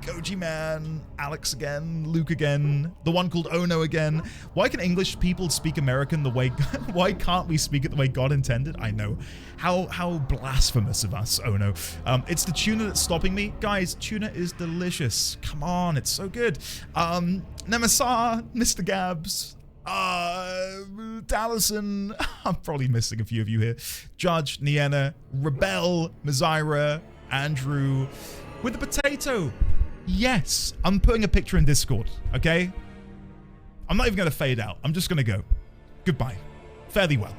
[SPEAKER 1] Koji Man, Alex again, Luke again, the one called Ono again. Why can English people speak American the way... Why can't we speak it the way God intended? I know. How blasphemous of us, Ono. It's the tuna that's stopping me. Guys, tuna is delicious. Come on, it's so good. Nemasar, Mr. Gabs, Dallison, I'm probably missing a few of you here. Judge, Niena, Rebel, Mazira, Andrew, with the potato. Yes, I'm putting a picture in Discord, okay? I'm not even going to fade out. I'm just going to go. Goodbye. Fare thee well.